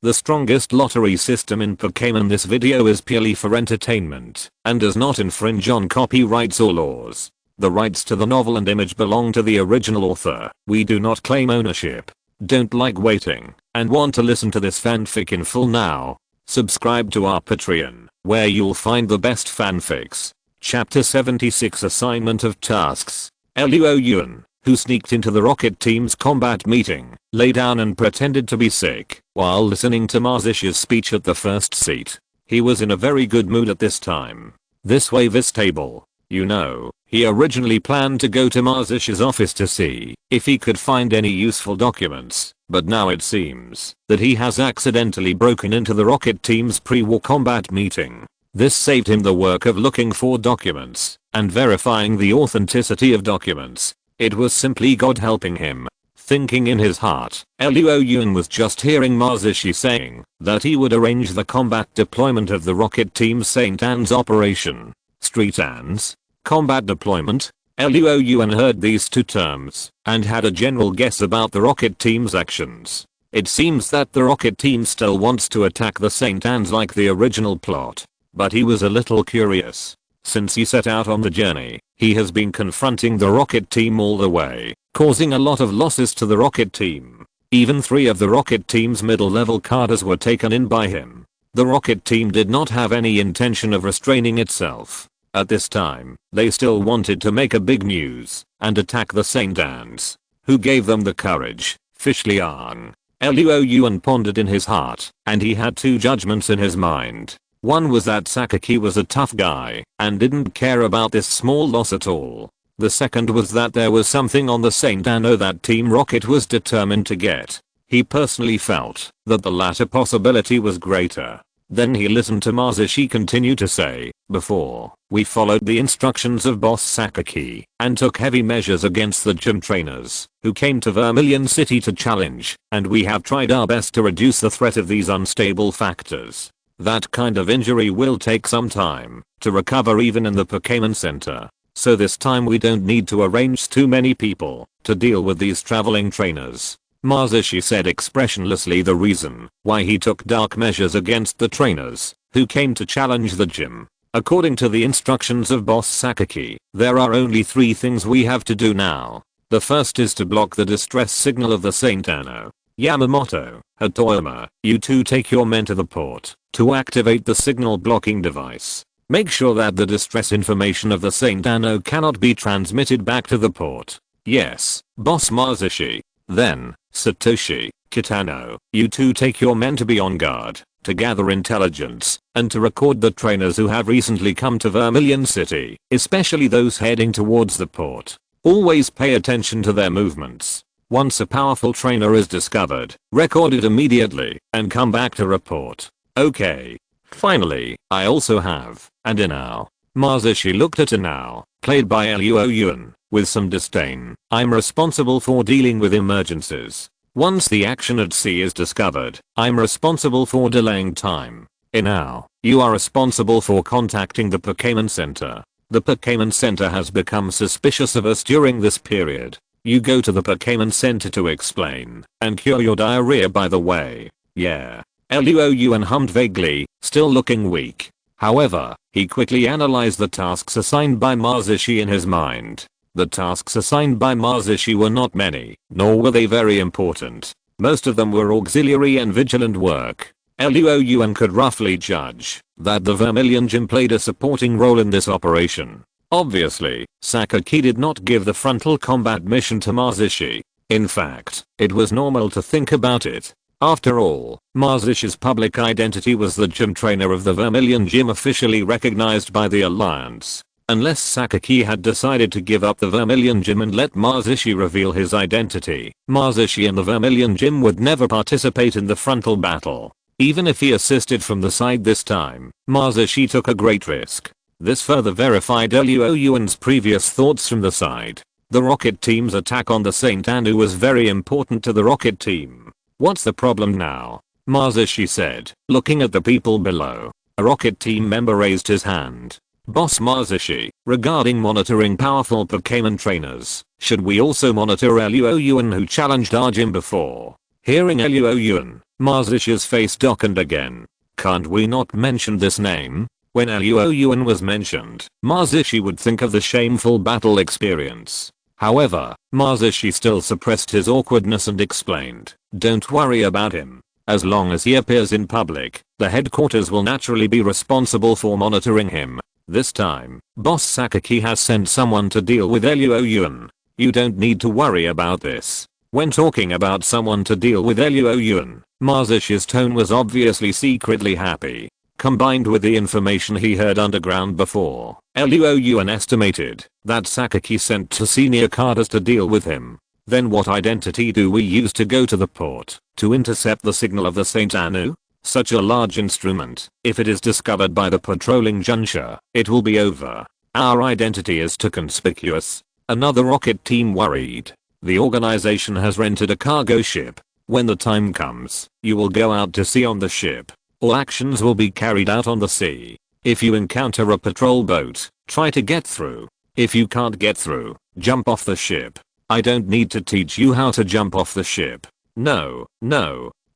the strongest lottery system in Pokémon. This video is purely for entertainment and does not infringe on copyrights or laws. The rights to the novel and image belong to the original author. We do not claim ownership. Don't like waiting and want to listen to this fanfic in full now? Subscribe to our Patreon, where you'll find the best fanfics. Chapter 76 Assignment of Tasks. Luo Yuan, who sneaked into the Rocket Team's combat meeting, lay down and pretended to be sick while listening to Marzish's speech at the first seat. He was in a very good mood at this time. This way, this table. You know, he originally planned to go to Marzish's office to see if he could find any useful documents, but now it seems that he has accidentally broken into the Rocket Team's pre-war combat meeting. This saved him the work of looking for documents and verifying the authenticity of documents. It was simply God helping him. Thinking in his heart, Luo Yuan was just hearing Marzishi saying that he would arrange the combat deployment of the Rocket Team's St. Anne's operation. Street Anne's? Combat deployment? Luo Yuan heard these two terms and had a general guess about the Rocket Team's actions. It seems that the Rocket Team still wants to attack the St. Anne's like the original plot. But he was a little curious. Since he set out on the journey, he has been confronting the Rocket Team all the way, causing a lot of losses to the Rocket Team. Even 3 of the Rocket Team's middle-level cadres were taken in by him. The Rocket Team did not have any intention of restraining itself. At this time, they still wanted to make a big news and attack the St. Anne's. Who gave them the courage? Fish Liang. Luo Yuan pondered in his heart, and he had 2 judgments in his mind. One was that Sakaki was a tough guy and didn't care about this small loss at all. The second was that there was something on the St. Anne that Team Rocket was determined to get. He personally felt that the latter possibility was greater. Then he listened to Marzishi continue to say, "Before, we followed the instructions of Boss Sakaki and took heavy measures against the gym trainers who came to Vermilion City to challenge, and we have tried our best to reduce the threat of these unstable factors. That kind of injury will take some time to recover even in the Pokémon Center. So this time we don't need to arrange too many people to deal with these traveling trainers." Marzishi said expressionlessly the reason why he took dark measures against the trainers who came to challenge the gym. According to the instructions of Boss Sakaki, there are only 3 things we have to do now. The first is to block the distress signal of the St. Anne. Yamamoto, Hatoyama, you 2 take your men to the port to activate the signal blocking device. Make sure that the distress information of the St. Anne cannot be transmitted back to the port. Yes, Boss Marzishi. Then, Satoshi, Kitano, you 2 take your men to be on guard, to gather intelligence, and to record the trainers who have recently come to Vermilion City, especially those heading towards the port. Always pay attention to their movements. Once a powerful trainer is discovered, record it immediately and come back to report. Okay. Finally, I also have an Inao. Marzishi looked at Inao, played by Luo Yuan, with some disdain. I'm responsible for dealing with emergencies. Once the action at sea is discovered, I'm responsible for delaying time. Inao, you are responsible for contacting the Pokémon Center. The Pokémon Center has become suspicious of us during this period. You go to the Pokémon Center to explain and cure your diarrhea, by the way. Yeah. Luo Yuan hummed vaguely, still looking weak. However, he quickly analyzed the tasks assigned by Marzishi in his mind. The tasks assigned by Marzishi were not many, nor were they very important. Most of them were auxiliary and vigilant work. Luo Yuan could roughly judge that the Vermilion Gym played a supporting role in this operation. Obviously, Sakaki did not give the frontal combat mission to Marzishi. In fact, it was normal to think about it. After all, Marzish's public identity was the gym trainer of the Vermilion Gym, officially recognized by the Alliance. Unless Sakaki had decided to give up the Vermilion Gym and let Marzishi reveal his identity, Marzishi and the Vermilion Gym would never participate in the frontal battle. Even if he assisted from the side this time, Marzishi took a great risk. This further verified Luo Yuan's previous thoughts from the side. The Rocket Team's attack on the St. Anne was very important to the Rocket Team. What's the problem now? Marzishi said, looking at the people below. A Rocket Team member raised his hand. Boss Marzishi, regarding monitoring powerful Pokémon trainers, should we also monitor Luo Yuan, who challenged our gym before? Hearing Luo Yuan, Marzish's face darkened again. Can't we not mention this name? When Luo Yuan was mentioned, Marzishi would think of the shameful battle experience. However, Marzishi still suppressed his awkwardness and explained, don't worry about him. As long as he appears in public, the headquarters will naturally be responsible for monitoring him. This time, Boss Sakaki has sent someone to deal with Luo Yuan. You don't need to worry about this. When talking about someone to deal with Luo Yuan, Marzish's tone was obviously secretly happy. Combined with the information he heard underground before, Luo Yuan estimated that Sakaki sent two senior cadres to deal with him. Then what identity do we use to go to the port to intercept the signal of the Saint Anu? Such a large instrument, if it is discovered by the patrolling Junsha, it will be over. Our identity is too conspicuous. Another rocket team worried. The organization has rented a cargo ship. When the time comes, you will go out to sea on the ship. All actions will be carried out on the sea. If you encounter a patrol boat, try to get through. If you can't get through, jump off the ship. I don't need to teach you how to jump off the ship. No.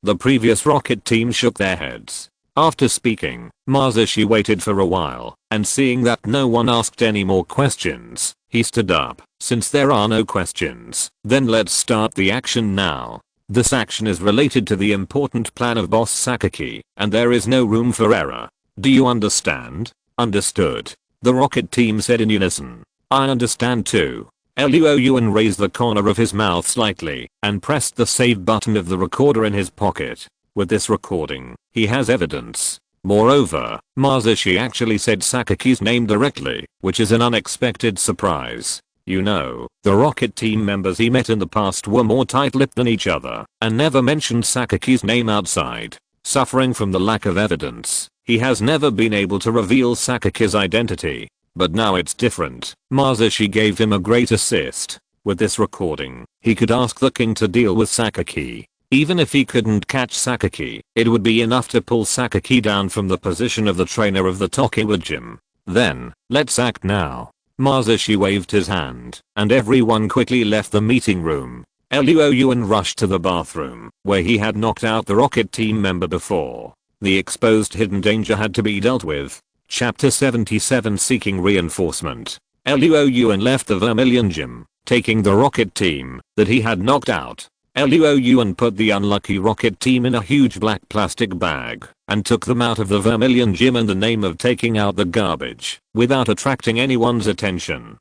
The previous rocket team shook their heads. After speaking, Marzishi waited for a while, and seeing that no one asked any more questions, he stood up. Since there are no questions, then let's start the action now. This action is related to the important plan of Boss Sakaki, and there is no room for error. Do you understand? Understood. The rocket team said in unison. I understand too. Luo Yuan raised the corner of his mouth slightly and pressed the save button of the recorder in his pocket. With this recording, he has evidence. Moreover, Marzishi actually said Sakaki's name directly, which is an unexpected surprise. You know, the rocket team members he met in the past were more tight-lipped than each other and never mentioned Sakaki's name outside. Suffering from the lack of evidence, he has never been able to reveal Sakaki's identity. But now it's different. Marzishi gave him a great assist. With this recording, he could ask the king to deal with Sakaki. Even if he couldn't catch Sakaki, it would be enough to pull Sakaki down from the position of the trainer of the Tokiwa gym. Then, let's act now. Marzishi waved his hand, and everyone quickly left the meeting room. Luo Yuan rushed to the bathroom, where he had knocked out the rocket team member before. The exposed hidden danger had to be dealt with. Chapter 77 Seeking Reinforcement. Luo Yuan left the Vermilion gym, taking the rocket team that he had knocked out. Luo Yuan put the unlucky rocket team in a huge black plastic bag and took them out of the Vermilion gym in the name of taking out the garbage without attracting anyone's attention.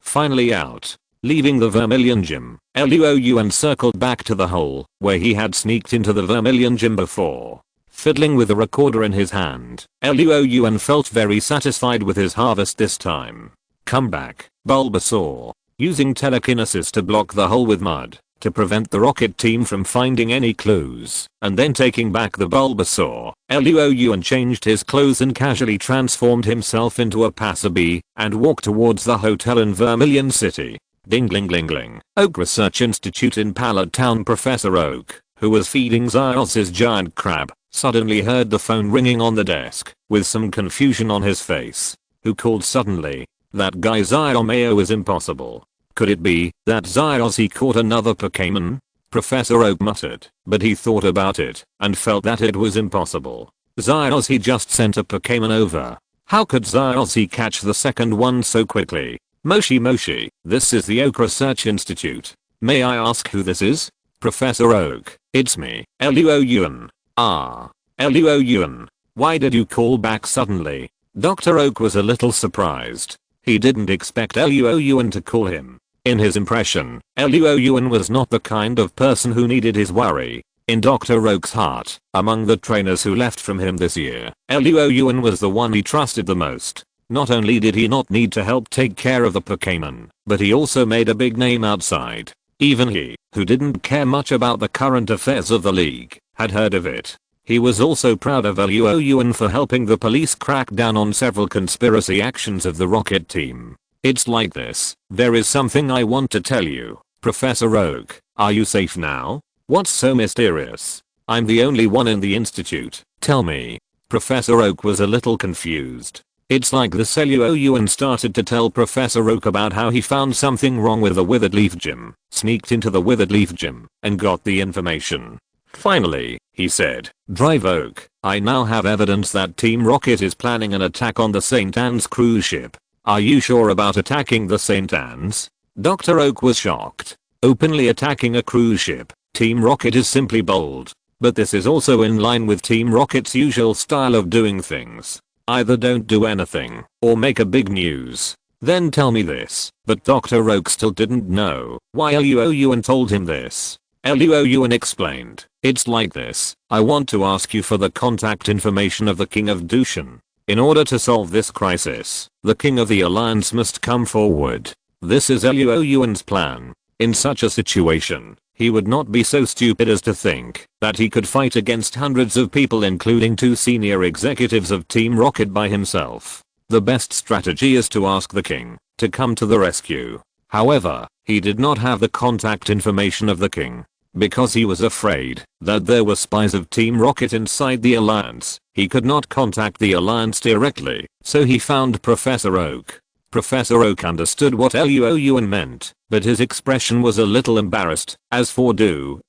Finally out. Leaving the Vermilion gym, Luo Yuan circled back to the hole where he had sneaked into the Vermilion gym before. Fiddling with the recorder in his hand, Luo Yuan felt very satisfied with his harvest this time. Come back, Bulbasaur. Using telekinesis to block the hole with mud to prevent the rocket team from finding any clues, and then taking back the Bulbasaur, Luo Yuan changed his clothes and casually transformed himself into a passerby and walked towards the hotel in Vermilion City. Ding-ling-ling-ling. Oak Research Institute in Pallet Town. Professor Oak, who was feeding Zyos's giant crab, suddenly heard the phone ringing on the desk, with some confusion on his face. Who called suddenly? That guy Zyomeo is impossible. Could it be that Zyos caught another Pokémon? Professor Oak muttered, but he thought about it and felt that it was impossible. Zyos just sent a Pokémon over. How could Zyos catch the second one so quickly? Moshi, this is the Oak Research Institute. May I ask who this is? Professor Oak, it's me, Luo Yuan. Luo Yuan. Why did you call back suddenly? Dr. Oak was a little surprised. He didn't expect Luo Yuan to call him. In his impression, Luo Yuan was not the kind of person who needed his worry. In Dr. Oak's heart, among the trainers who left from him this year, Luo Yuan was the one he trusted the most. Not only did he not need to help take care of the Pokémon, but he also made a big name outside. Even he, who didn't care much about the current affairs of the league, had heard of it. He was also proud of Luo Yuan for helping the police crack down on several conspiracy actions of the rocket team. It's like this. There is something I want to tell you. Professor Oak, are you safe now? What's so mysterious? I'm the only one in the institute. Tell me. Professor Oak was a little confused. It's like this. Luo Yuan started to tell Professor Oak about how he found something wrong with the Withered Leaf gym, sneaked into the Withered Leaf gym, and got the information. Finally, he said, "Drive Oak, I now have evidence that Team Rocket is planning an attack on the St. Anne's cruise ship. Are you sure about attacking the St. Anne's?" Dr. Oak was shocked. Openly attacking a cruise ship, Team Rocket is simply bold. But this is also in line with Team Rocket's usual style of doing things. Either don't do anything, or make a big news. Then tell me this. But Dr. Oak still didn't know why Luo Yuan told him this. Luo Yuan explained, "It's like this. I want to ask you for the contact information of the King of Dushan. In order to solve this crisis, the King of the Alliance must come forward. This is Luo Yuan's plan. In such a situation, he would not be so stupid as to think that he could fight against hundreds of people, including 2 senior executives of Team Rocket, by himself. The best strategy is to ask the king to come to the rescue." However, he did not have the contact information of the king. Because he was afraid that there were spies of Team Rocket inside the Alliance, he could not contact the Alliance directly, so he found Professor Oak. Professor Oak understood what Luo Yuan meant, but his expression was a little embarrassed. "As for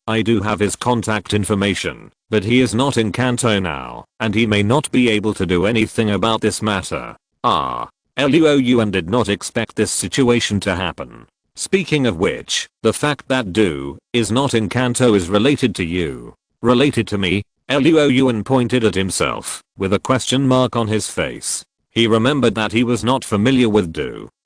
I do have his contact information, but he is not in Kanto now, and he may not be able to do anything about this matter." Luo Yuan did not expect this situation to happen. Speaking of which, the fact that is not in Kanto is related to you. Related to me? Luo Yuan pointed at himself, with a question mark on his face. He remembered that he was not familiar with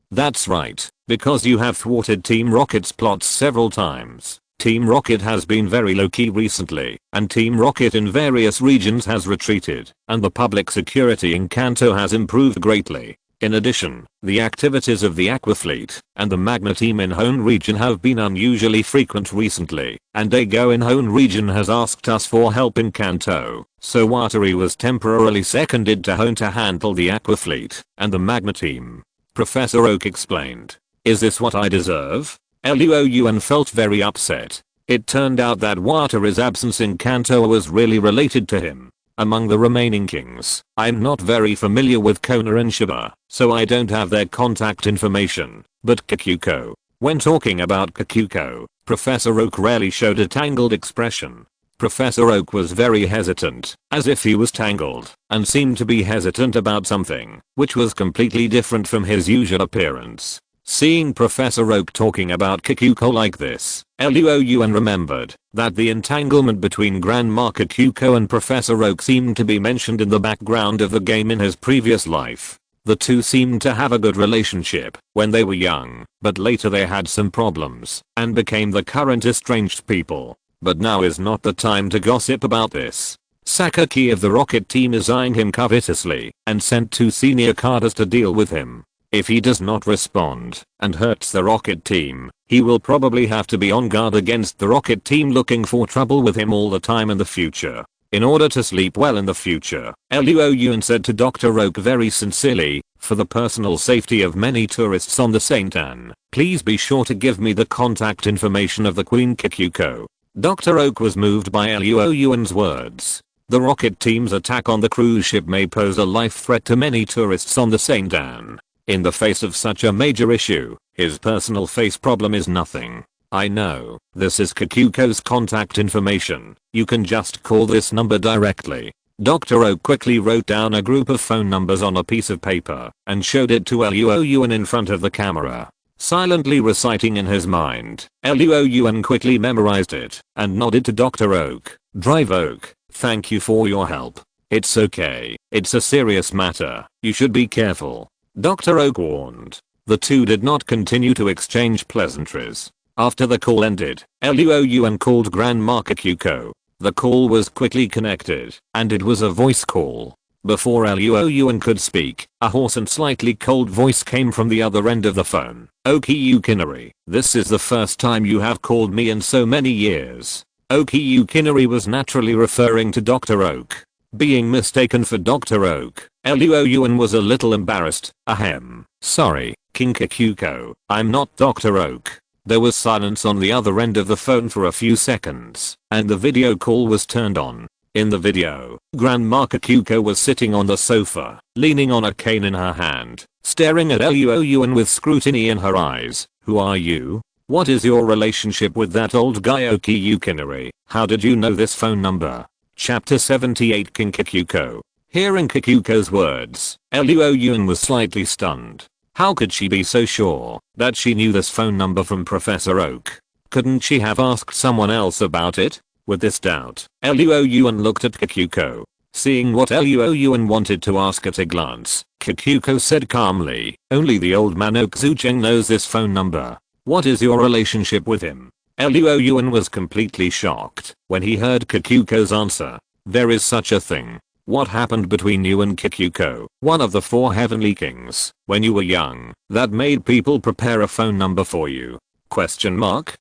That's right, because you have thwarted Team Rocket's plots several times. Team Rocket has been very low-key recently, and Team Rocket in various regions has retreated, and the public security in Kanto has improved greatly. In addition, the activities of the Aqua Fleet and the Magna Team in Hone region have been unusually frequent recently, and Dago in Hone region has asked us for help in Kanto, so Watari was temporarily seconded to Hone to handle the Aqua Fleet and the Magna Team. Professor Oak explained. "Is this what I deserve?" Luo Yuan felt very upset. It turned out that Watari's absence in Kanto was really related to him. Among the remaining kings, I'm not very familiar with Kona and Shiba, so I don't have their contact information. But Kikuko. When talking about Kikuko, Professor Oak rarely showed a tangled expression. Professor Oak was very hesitant, as if he was tangled, and seemed to be hesitant about something, which was completely different from his usual appearance. Seeing Professor Oak talking about Kikuko like this, Luo Yuan remembered that the entanglement between Grandma Kikuko and Professor Oak seemed to be mentioned in the background of the game in his previous life. The two seemed to have a good relationship when they were young, but later they had some problems and became the current estranged people. But now is not the time to gossip about this. Sakaki of the Rocket Team is eyeing him covetously and sent 2 senior cadres to deal with him. If he does not respond and hurts the Rocket Team, he will probably have to be on guard against the Rocket Team looking for trouble with him all the time in the future. In order to sleep well in the future, Luo Yuan said to Dr. Oak very sincerely, "For the personal safety of many tourists on the St. Anne, please be sure to give me the contact information of the Queen Kikuko." Dr. Oak was moved by Luo Yuan's words. The Rocket Team's attack on the cruise ship may pose a life threat to many tourists on the St. Anne. In the face of such a major issue, his personal face problem is nothing. "I know, this is Kikuko's contact information. You can just call this number directly." Dr. Oak quickly wrote down a group of phone numbers on a piece of paper and showed it to Luo Yuan in front of the camera. Silently reciting in his mind, Luo Yuan quickly memorized it and nodded to Dr. Oak. "Drive Oak, thank you for your help. It's okay, it's a serious matter, you should be careful," Dr. Oak warned. The two did not continue to exchange pleasantries. After the call ended, Luo Yuan called Grandma Kikuko. The call was quickly connected, and it was a voice call. Before Luo Yuan could speak, a hoarse and slightly cold voice came from the other end of the phone. "Oki Yukinari, this is the first time you have called me in so many years." Oki Yukinari was naturally referring to Dr. Oak. Being mistaken for Dr. Oak, Luo Yuan was a little embarrassed. "Ahem, sorry, King Kikuko, I'm not Dr. Oak." There was silence on the other end of the phone for a few seconds, and the video call was turned on. In the video, Grandma Kikuko was sitting on the sofa, leaning on a cane in her hand, staring at Luo Yuan with scrutiny in her eyes. "Who are you? What is your relationship with that old guy Oki Yukinari? How did you know this phone number? Chapter 78 King Kikuko. Hearing Kikuko's words, Luo Yuan was slightly stunned. How could she be so sure that she knew this phone number from Professor Oak? Couldn't she have asked someone else about it? With this doubt, Luo Yuan looked at Kikuko. Seeing what Luo Yuan wanted to ask at a glance, Kikuko said calmly, only the old man Oak Zucheng knows this phone number. What is your relationship with him? Luo Yuan was completely shocked when he heard Kikuko's answer. There is such a thing. What happened between you and Kikuko, one of the 4 heavenly kings, when you were young, that made people prepare a phone number for you? Question mark?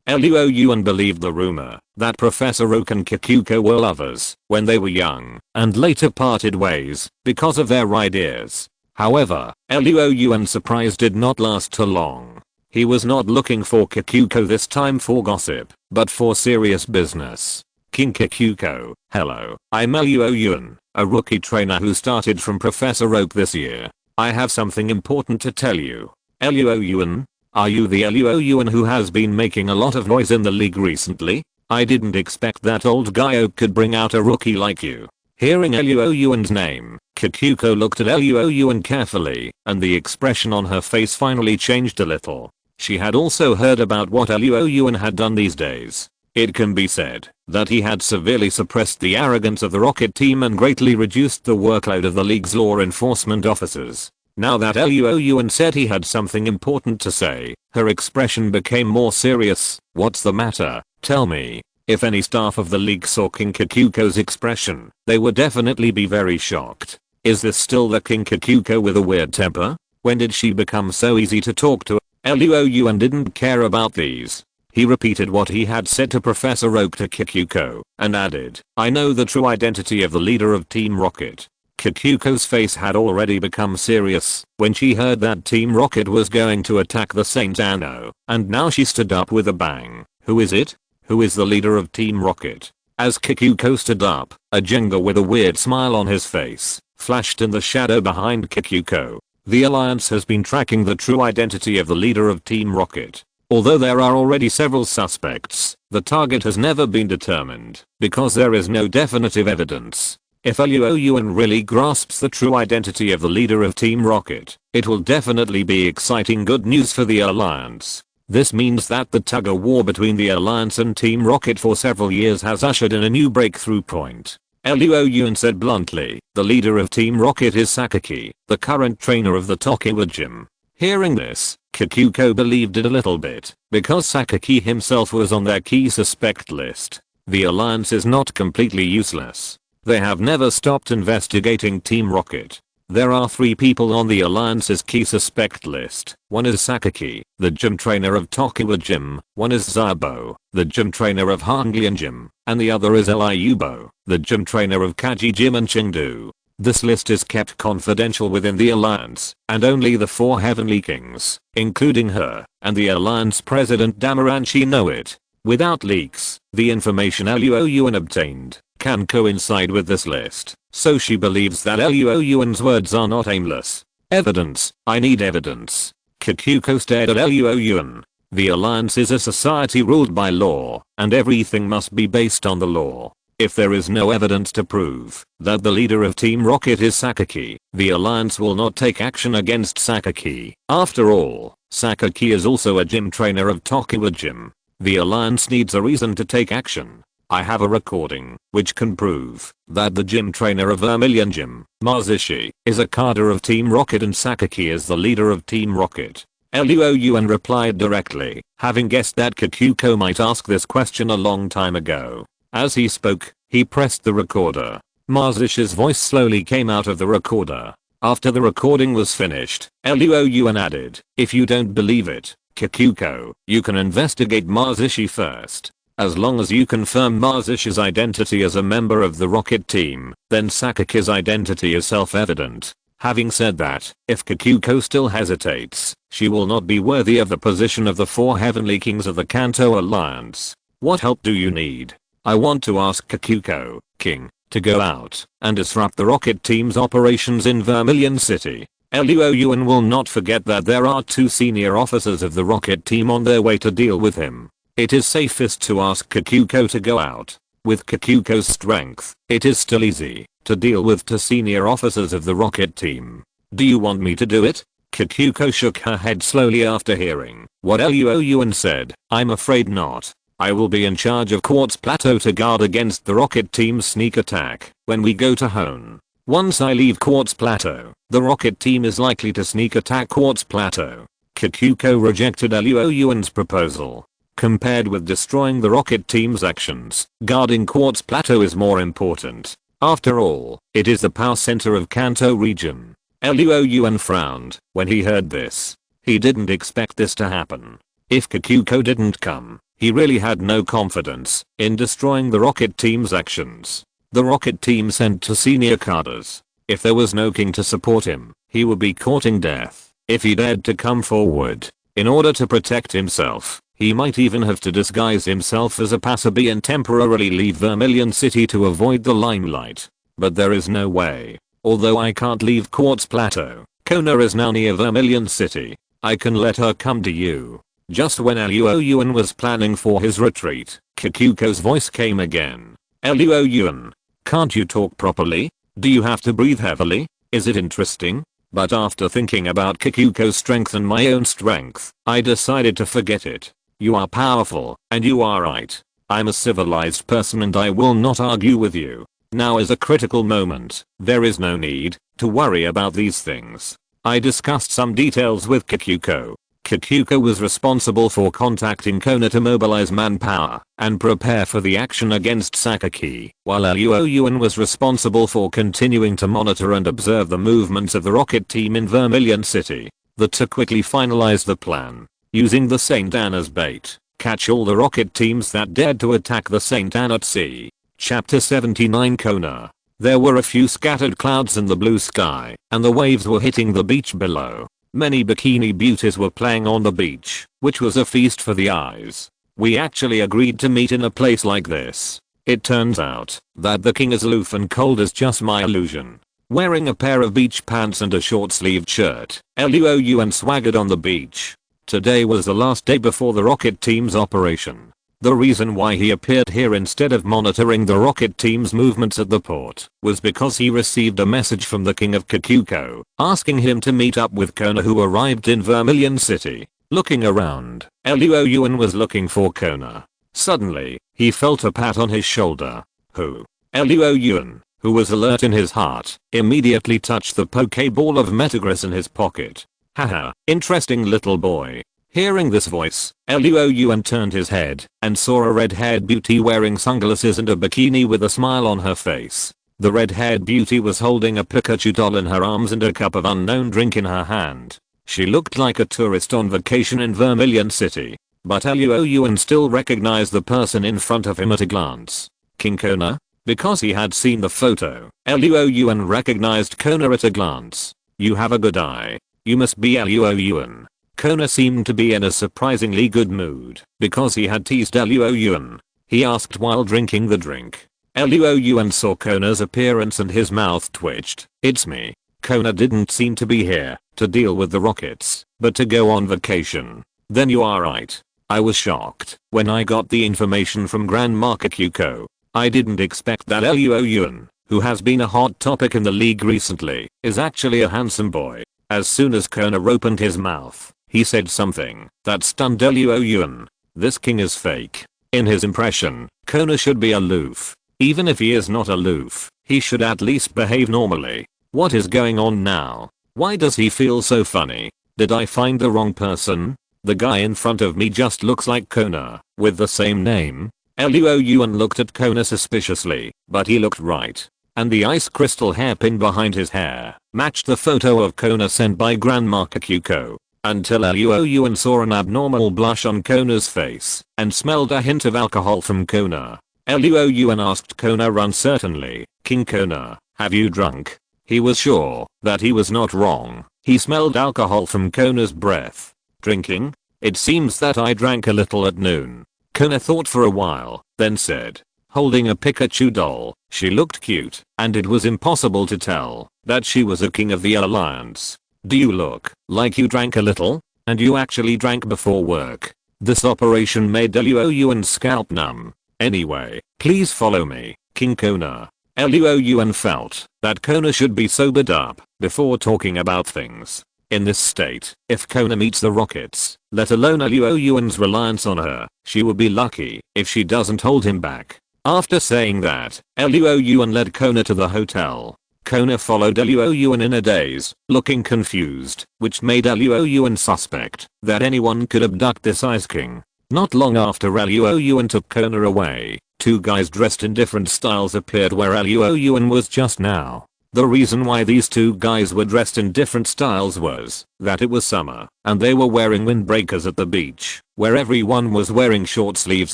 Luo Yuan believed the rumor that Professor Oak and Kikuko were lovers when they were young and later parted ways because of their ideas. However, Luo Yuan's surprise did not last too long. He was not looking for Kikuko this time for gossip, but for serious business. King Kikuko, hello, I'm Luo Yuan, a rookie trainer who started from Professor Oak this year. I have something important to tell you. Luo Yuan? Are you the Luo Yuan who has been making a lot of noise in the league recently? I didn't expect that old guy Oak could bring out a rookie like you. Hearing Luo Yuan's name, Kikuko looked at Luo Yuan carefully, and the expression on her face finally changed a little. She had also heard about what Luo Yuan had done these days. It can be said that he had severely suppressed the arrogance of the Rocket team and greatly reduced the workload of the league's law enforcement officers. Now that Luo Yuan said he had something important to say, her expression became more serious. What's the matter? Tell me. If any staff of the league saw King Kikuko's expression, they would definitely be very shocked. Is this still the King Kikuko with a weird temper? When did she become so easy to talk to? Luo Yuan didn't care about these. He repeated what he had said to Professor Oak to Kikuko, and added, I know the true identity of the leader of Team Rocket. Kikuko's face had already become serious when she heard that Team Rocket was going to attack the Saint Anno, and now she stood up with a bang. Who is it? Who is the leader of Team Rocket? As Kikuko stood up, a Jenga with a weird smile on his face flashed in the shadow behind Kikuko. The Alliance has been tracking the true identity of the leader of Team Rocket. Although there are already several suspects, the target has never been determined because there is no definitive evidence. If Luo Yuan really grasps the true identity of the leader of Team Rocket, it will definitely be exciting good news for the Alliance. This means that the tug-of-war between the Alliance and Team Rocket for several years has ushered in a new breakthrough point. Luo Yuan said bluntly, the leader of Team Rocket is Sakaki, the current trainer of the Tokiwa gym. Hearing this, Kikuko believed it a little bit, because Sakaki himself was on their key suspect list. The Alliance is not completely useless. They have never stopped investigating Team Rocket. There are 3 people on the Alliance's key suspect list. One is Sakaki, the gym trainer of Tokiwa Gym, one is Zabo, the gym trainer of Hanglian Gym, and the other is Liubo, the gym trainer of Kaji Gym and Chengdu. This list is kept confidential within the Alliance, and only the 4 Heavenly Kings, including her, and the Alliance President Damaranshi know it. Without leaks, the information Luo Yuan obtained can coincide with this list, so she believes that Luo Yuan's words are not aimless. Evidence, I need evidence. Kikuko stared at Luo Yuan. The Alliance is a society ruled by law, and everything must be based on the law. If there is no evidence to prove that the leader of Team Rocket is Sakaki, the Alliance will not take action against Sakaki. After all, Sakaki is also a gym trainer of Tokiwa Gym. The Alliance needs a reason to take action. I have a recording which can prove that the gym trainer of Vermilion Gym, Mazishi, is a cadre of Team Rocket and Sakaki is the leader of Team Rocket. Luo Yuan replied directly, having guessed that Kikuko might ask this question a long time ago. As he spoke, he pressed the recorder. Mazishi's voice slowly came out of the recorder. After the recording was finished, Luo Yuan added, if you don't believe it, Kikuko, you can investigate Mazishi first. As long as you confirm Mazishi's identity as a member of the Rocket team, then Sakaki's identity is self-evident. Having said that, if Kikuko still hesitates, she will not be worthy of the position of the 4 Heavenly Kings of the Kanto Alliance. What help do you need? I want to ask Kikuko, King, to go out and disrupt the Rocket team's operations in Vermilion City. Luo Yuan will not forget that there are 2 senior officers of the rocket team on their way to deal with him. It is safest to ask Kikuko to go out. With Kikuko's strength, it is still easy to deal with 2 senior officers of the rocket team. Do you want me to do it? Kikuko shook her head slowly after hearing what Luo Yuan said. I'm afraid not. I will be in charge of Quartz Plateau to guard against the rocket team's sneak attack when we go to Hone. Once I leave Quartz Plateau, the rocket team is likely to sneak attack Quartz Plateau. Kikuko rejected Luo Yuan's proposal. Compared with destroying the rocket team's actions, guarding Quartz Plateau is more important. After all, it is the power center of Kanto region. Luo Yuan frowned when he heard this. He didn't expect this to happen. If Kikuko didn't come, he really had no confidence in destroying the rocket team's actions. The rocket team sent 2 senior cadres. If there was no king to support him, he would be courting death if he dared to come forward. In order to protect himself, he might even have to disguise himself as a passerby and temporarily leave Vermilion City to avoid the limelight. But there is no way. Although I can't leave Quartz Plateau, Kona is now near Vermilion City. I can let her come to you. Just when Luo Yuan was planning for his retreat, Kikuko's voice came again. Luo Yuan, can't you talk properly? Do you have to breathe heavily? Is it interesting? But after thinking about Kikuko's strength and my own strength, I decided to forget it. You are powerful, and you are right. I'm a civilized person and I will not argue with you. Now is a critical moment. There is no need to worry about these things. I discussed some details with Kikuko. Kikuko was responsible for contacting Kona to mobilize manpower and prepare for the action against Sakaki, while Luo Yuan was responsible for continuing to monitor and observe the movements of the rocket team in Vermilion City. The 2 quickly finalized the plan. Using the Saint Anne as bait, catch all the rocket teams that dared to attack the Saint Anne at sea. Chapter 79 Kona. There were a few scattered clouds in the blue sky, and the waves were hitting the beach below. Many bikini beauties were playing on the beach, which was a feast for the eyes. We actually agreed to meet in a place like this. It turns out that the king is aloof and cold as just my illusion. Wearing a pair of beach pants and a short-sleeved shirt, Luo Yuan swaggered on the beach. Today was the last day before the rocket team's operation. The reason why he appeared here instead of monitoring the rocket team's movements at the port was because he received a message from the king of Kikuko asking him to meet up with Kona, who arrived in Vermilion City. Looking around, Luo Yuan was looking for Kona. Suddenly, he felt a pat on his shoulder. Who? Luo Yuan, who was alert in his heart, immediately touched the Pokeball of Metagross in his pocket. Haha, interesting little boy. Hearing this voice, Luo Yuan turned his head and saw a red-haired beauty wearing sunglasses and a bikini with a smile on her face. The red-haired beauty was holding a Pikachu doll in her arms and a cup of unknown drink in her hand. She looked like a tourist on vacation in Vermilion City. But Luo Yuan still recognized the person in front of him at a glance. King Kona? Because he had seen the photo, Luo Yuan recognized Kona at a glance. You have a good eye. You must be Luo Yuan. Kona seemed to be in a surprisingly good mood because he had teased Luo Yuan. He asked while drinking the drink. Luo Yuan saw Kona's appearance and his mouth twitched. It's me. Kona didn't seem to be here to deal with the rockets, but to go on vacation. Then you are right. I was shocked when I got the information from Grandma Kikuko. I didn't expect that Luo Yuan, who has been a hot topic in the league recently, is actually a handsome boy. As soon as Kona opened his mouth, he said something that stunned Luo Yuan. This king is fake. In his impression, Kona should be aloof. Even if he is not aloof, he should at least behave normally. What is going on now? Why does he feel so funny? Did I find the wrong person? The guy in front of me just looks like Kona, with the same name. Luo Yuan looked at Kona suspiciously, but he looked right. And the ice crystal hairpin behind his hair matched the photo of Kona sent by Grandma Kikuko. Until Luo Yuan saw an abnormal blush on Kona's face and smelled a hint of alcohol from Kona. Luo Yuan asked Kona uncertainly, King Kona, have you drunk? He was sure that he was not wrong. He smelled alcohol from Kona's breath. Drinking? It seems that I drank a little at noon. Kona thought for a while, then said, holding a Pikachu doll, she looked cute, and it was impossible to tell that she was a king of the Alliance. Do you look like you drank a little? And you actually drank before work. This operation made Luo Yuan's scalp numb. Anyway, please follow me, King Kona. Luo Yuan felt that Kona should be sobered up before talking about things. In this state, if Kona meets the rockets, let alone Luo Yuan's reliance on her, she would be lucky if she doesn't hold him back. After saying that, Luo Yuan led Kona to the hotel. Kona followed Luo Yuan in a daze, looking confused, which made Luo Yuan suspect that anyone could abduct this Ice King. Not long after Luo Yuan took Kona away, two guys dressed in different styles appeared where Luo Yuan was just now. The reason why these two guys were dressed in different styles was that it was summer, and they were wearing windbreakers at the beach, where everyone was wearing short sleeves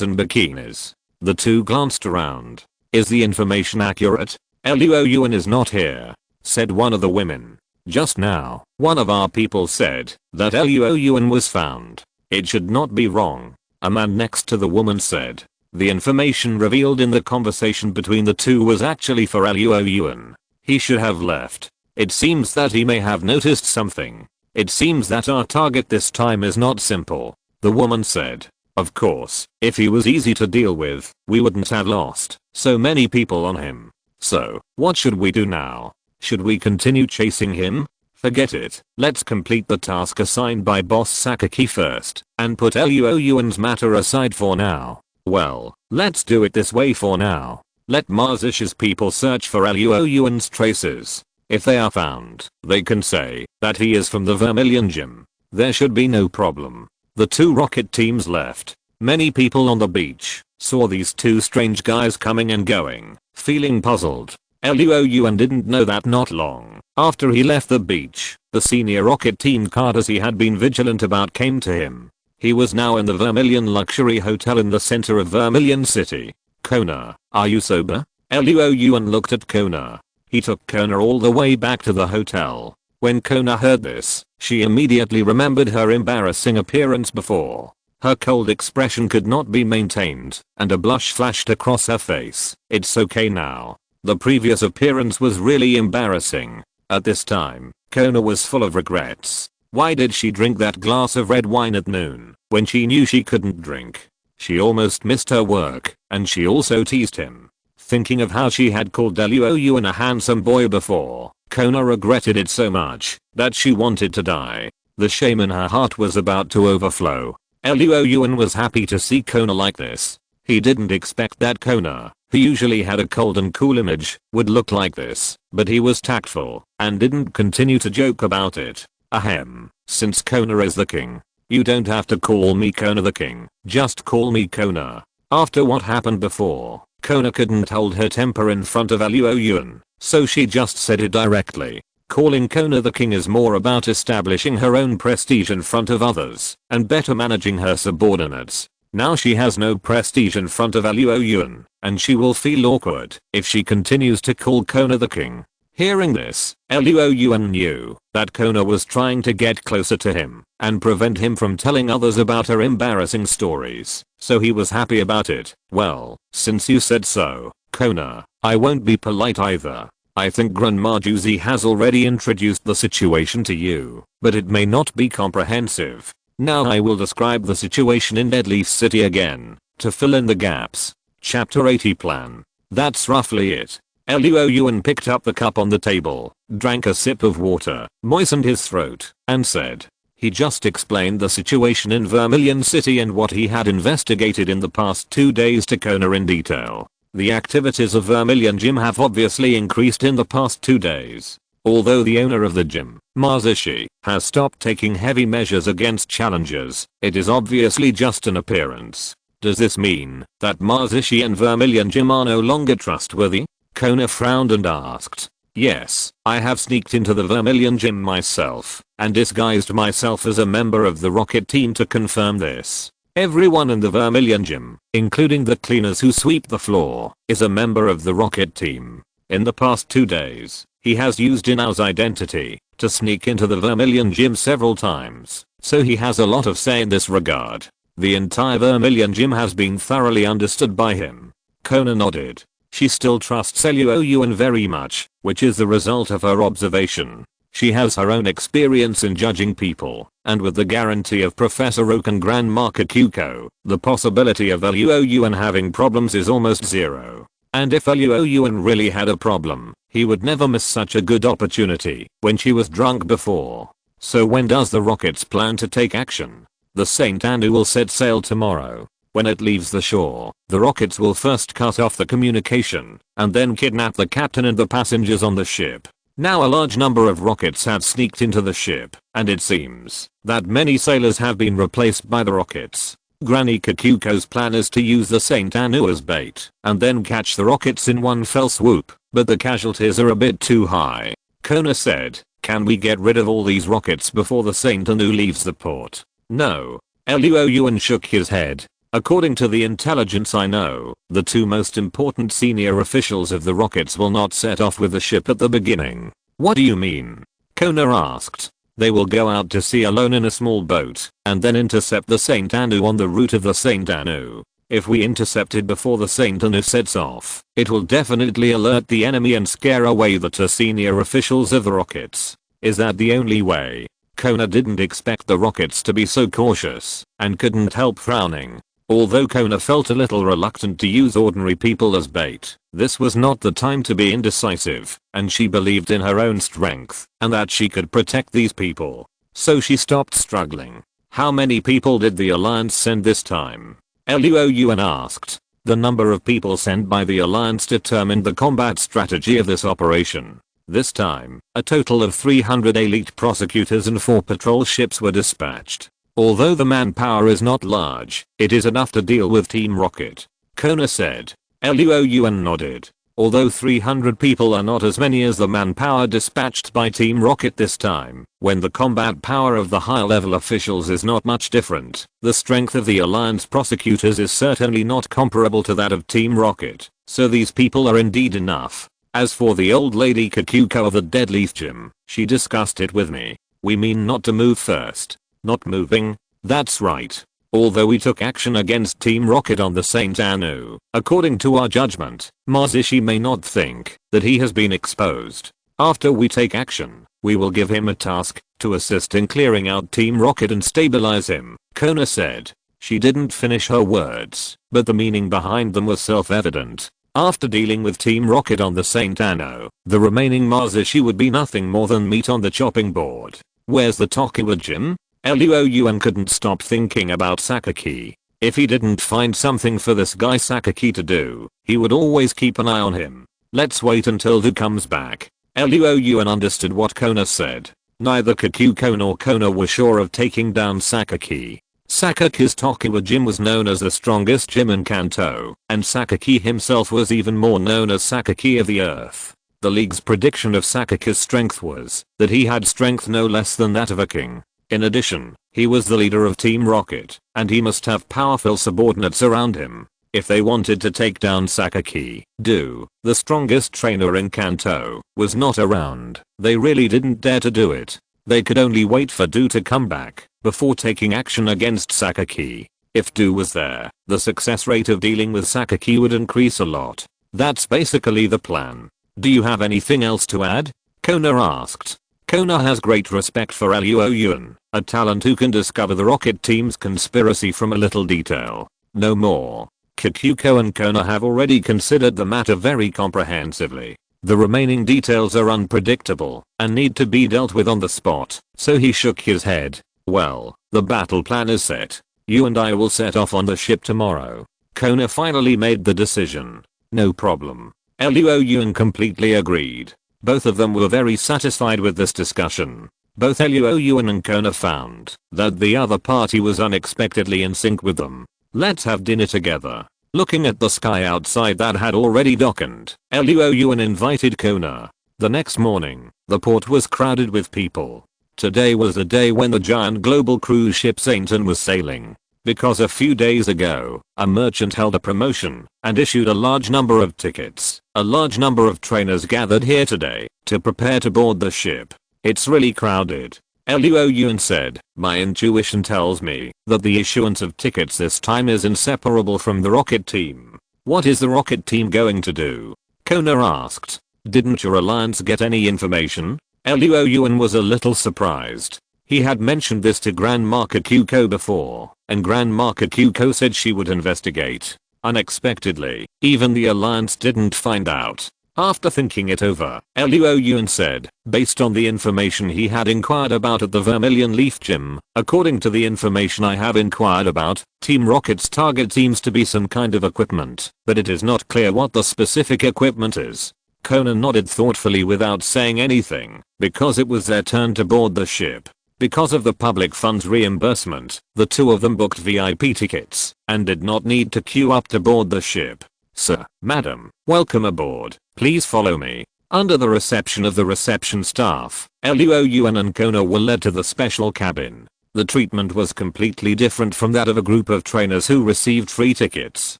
and bikinis. The two glanced around. Is the information accurate? Luo Yuan is not here, said one of the women. Just now, one of our people said that Luo Yuan was found. It should not be wrong, a man next to the woman said. The information revealed in the conversation between the two was actually for Luo Yuan. He should have left. It seems that he may have noticed something. It seems that our target this time is not simple, the woman said. Of course, if he was easy to deal with, we wouldn't have lost so many people on him. So, what should we do now? Should we continue chasing him? Forget it. Let's complete the task assigned by Boss Sakaki first, and put Luo Yuan's matter aside for now. Well, let's do it this way for now. Let Marzish's people search for Luo Yuan's traces. If they are found, they can say that he is from the Vermilion Gym. There should be no problem. The two rocket teams left. Many people on the beach saw these two strange guys coming and going, feeling puzzled. Luo Yuan didn't know that not long after he left the beach, the senior rocket team cadres he had been vigilant about came to him. He was now in the Vermilion Luxury Hotel in the center of Vermilion City. Kona, are you sober? Luo Yuan looked at Kona. He took Kona all the way back to the hotel. When Kona heard this, she immediately remembered her embarrassing appearance before. Her cold expression could not be maintained, and a blush flashed across her face. It's okay now. The previous appearance was really embarrassing. At this time, Kona was full of regrets. Why did she drink that glass of red wine at noon, when she knew she couldn't drink? She almost missed her work, and she also teased him. Thinking of how she had called Luo Yuan a handsome boy before, Kona regretted it so much that she wanted to die. The shame in her heart was about to overflow. Luo Yuan was happy to see Kona like this. He didn't expect that Kona, who usually had a cold and cool image, would look like this, but he was tactful and didn't continue to joke about it. Ahem, since Kona is the king, you don't have to call me Kona the king, just call me Kona. After what happened before, Kona couldn't hold her temper in front of Luo Yuan, so she just said it directly. Calling Kona the king is more about establishing her own prestige in front of others and better managing her subordinates. Now she has no prestige in front of Luo Yuan, and she will feel awkward if she continues to call Kona the king. Hearing this, Luo Yuan knew that Kona was trying to get closer to him and prevent him from telling others about her embarrassing stories, so he was happy about it. Well, since you said so, Kona, I won't be polite either. I think Grandma Juicy has already introduced the situation to you, but it may not be comprehensive. Now I will describe the situation in Deadleaf City again, to fill in the gaps. Chapter 80 Plan. That's roughly it. Luo Yuan picked up the cup on the table, drank a sip of water, moistened his throat, and said. He just explained the situation in Vermilion City and what he had investigated in the past 2 days to Kona in detail. The activities of Vermilion Gym have obviously increased in the past 2 days. Although the owner of the gym, Mazishi, has stopped taking heavy measures against challengers, it is obviously just an appearance. Does this mean that Mazishi and Vermilion Gym are no longer trustworthy? Kona frowned and asked. Yes, I have sneaked into the Vermilion Gym myself and disguised myself as a member of the rocket team to confirm this. Everyone in the Vermilion Gym, including the cleaners who sweep the floor, is a member of the rocket team. In the past 2 days, he has used Inao's identity to sneak into the Vermilion Gym several times, so he has a lot of say in this regard. The entire Vermilion Gym has been thoroughly understood by him. Kona nodded. She still trusts Luo Yuan very much, which is the result of her observation. She has her own experience in judging people, and with the guarantee of Professor Oak and Grandma Kikuko, the possibility of Luo Yuan having problems is almost zero. And if Luo Yuan really had a problem, he would never miss such a good opportunity when she was drunk before. So when does the Rockets plan to take action? The Saint Anu will set sail tomorrow. When it leaves the shore, the Rockets will first cut off the communication, and then kidnap the captain and the passengers on the ship. Now a large number of Rockets have sneaked into the ship, and it seems that many sailors have been replaced by the Rockets. Granny Kikuko's plan is to use the Saint Anu as bait, and then catch the Rockets in one fell swoop, but the casualties are a bit too high. Kona said, "Can we get rid of all these Rockets before the Saint Anu leaves the port?" "No." Luo Yuan shook his head. "According to the intelligence I know, the two most important senior officials of the Rockets will not set off with the ship at the beginning." "What do you mean?" Kona asked. "They will go out to sea alone in a small boat, and then intercept the Saint Anu on the route of the Saint Anu. If we intercept it before the Saint Anu sets off, it will definitely alert the enemy and scare away the two senior officials of the Rockets." "Is that the only way?" Kona didn't expect the Rockets to be so cautious, and couldn't help frowning. Although Kona felt a little reluctant to use ordinary people as bait, this was not the time to be indecisive, and she believed in her own strength, and that she could protect these people. So she stopped struggling. "How many people did the Alliance send this time?" Luo Yuan asked. The number of people sent by the Alliance determined the combat strategy of this operation. This time, a total of 300 elite prosecutors and 4 patrol ships were dispatched. Although the manpower is not large, it is enough to deal with Team Rocket, Kona said. Luo Yuan nodded. Although 300 people are not as many as the manpower dispatched by Team Rocket this time, when the combat power of the high-level officials is not much different, the strength of the Alliance prosecutors is certainly not comparable to that of Team Rocket, so these people are indeed enough. As for the old lady Kikuko of the Deadleaf Gym, she discussed it with me. We mean not to move first. Not moving? That's right. Although we took action against Team Rocket on the Saint Anu, according to our judgment, Mazishi may not think that he has been exposed. After we take action, we will give him a task to assist in clearing out Team Rocket and stabilize him, Kona said. She didn't finish her words, but the meaning behind them was self-evident. After dealing with Team Rocket on the Saint Anu, the remaining Mazishi would be nothing more than meat on the chopping board. Where's the Tokiwa Gym? Luo Yuan couldn't stop thinking about Sakaki. If he didn't find something for this guy Sakaki to do, he would always keep an eye on him. Let's wait until Du comes back. Luo Yuan understood what Kona said. Neither Kikuko nor Kona were sure of taking down Sakaki. Sakaki's Tokiwa Gym was known as the strongest gym in Kanto, and Sakaki himself was even more known as Sakaki of the Earth. The league's prediction of Sakaki's strength was that he had strength no less than that of a king. In addition, he was the leader of Team Rocket, and he must have powerful subordinates around him. If they wanted to take down Sakaki, Du, the strongest trainer in Kanto, was not around. They really didn't dare to do it. They could only wait for Du to come back before taking action against Sakaki. If Du was there, the success rate of dealing with Sakaki would increase a lot. That's basically the plan. Do you have anything else to add? Kona asked. Kona has great respect for Luo Yuan, a talent who can discover the Rocket team's conspiracy from a little detail. No more. Kikuko and Kona have already considered the matter very comprehensively. The remaining details are unpredictable and need to be dealt with on the spot, so he shook his head. Well, the battle plan is set. You and I will set off on the ship tomorrow. Kona finally made the decision. No problem. Luo Yuan completely agreed. Both of them were very satisfied with this discussion. Both Luo Yuan and Kona found that the other party was unexpectedly in sync with them. Let's have dinner together. Looking at the sky outside that had already darkened, Luo Yuan invited Kona. The next morning, the port was crowded with people. Today was the day when the giant global cruise ship Saint Anne was sailing. Because a few days ago, a merchant held a promotion and issued a large number of tickets. A large number of trainers gathered here today to prepare to board the ship. It's really crowded. Luo Yuan said, my intuition tells me that the issuance of tickets this time is inseparable from the Rocket team. What is the Rocket team going to do? Kona asked. Didn't your alliance get any information? Luo Yuan was a little surprised. He had mentioned this to Grandma Kikuko before, and Grandma Kikuko said she would investigate. Unexpectedly, even the Alliance didn't find out. After thinking it over, Luo Yuan said, based on the information he had inquired about at the Vermilion Leaf Gym, according to the information I have inquired about, Team Rocket's target seems to be some kind of equipment, but it is not clear what the specific equipment is. Conan nodded thoughtfully without saying anything, because it was their turn to board the ship. Because of the public funds reimbursement, the two of them booked VIP tickets and did not need to queue up to board the ship. Sir, madam, welcome aboard. Please follow me. Under the reception of the reception staff, Luo Yuan and Kona were led to the special cabin. The treatment was completely different from that of a group of trainers who received free tickets.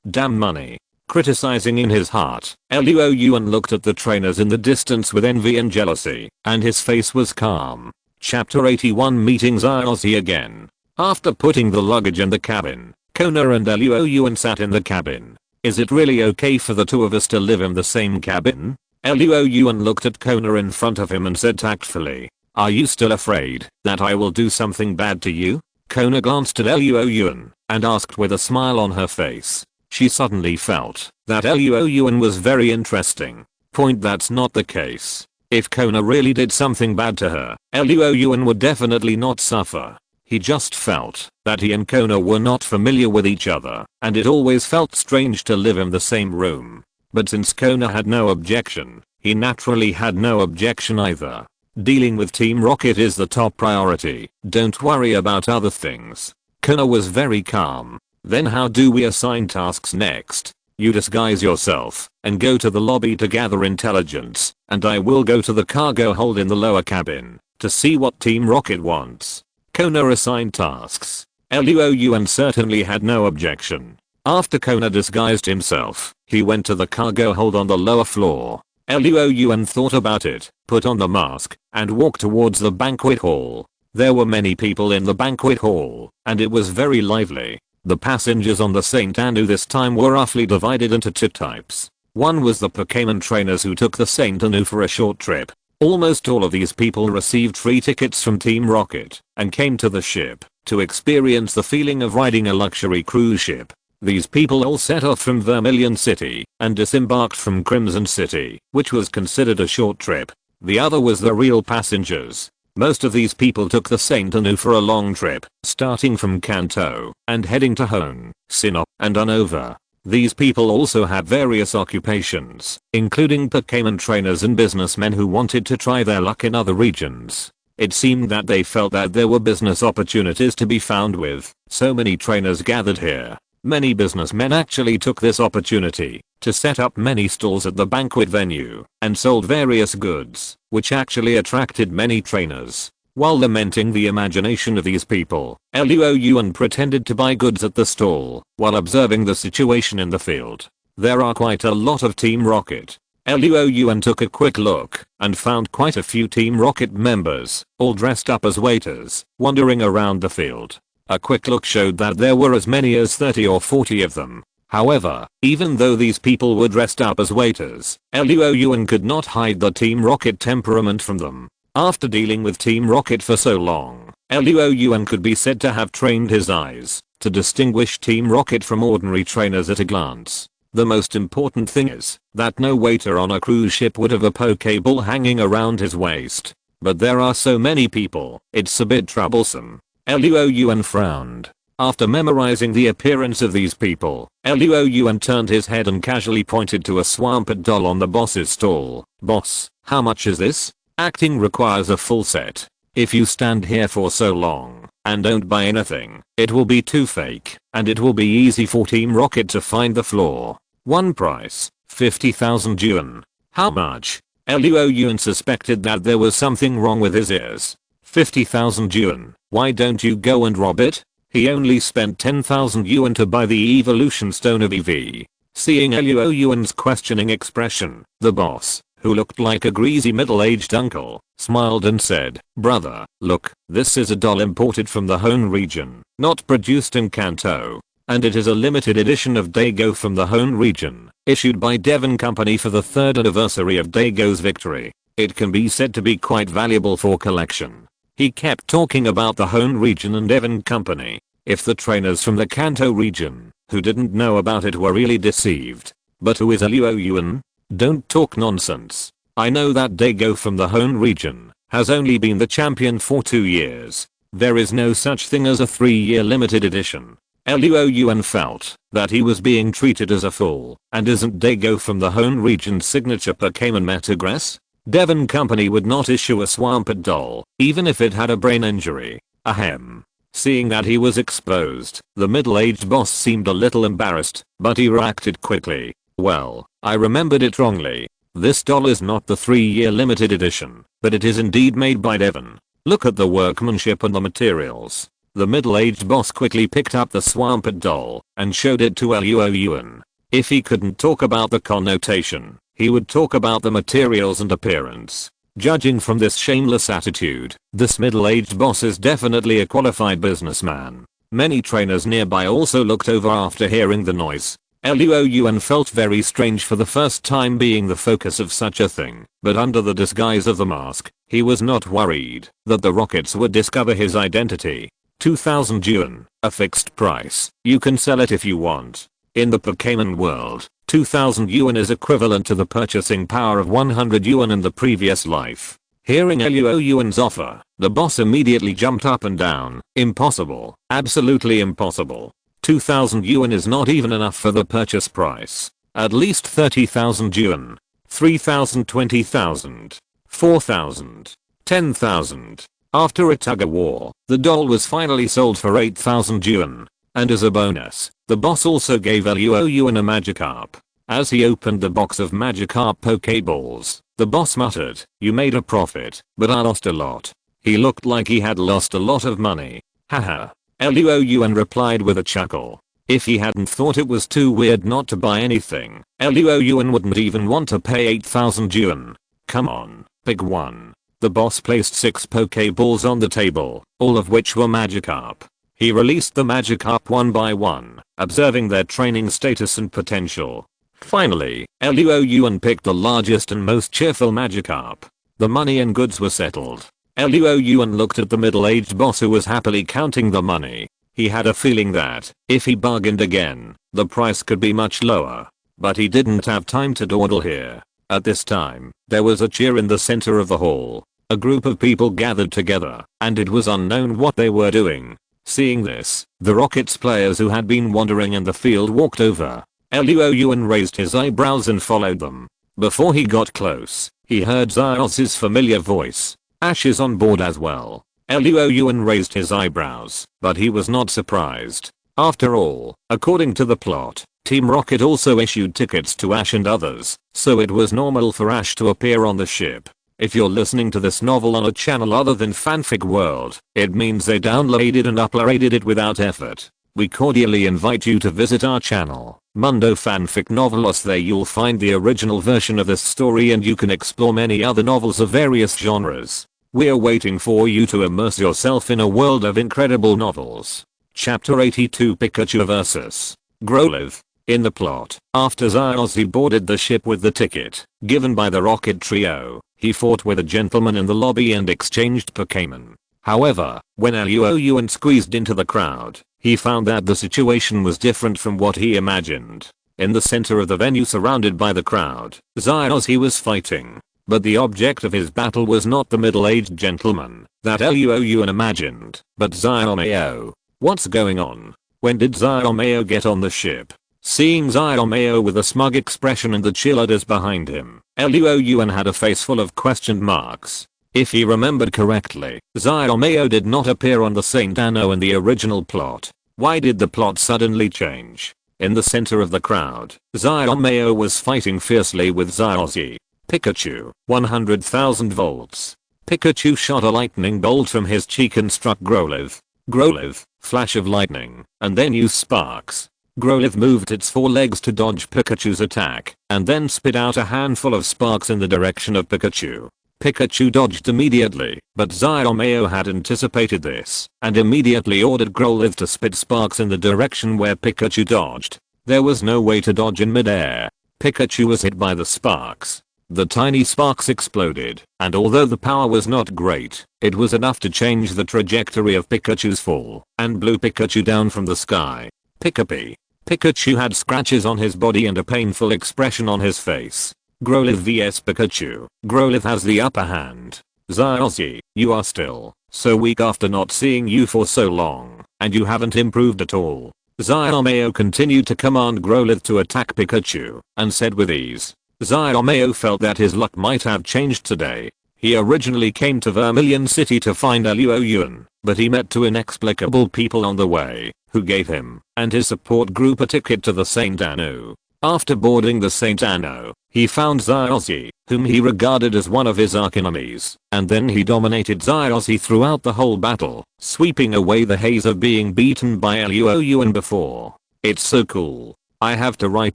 Damn money. Criticizing in his heart, Luo Yuan looked at the trainers in the distance with envy and jealousy, and his face was calm. Chapter 81 Meetings Ozzy again. After putting the luggage in the cabin, Kona and Luo Yuan sat in the cabin. Is it really okay for the two of us to live in the same cabin? Luo Yuan looked at Kona in front of him and said tactfully, are you still afraid that I will do something bad to you? Kona glanced at Luo Yuan and asked with a smile on her face. She suddenly felt that Luo Yuan was very interesting. Point that's not the case. If Kona really did something bad to her, Luo Yuan would definitely not suffer. He just felt that he and Kona were not familiar with each other, and it always felt strange to live in the same room. But since Kona had no objection, he naturally had no objection either. Dealing with Team Rocket is the top priority, don't worry about other things. Kona was very calm. Then how do we assign tasks next? You disguise yourself and go to the lobby to gather intelligence, and I will go to the cargo hold in the lower cabin to see what Team Rocket wants. Kona assigned tasks. Luo Yuan certainly had no objection. After Kona disguised himself, he went to the cargo hold on the lower floor. Luo Yuan thought about it, put on the mask, and walked towards the banquet hall. There were many people in the banquet hall, and it was very lively. The passengers on the St. Anu this time were roughly divided into two types. One was the Pokémon trainers who took the St. Anu for a short trip. Almost all of these people received free tickets from Team Rocket and came to the ship to experience the feeling of riding a luxury cruise ship. These people all set off from Vermilion City and disembarked from Crimson City, which was considered a short trip. The other was the real passengers. Most of these people took the St. Anu for a long trip, starting from Kanto and heading to Hone, Sinop, and on over. These people also had various occupations, including Pokémon trainers and businessmen who wanted to try their luck in other regions. It seemed that they felt that there were business opportunities to be found with so many trainers gathered here. Many businessmen actually took this opportunity to set up many stalls at the banquet venue and sold various goods, which actually attracted many trainers. While lamenting the imagination of these people, Luo Yuan pretended to buy goods at the stall while observing the situation in the field. There are quite a lot of Team Rocket. Luo Yuan took a quick look and found quite a few Team Rocket members, all dressed up as waiters, wandering around the field. A quick look showed that there were as many as 30 or 40 of them. However, even though these people were dressed up as waiters, Luo Yuan could not hide the Team Rocket temperament from them. After dealing with Team Rocket for so long, Luo Yuan could be said to have trained his eyes to distinguish Team Rocket from ordinary trainers at a glance. The most important thing is that no waiter on a cruise ship would have a Pokeball hanging around his waist. But there are so many people, it's a bit troublesome. Luo Yuan frowned. After memorizing the appearance of these people, Luo Yuan turned his head and casually pointed to a Swampert doll on the boss's stall. Boss, how much is this? Acting requires a full set. If you stand here for so long and don't buy anything, it will be too fake, and it will be easy for Team Rocket to find the flaw. One price, 50,000 yuan. How much? Luo Yuan suspected that there was something wrong with his ears. 50,000 yuan. Why don't you go and rob it? He only spent 10,000 yuan to buy the evolution stone of Eevee. Seeing Luo Yuan's questioning expression, the boss, who looked like a greasy middle-aged uncle, smiled and said, brother, look, this is a doll imported from the Hone region, not produced in Kanto. And it is a limited edition of Dago from the Hone region, issued by Devon Company for the 3rd anniversary of Dago's victory. It can be said to be quite valuable for collection. He kept talking about the Hone region and Evan company. If the trainers from the Kanto region, who didn't know about it, were really deceived. But who is a Luo Yuan? Don't talk nonsense. I know that Dago from the Hone region has only been the champion for 2 years. There is no such thing as a 3-year limited edition. Luo Yuan felt that he was being treated as a fool. And isn't Dago from the Hone region's signature Pokémon Metagross? Devon Company would not issue a Swampert doll, even if it had a brain injury. Ahem. Seeing that he was exposed, the middle-aged boss seemed a little embarrassed, but he reacted quickly. Well, I remembered it wrongly. This doll is not the 3-year limited edition, but it is indeed made by Devon. Look at the workmanship and the materials. The middle-aged boss quickly picked up the Swampert doll and showed it to Luo Yuan. If he couldn't talk about the connotation, he would talk about the materials and appearance. Judging from this shameless attitude, this middle-aged boss is definitely a qualified businessman. Many trainers nearby also looked over after hearing the noise. Luo Yuan felt very strange for the first time being the focus of such a thing, but under the disguise of the mask, he was not worried that the rockets would discover his identity. 2,000 yuan, a fixed price. You can sell it if you want. In the Pokémon world, 2,000 yuan is equivalent to the purchasing power of 100 yuan in the previous life. Hearing Luo Yuan's offer, the boss immediately jumped up and down. Impossible. Absolutely impossible. 2,000 yuan is not even enough for the purchase price. At least 30,000 yuan. 3,000, 20,000. 4,000. 10,000. After a tug-of-war, the doll was finally sold for 8,000 yuan. And as a bonus, the boss also gave Luo Yuan a Magikarp. As he opened the box of Magikarp Pokeballs, the boss muttered, "You made a profit, but I lost a lot." He looked like he had lost a lot of money. Haha. Luo Yuan replied with a chuckle. If he hadn't thought it was too weird not to buy anything, Luo Yuan wouldn't even want to pay 8,000 yuan. Come on, pick one. The boss placed 6 Pokeballs on the table, all of which were Magikarp. He released the Magikarp one by one, observing their training status and potential. Finally, Luo Yuan picked the largest and most cheerful Magikarp. The money and goods were settled. Luo Yuan looked at the middle-aged boss who was happily counting the money. He had a feeling that, if he bargained again, the price could be much lower. But he didn't have time to dawdle here. At this time, there was a cheer in the center of the hall. A group of people gathered together, and it was unknown what they were doing. Seeing this, the Rockets players who had been wandering in the field walked over. Luo Yuan raised his eyebrows and followed them. Before he got close, he heard Zyos's familiar voice. Ash is on board as well. Luo Yuan raised his eyebrows, but he was not surprised. After all, according to the plot, Team Rocket also issued tickets to Ash and others, so it was normal for Ash to appear on the ship. If you're listening to this novel on a channel other than Fanfic World, it means they downloaded and uploaded it without effort. We cordially invite you to visit our channel, Mundo Fanfic Novelos. There you'll find the original version of this story and you can explore many other novels of various genres. We're waiting for you to immerse yourself in a world of incredible novels. Chapter 82, Pikachu vs. Growlithe. In the plot, after Zyos boarded the ship with the ticket given by the Rocket Trio, he fought with a gentleman in the lobby and exchanged Pokémon. However, when Luo Yuan squeezed into the crowd, he found that the situation was different from what he imagined. In the center of the venue, surrounded by the crowd, Zyos was fighting. But the object of his battle was not the middle-aged gentleman that Luo Yuan imagined, but Zyomeo. What's going on? When did Zyomeo get on the ship? Seeing Zyomeo with a smug expression and the cheerleaders behind him, Luo Yuan had a face full of question marks. If he remembered correctly, Zyomeo did not appear on the Saint Anno in the original plot. Why did the plot suddenly change? In the center of the crowd, Zyomeo was fighting fiercely with Zyossi. Pikachu, 100,000 volts. Pikachu shot a lightning bolt from his cheek and struck Growlithe. Growlithe, flash of lightning, and then used sparks. Growlithe moved its forelegs to dodge Pikachu's attack, and then spit out a handful of sparks in the direction of Pikachu. Pikachu dodged immediately, but Zyomeo had anticipated this, and immediately ordered Growlithe to spit sparks in the direction where Pikachu dodged. There was no way to dodge in midair. Pikachu was hit by the sparks. The tiny sparks exploded, and although the power was not great, it was enough to change the trajectory of Pikachu's fall and blew Pikachu down from the sky. Pikapi. Pikachu had scratches on his body and a painful expression on his face. Growlithe vs Pikachu. Growlithe has the upper hand. Zyozzy, you are still so weak after not seeing you for so long, and you haven't improved at all. Zyomeo continued to command Growlithe to attack Pikachu, and said with ease. Zyomeo felt that his luck might have changed today. He originally came to Vermilion City to find Luo Yuan, but he met two inexplicable people on the way, who gave him and his support group a ticket to the Saint Anno. After boarding the Saint Anno, he found Zyozzy, whom he regarded as one of his archenemies, and then he dominated Zyozzy throughout the whole battle, sweeping away the haze of being beaten by Luo Yuan before. It's so cool. I have to write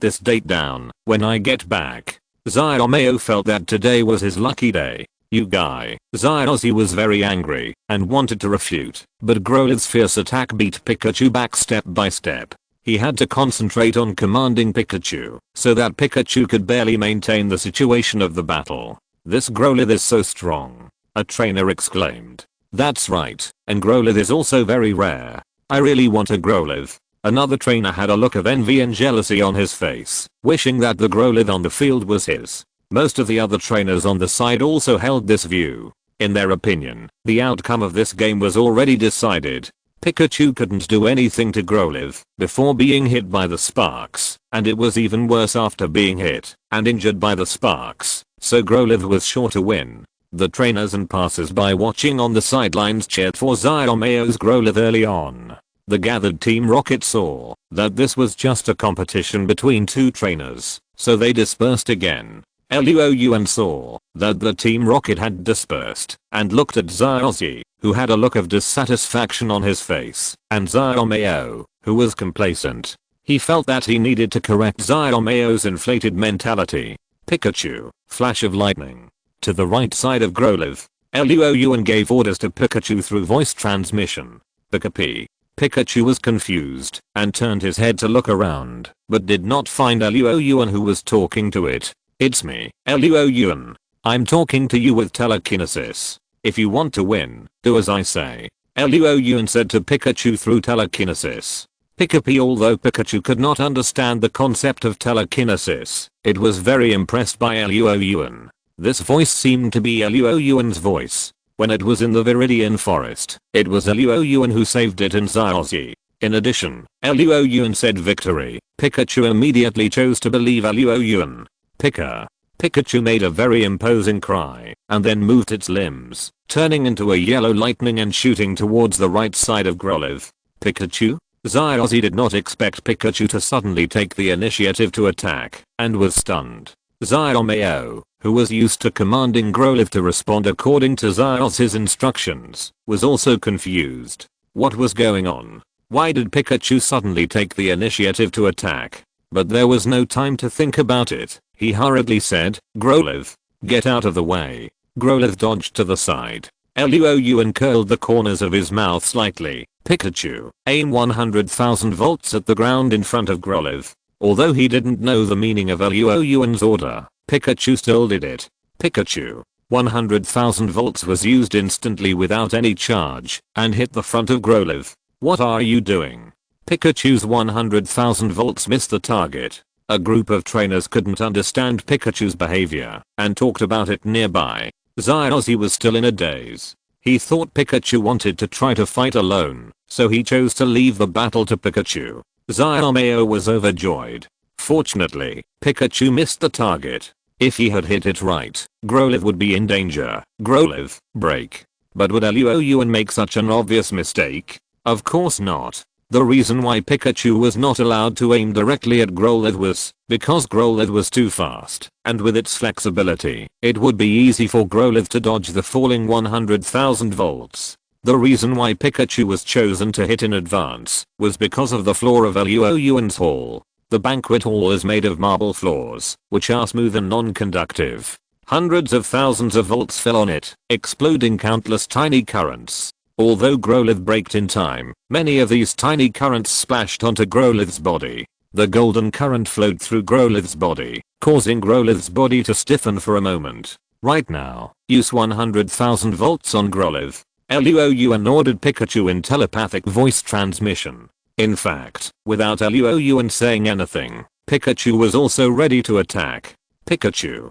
this date down when I get back. Zyomeo felt that today was his lucky day. You guy. Zyozzy was very angry and wanted to refute, but Growlithe's fierce attack beat Pikachu back step by step. He had to concentrate on commanding Pikachu so that Pikachu could barely maintain the situation of the battle. This Growlithe is so strong. A trainer exclaimed. That's right, and Growlithe is also very rare. I really want a Growlithe. Another trainer had a look of envy and jealousy on his face, wishing that the Growlithe on the field was his. Most of the other trainers on the side also held this view. In their opinion, the outcome of this game was already decided. Pikachu couldn't do anything to Growlithe before being hit by the sparks, and it was even worse after being hit and injured by the sparks, so Growlithe was sure to win. The trainers and passers-by watching on the sidelines cheered for Zyomeo's Growlithe early on. The gathered Team Rocket saw that this was just a competition between two trainers, so they dispersed again. Luo Yuan saw that the Team Rocket had dispersed and looked at Zyozzy, who had a look of dissatisfaction on his face, and Zyomeo, who was complacent. He felt that he needed to correct Zyomeo's inflated mentality. Pikachu, flash of lightning. To the right side of Growlithe, Luo Yuan gave orders to Pikachu through voice transmission. Pikapi. Pikachu was confused and turned his head to look around, but did not find Luo Yuan, who was talking to it. It's me, Luo Yuan. I'm talking to you with telekinesis. If you want to win, do as I say. Luo Yuan said to Pikachu through telekinesis. Pikapi, although Pikachu could not understand the concept of telekinesis, it was very impressed by Luo Yuan. This voice seemed to be Luo Yuan's voice. When it was in the Viridian Forest, it was Luo Yuan who saved it in Zyozzy. In addition, Luo Yuan said victory. Pikachu immediately chose to believe Luo Yuan. Pikachu made a very imposing cry, and then moved its limbs, turning into a yellow lightning and shooting towards the right side of Growlithe. Pikachu? Zyozzy did not expect Pikachu to suddenly take the initiative to attack, and was stunned. Zyomeo, who was used to commanding Growlithe to respond according to Zyozzy's instructions, was also confused. What was going on? Why did Pikachu suddenly take the initiative to attack? But there was no time to think about it. He hurriedly said, Growlithe, get out of the way. Growlithe dodged to the side. Luo Yuan curled the corners of his mouth slightly. Pikachu, aim 100,000 volts at the ground in front of Growlithe. Although he didn't know the meaning of Luo Yuan's order, Pikachu still did it. Pikachu, 100,000 volts was used instantly without any charge, and hit the front of Growlithe. What are you doing? Pikachu's 100,000 volts missed the target. A group of trainers couldn't understand Pikachu's behavior and talked about it nearby. Zyozzy was still in a daze. He thought Pikachu wanted to try to fight alone, so he chose to leave the battle to Pikachu. Zyomeo was overjoyed. Fortunately, Pikachu missed the target. If he had hit it right, Growlithe would be in danger. Growlithe, break. But would Luo Yuan make such an obvious mistake? Of course not. The reason why Pikachu was not allowed to aim directly at Growlithe was because Growlithe was too fast, and with its flexibility, it would be easy for Growlithe to dodge the falling 100,000 volts. The reason why Pikachu was chosen to hit in advance was because of the floor of Luo Yuan's hall. The banquet hall is made of marble floors, which are smooth and non-conductive. Hundreds of thousands of volts fell on it, exploding countless tiny currents. Although Growlithe braked in time, many of these tiny currents splashed onto Growlithe's body. The golden current flowed through Growlithe's body, causing Growlithe's body to stiffen for a moment. Right now, use 100,000 volts on Growlithe. Luo Yuan ordered Pikachu in telepathic voice transmission. In fact, without Luo Yuan saying anything, Pikachu was also ready to attack. Pikachu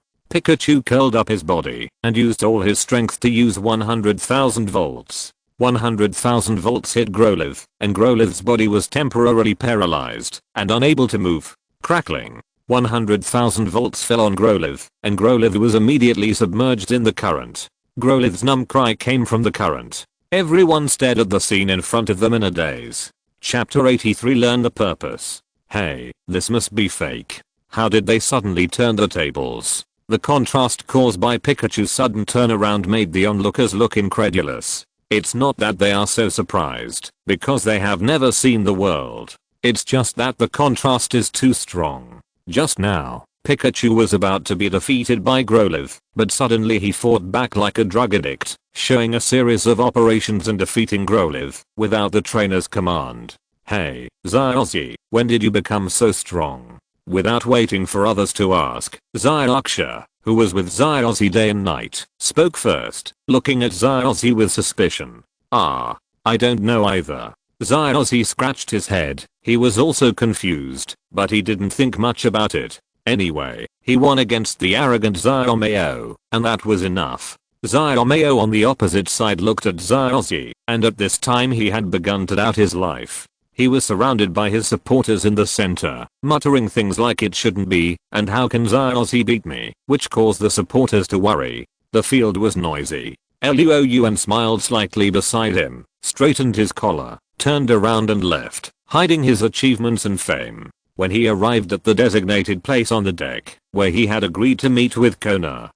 curled up his body and used all his strength to use 100,000 volts. 100,000 volts hit Growlithe, and Growlithe's body was temporarily paralyzed and unable to move. Crackling. 100,000 volts fell on Growlithe, and Growlithe was immediately submerged in the current. Growlithe's numb cry came from the current. Everyone stared at the scene in front of them in a daze. Chapter 83 Learn the Purpose. Hey, this must be fake. How did they suddenly turn the tables? The contrast caused by Pikachu's sudden turnaround made the onlookers look incredulous. It's not that they are so surprised, because they have never seen the world. It's just that the contrast is too strong. Just now, Pikachu was about to be defeated by Growlithe, but suddenly he fought back like a drug addict, showing a series of operations and defeating Growlithe without the trainer's command. Hey, Xiaozi, when did you become so strong? Without waiting for others to ask, Xiaoxia, who was with Xiaozi day and night, spoke first, looking at Xiaozi with suspicion. I don't know either. Xiaozi scratched his head. He was also confused, but he didn't think much about it. Anyway, he won against the arrogant Xiaomao, and that was enough. Xiaomao on the opposite side looked at Xiaozi, and at this time he had begun to doubt his life. He was surrounded by his supporters in the center, muttering things like it shouldn't be, and how can Xiaozi beat me, which caused the supporters to worry. The field was noisy. Luo Yuan smiled slightly beside him, straightened his collar, turned around and left, hiding his achievements and fame. When he arrived at the designated place on the deck, where he had agreed to meet with Kona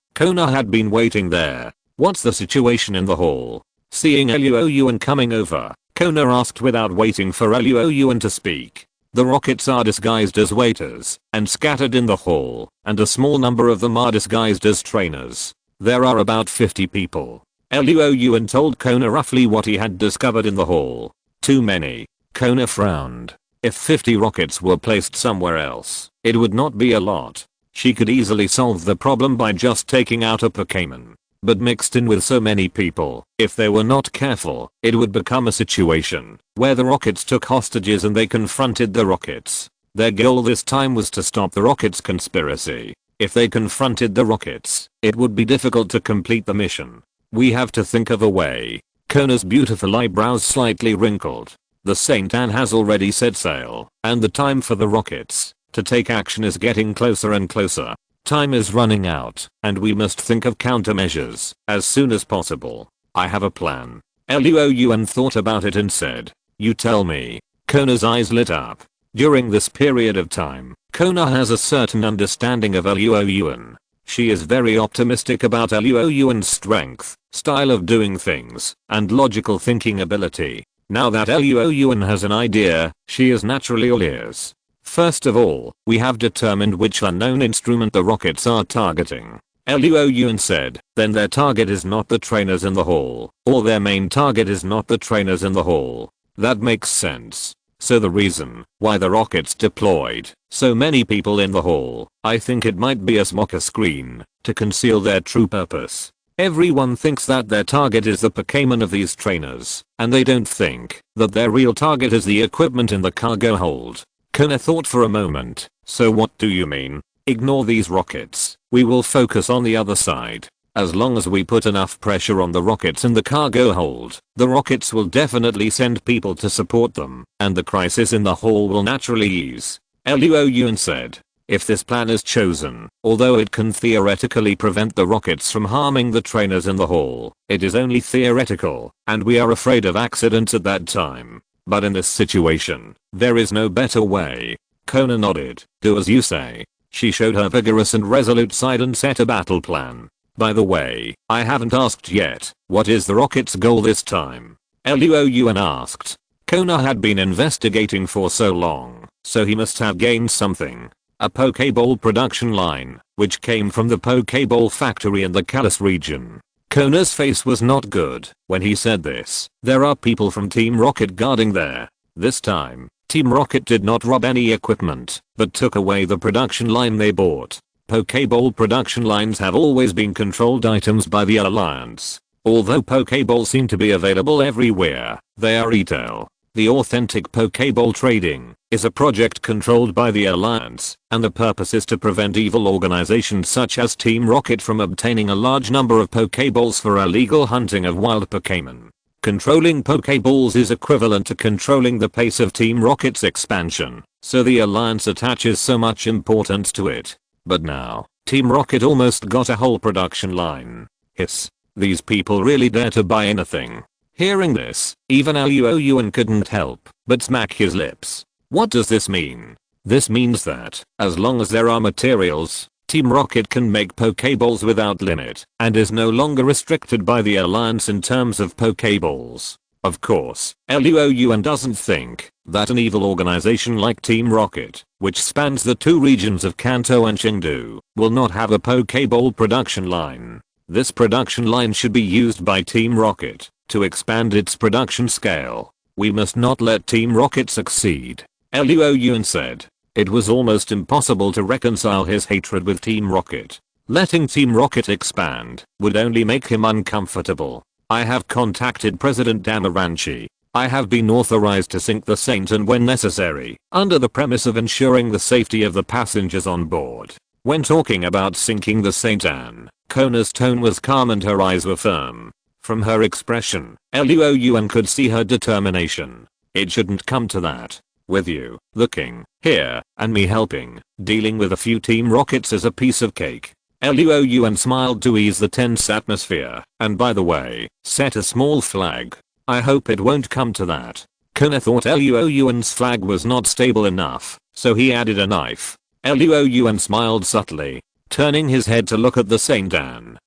had been waiting there. What's the situation in the hall? Seeing Luo Yuan coming over, Kona asked without waiting for Luo Yuan to speak. The rockets are disguised as waiters and scattered in the hall, and a small number of them are disguised as trainers. There are about 50 people. Luo Yuan told Kona roughly what he had discovered in the hall. Too many. Kona frowned. If 50 rockets were placed somewhere else, it would not be a lot. She could easily solve the problem by just taking out a Pokémon. But mixed in with so many people, if they were not careful, it would become a situation where the rockets took hostages and they confronted the rockets. Their goal this time was to stop the rockets' conspiracy. If they confronted the rockets, it would be difficult to complete the mission. We have to think of a way. Kona's beautiful eyebrows slightly wrinkled. The Saint Anne has already set sail, and the time for the rockets to take action is getting closer and closer. Time is running out, and we must think of countermeasures as soon as possible. I have a plan. Luo Yuan thought about it and said, "You tell me." Kona's eyes lit up. During this period of time, Kona has a certain understanding of Luo Yuan. She is very optimistic about Luo Yuan's strength, style of doing things, and logical thinking ability. Now that Luo Yuan has an idea, she is naturally all ears. First of all, we have determined which unknown instrument the rockets are targeting. Luo Yuan said, then their target is not the trainers in the hall, or their main target is not the trainers in the hall. That makes sense. So the reason why the rockets deployed so many people in the hall, I think it might be a smoker screen to conceal their true purpose. Everyone thinks that their target is the Pokémon of these trainers, and they don't think that their real target is the equipment in the cargo hold. Kona thought for a moment. So what do you mean? Ignore these rockets. We will focus on the other side. As long as we put enough pressure on the rockets in the cargo hold, the rockets will definitely send people to support them, and the crisis in the hall will naturally ease. Luo Yuan said. If this plan is chosen, although it can theoretically prevent the rockets from harming the trainers in the hall, it is only theoretical, and we are afraid of accidents at that time. But in this situation, there is no better way. Kona nodded. Do as you say. She showed her vigorous and resolute side and set a battle plan. By the way, I haven't asked yet, what is the rocket's goal this time? Luo Yuan asked. Kona had been investigating for so long, so he must have gained something. A Pokeball production line, which came from the Pokeball factory in the Kalos region. Kona's face was not good when he said this. There are people from Team Rocket guarding there. This time, Team Rocket did not rob any equipment, but took away the production line they bought. Pokeball production lines have always been controlled items by the Alliance. Although Pokeballs seem to be available everywhere, they are retail. The authentic Pokeball trading is a project controlled by the Alliance, and the purpose is to prevent evil organizations such as Team Rocket from obtaining a large number of Pokeballs for illegal hunting of wild Pokémon. Controlling Pokeballs is equivalent to controlling the pace of Team Rocket's expansion, so the Alliance attaches so much importance to it. But now, Team Rocket almost got a whole production line. Hiss. These people really dare to buy anything. Hearing this, even Luo Yuan couldn't help but smack his lips. What does this mean? This means that, as long as there are materials, Team Rocket can make Pokeballs without limit, and is no longer restricted by the Alliance in terms of Pokeballs. Of course, Luo Yuan doesn't think that an evil organization like Team Rocket, which spans the two regions of Kanto and Chengdu, will not have a Pokeball production line. This production line should be used by Team Rocket to expand its production scale. We must not let Team Rocket succeed. Luo Yuan said. It was almost impossible to reconcile his hatred with Team Rocket. Letting Team Rocket expand would only make him uncomfortable. I have contacted President Damaranchi. I have been authorized to sink the Saint and when necessary, under the premise of ensuring the safety of the passengers on board. When talking about sinking the Saint Anne, Kona's tone was calm and her eyes were firm. From her expression, Luo Yuan could see her determination. It shouldn't come to that. With you, the king, here, and me helping, dealing with a few Team Rockets is a piece of cake. Luo Yuan smiled to ease the tense atmosphere, and by the way, set a small flag. I hope it won't come to that. Kona thought Luo Yuan's flag was not stable enough, so he added a knife. Luo Yuan smiled subtly, turning his head to look at the Saint Anne.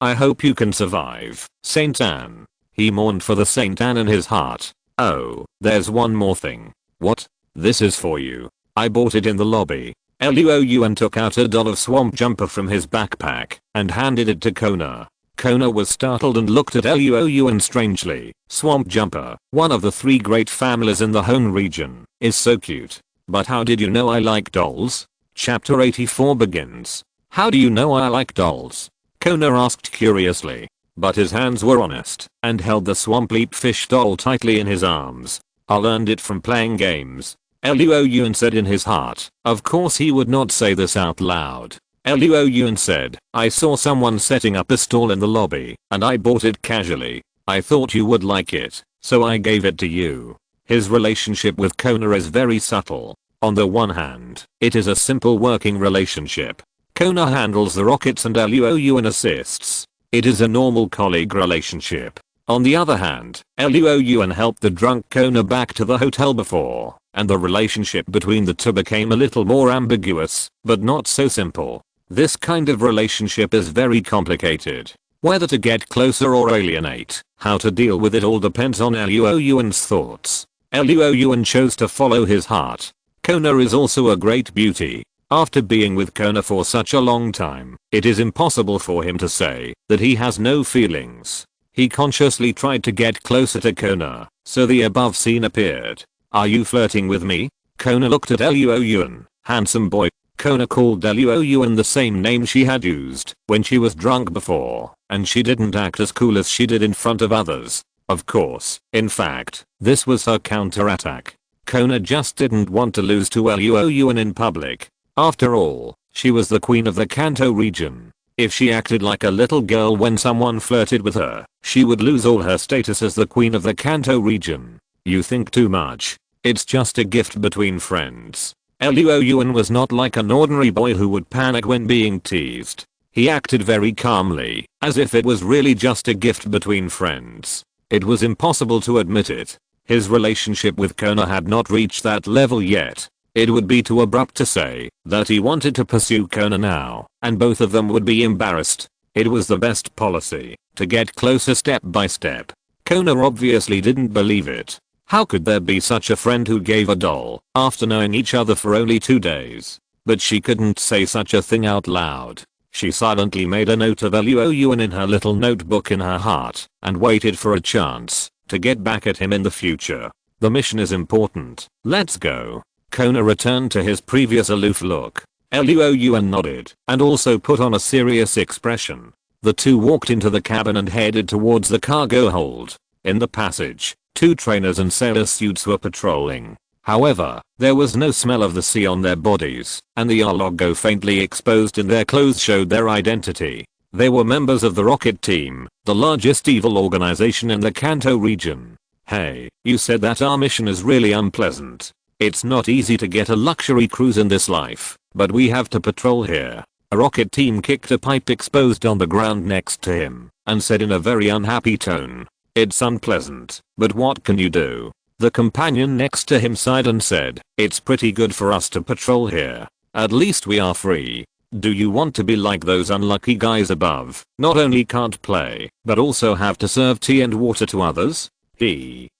I hope you can survive, Saint Anne. He mourned for the Saint Anne in his heart. Oh, there's one more thing. What? This is for you. I bought it in the lobby. Luo Yuan took out a doll of Swamp Jumper from his backpack and handed it to Kona. Kona was startled and looked at Luo Yuan strangely. Swamp Jumper, one of the 3 great families in the Hone region, is so cute. But how did you know I like dolls? Chapter 84 begins. How do you know I like dolls? Kona asked curiously. But his hands were honest and held the Swamp Leap Fish doll tightly in his arms. I learned it from playing games. Luo Yuan said in his heart. Of course he would not say this out loud. Luo Yuan said, I saw someone setting up a stall in the lobby, and I bought it casually. I thought you would like it, so I gave it to you. His relationship with Kona is very subtle. On the one hand, it is a simple working relationship. Kona handles the rockets and Luo Yuan assists. It is a normal colleague relationship. On the other hand, Luo Yuan helped the drunk Kona back to the hotel before, and the relationship between the two became a little more ambiguous, but not so simple. This kind of relationship is very complicated. Whether to get closer or alienate, how to deal with it all depends on Luo Yuan's thoughts. Luo Yuan chose to follow his heart. Kona is also a great beauty. After being with Kona for such a long time, it is impossible for him to say that he has no feelings. He consciously tried to get closer to Kona, so the above scene appeared. Are you flirting with me? Kona looked at Luo Yuan. Handsome boy. Kona called Luo Yuan the same name she had used when she was drunk before, and she didn't act as cool as she did in front of others. Of course, in fact, this was her counterattack. Kona just didn't want to lose to Luo Yuan in public. After all, she was the queen of the Kanto region. If she acted like a little girl when someone flirted with her, she would lose all her status as the queen of the Kanto region. You think too much. It's just a gift between friends. Luo Yuan was not like an ordinary boy who would panic when being teased. He acted very calmly, as if it was really just a gift between friends. It was impossible to admit it. His relationship with Kona had not reached that level yet. It would be too abrupt to say that he wanted to pursue Kona now, and both of them would be embarrassed. It was the best policy to get closer step by step. Kona obviously didn't believe it. How could there be such a friend who gave a doll after knowing each other for only 2 days? But she couldn't say such a thing out loud. She silently made a note of Luo Yuan in her little notebook in her heart and waited for a chance to get back at him in the future. The mission is important. Let's go. Kona returned to his previous aloof look. Luo Yuan nodded and also put on a serious expression. The two walked into the cabin and headed towards the cargo hold. In the passage, 2 trainers in sailor suits were patrolling. However, there was no smell of the sea on their bodies, and the R logo faintly exposed in their clothes showed their identity. They were members of the Rocket Team, the largest evil organization in the Kanto region. Hey, you said that our mission is really unpleasant. It's not easy to get a luxury cruise in this life, but we have to patrol here. A Rocket Team kicked a pipe exposed on the ground next to him, and said in a very unhappy tone, "It's unpleasant, but what can you do?" The companion next to him sighed and said, "It's pretty good for us to patrol here. At least we are free. Do you want to be like those unlucky guys above? Not only can't play, but also have to serve tea and water to others?"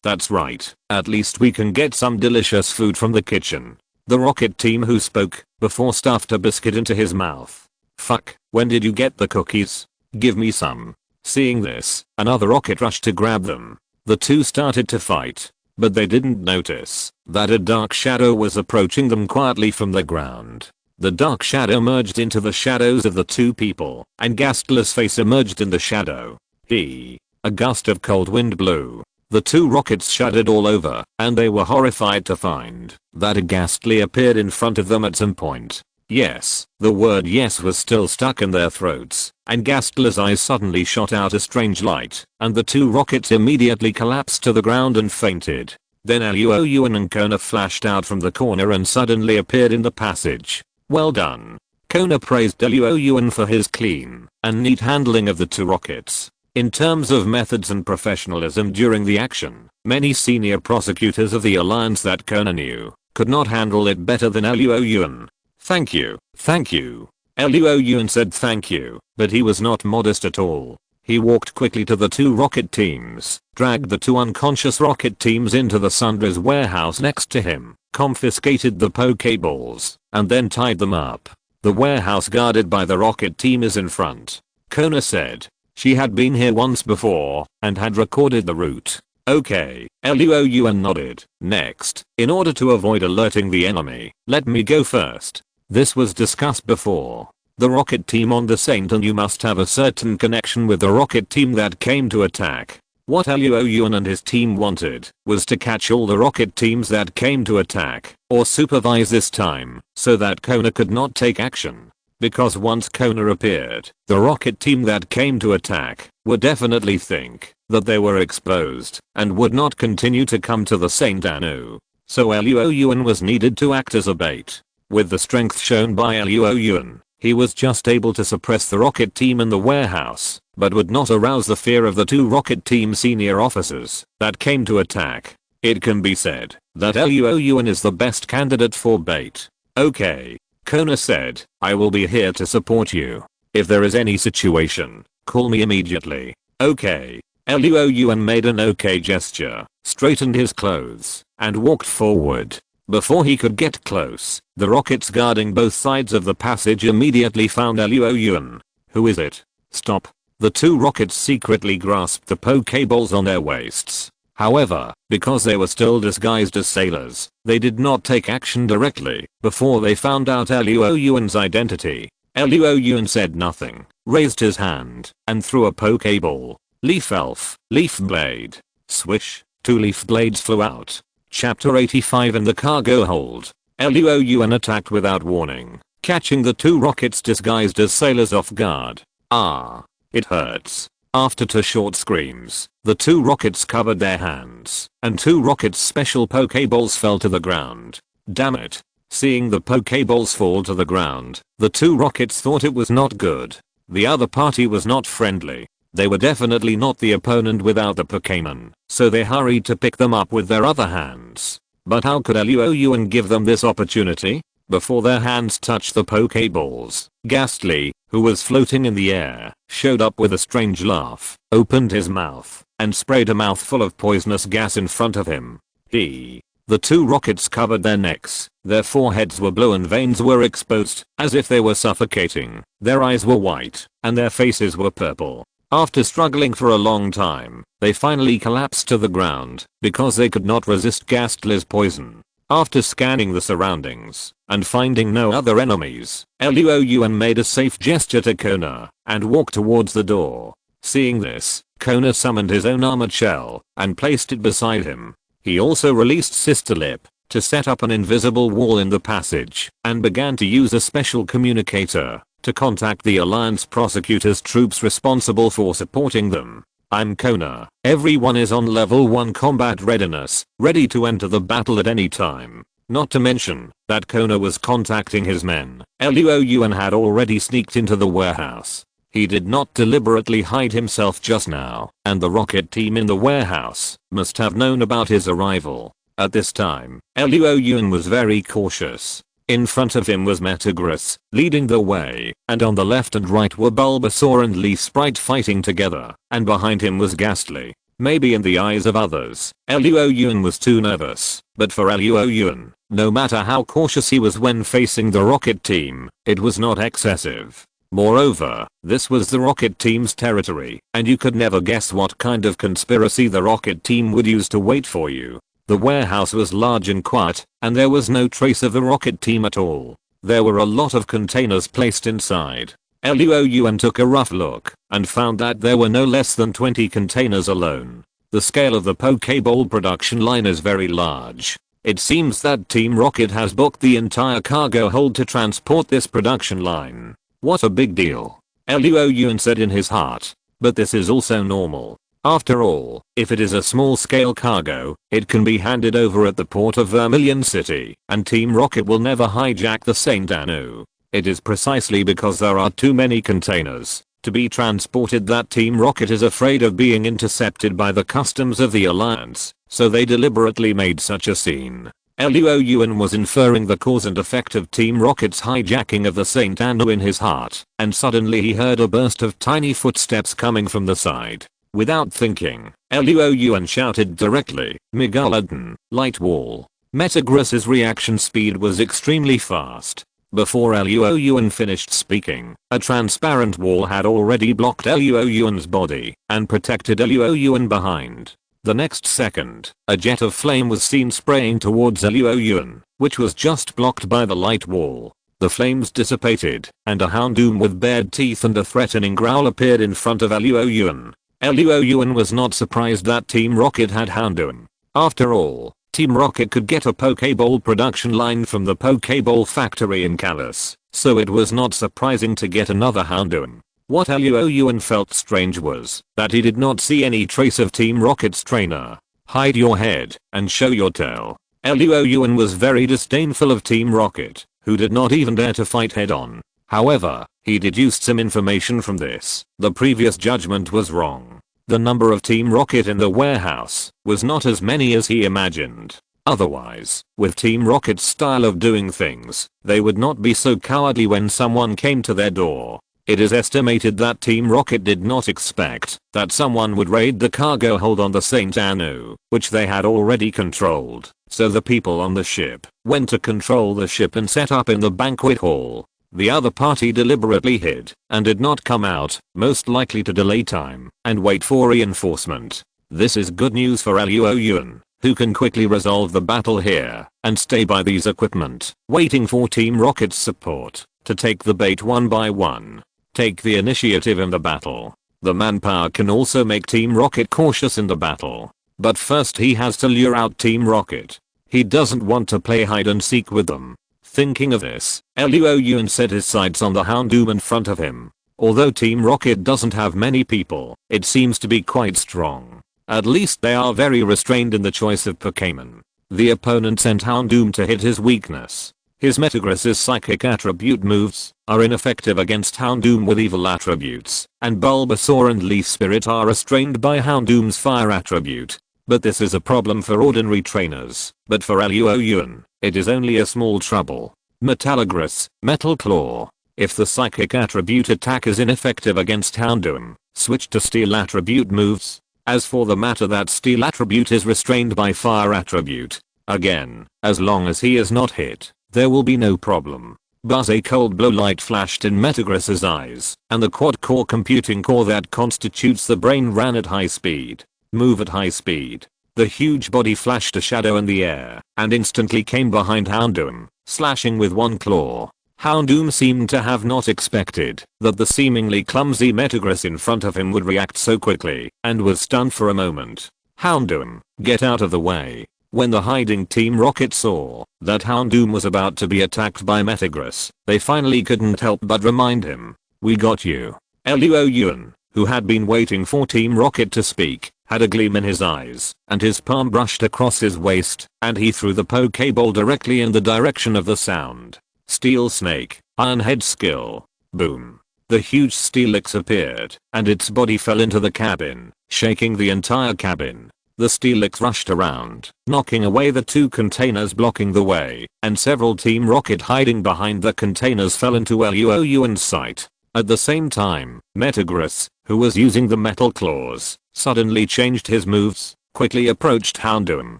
That's right. At least we can get some delicious food from the kitchen. The Rocket Team who spoke before stuffed a biscuit into his mouth. Fuck, when did you get the cookies? Give me some. Seeing this, another rocket rushed to grab them. The two started to fight, but they didn't notice that a dark shadow was approaching them quietly from the ground. The dark shadow merged into the shadows of the two people, and Ghastly's face emerged in the shadow. A gust of cold wind blew. The two rockets shuddered all over, and they were horrified to find that a Ghastly appeared in front of them at some point. Yes, the word yes was still stuck in their throats, and Ghastly's eyes suddenly shot out a strange light, and the two rockets immediately collapsed to the ground and fainted. Then Luo Yuan and Kona flashed out from the corner and suddenly appeared in the passage. Well done. Kona praised Luo Yuan for his clean and neat handling of the two rockets. In terms of methods and professionalism during the action, many senior prosecutors of the Alliance that Kona knew could not handle it better than Luo Yuan. Thank you, thank you. Luo Yuan said thank you, but he was not modest at all. He walked quickly to the two rocket teams, dragged the two unconscious rocket teams into the Sundra's warehouse next to him, confiscated the Pokeballs, and then tied them up. The warehouse guarded by the rocket team is in front. Kona said. She had been here once before and had recorded the route. Okay, Luo Yuan nodded. Next, in order to avoid alerting the enemy, let me go first. This was discussed before. The rocket team on the Saint and you must have a certain connection with the rocket team that came to attack. What Luo Yuan and his team wanted was to catch all the rocket teams that came to attack, or supervise this time, so that Kona could not take action. Because once Kona appeared, the rocket team that came to attack would definitely think that they were exposed and would not continue to come to the Saint Anu. So Luo Yuan was needed to act as a bait. With the strength shown by Luo Yuan, he was just able to suppress the rocket team in the warehouse, but would not arouse the fear of the two rocket team senior officers that came to attack. It can be said that Luo Yuan is the best candidate for bait. Okay. Kona said, I will be here to support you. If there is any situation, call me immediately. Okay. Luo Yuan made an okay gesture, straightened his clothes, and walked forward. Before he could get close, the rockets guarding both sides of the passage immediately found Luo Yuan. Who is it? Stop. The two rockets secretly grasped the Pokeballs on their waists. However, because they were still disguised as sailors, they did not take action directly before they found out Luo Yuan's identity. Luo Yuan said nothing, raised his hand, and threw a Pokeball. Leaf Elf, Leaf Blade. Swish, 2 leaf blades flew out. Chapter 85 in the cargo hold. Luo Yuan attacked without warning, catching the two rockets disguised as sailors off guard. Ah, it hurts. After 2 short screams, the two rockets covered their hands, and 2 rockets' special Pokeballs fell to the ground. Damn it. Seeing the Pokeballs fall to the ground, the two rockets thought it was not good. The other party was not friendly. They were definitely not the opponent without the Pokémon, so they hurried to pick them up with their other hands. But how could Luo Yuan give them this opportunity? Before their hands touched the Pokeballs, Ghastly, who was floating in the air, showed up with a strange laugh, opened his mouth, and sprayed a mouthful of poisonous gas in front of him. The two rockets covered their necks, their foreheads were blue and veins were exposed, as if they were suffocating. Their eyes were white, and their faces were purple. After struggling for a long time, they finally collapsed to the ground because they could not resist Ghastly's poison. After scanning the surroundings and finding no other enemies, Luo Yuan made a safe gesture to Kona and walked towards the door. Seeing this, Kona summoned his own armored shell and placed it beside him. He also released Sister Lip to set up an invisible wall in the passage and began to use a special communicator to contact the Alliance prosecutor's troops responsible for supporting them. I'm Kona. Everyone is on level 1 combat readiness, ready to enter the battle at any time. Not to mention that Kona was contacting his men. Luo Yuan had already sneaked into the warehouse. He did not deliberately hide himself just now, and the rocket team in the warehouse must have known about his arrival. At this time, Luo Yuan was very cautious. In front of him was Metagross, leading the way, and on the left and right were Bulbasaur and Leaf Sprite fighting together, and behind him was Ghastly. Maybe in the eyes of others, Luo Yuan was too nervous, but for Luo Yuan, no matter how cautious he was when facing the rocket team, it was not excessive. Moreover, this was the rocket team's territory, and you could never guess what kind of conspiracy the rocket team would use to wait for you. The warehouse was large and quiet, and there was no trace of the rocket team at all. There were a lot of containers placed inside. Luo Yuan took a rough look and found that there were no less than 20 containers alone. The scale of the Pokeball production line is very large. It seems that Team Rocket has booked the entire cargo hold to transport this production line. What a big deal. Luo Yuan said in his heart. But this is also normal. After all, if it is a small-scale cargo, it can be handed over at the port of Vermilion City, and Team Rocket will never hijack the Saint Anu. It is precisely because there are too many containers to be transported that Team Rocket is afraid of being intercepted by the customs of the Alliance, so they deliberately made such a scene. Luo Yuan was inferring the cause and effect of Team Rocket's hijacking of the Saint Anu in his heart, and suddenly he heard a burst of tiny footsteps coming from the side. Without thinking, Luo Yuan shouted directly, Megalodon, light wall. Metagross's reaction speed was extremely fast. Before Luo Yuan finished speaking, a transparent wall had already blocked Luo Yuan's body and protected Luo Yuan behind. The next second, a jet of flame was seen spraying towards Luo Yuan, which was just blocked by the light wall. The flames dissipated, and a Houndoom with bared teeth and a threatening growl appeared in front of Luo Yuan. Luo Yuan was not surprised that Team Rocket had Houndoom. After all, Team Rocket could get a Pokeball production line from the Pokeball factory in Kalos, so it was not surprising to get another Houndoom. What Luo Yuan felt strange was that he did not see any trace of Team Rocket's trainer. Hide your head and show your tail. Luo Yuan was very disdainful of Team Rocket, who did not even dare to fight head on. However, he deduced some information from this. The previous judgment was wrong. The number of Team Rocket in the warehouse was not as many as he imagined. Otherwise, with Team Rocket's style of doing things, they would not be so cowardly when someone came to their door. It is estimated that Team Rocket did not expect that someone would raid the cargo hold on the Saint Anu, which they had already controlled. So the people on the ship went to control the ship and set up in the banquet hall. The other party deliberately hid and did not come out, most likely to delay time and wait for reinforcement. This is good news for Luo Yuan, who can quickly resolve the battle here and stay by these equipment, waiting for Team Rocket's support to take the bait one by one. Take the initiative in the battle. The manpower can also make Team Rocket cautious in the battle. But first he has to lure out Team Rocket. He doesn't want to play hide and seek with them. Thinking of this, Luo Yuan set his sights on the Houndoom in front of him. Although Team Rocket doesn't have many people, it seems to be quite strong. At least they are very restrained in the choice of Pokémon. The opponent sent Houndoom to hit his weakness. His Metagross's psychic attribute moves are ineffective against Houndoom with evil attributes, and Bulbasaur and Leaf Spirit are restrained by Houndoom's fire attribute. But this is a problem for ordinary trainers. But for Luo Yuan, it is only a small trouble. Metagross, Metal Claw. If the psychic attribute attack is ineffective against Houndoom, switch to steel attribute moves. As for the matter that steel attribute is restrained by fire attribute, again, as long as he is not hit, there will be no problem. Buzz, a cold blue light flashed in Metagross's eyes, and the quad-core computing core that constitutes the brain ran at high speed. Move at high speed. The huge body flashed a shadow in the air and instantly came behind Houndoom, slashing with one claw. Houndoom seemed to have not expected that the seemingly clumsy Metagross in front of him would react so quickly and was stunned for a moment. Houndoom, get out of the way. When the hiding Team Rocket saw that Houndoom was about to be attacked by Metagross, they finally couldn't help but remind him, "We got you." Luo Yuan, who had been waiting for Team Rocket to speak, had a gleam in his eyes, and his palm brushed across his waist, and he threw the Pokeball directly in the direction of the sound. Steel Snake, Ironhead skill. Boom. The huge Steelix appeared, and its body fell into the cabin, shaking the entire cabin. The Steelix rushed around, knocking away the two containers blocking the way, and several Team Rocket hiding behind the containers fell into Luo Yuan's sight. At the same time, Metagross, who was using the metal claws, suddenly changed his moves, quickly approached Houndoom,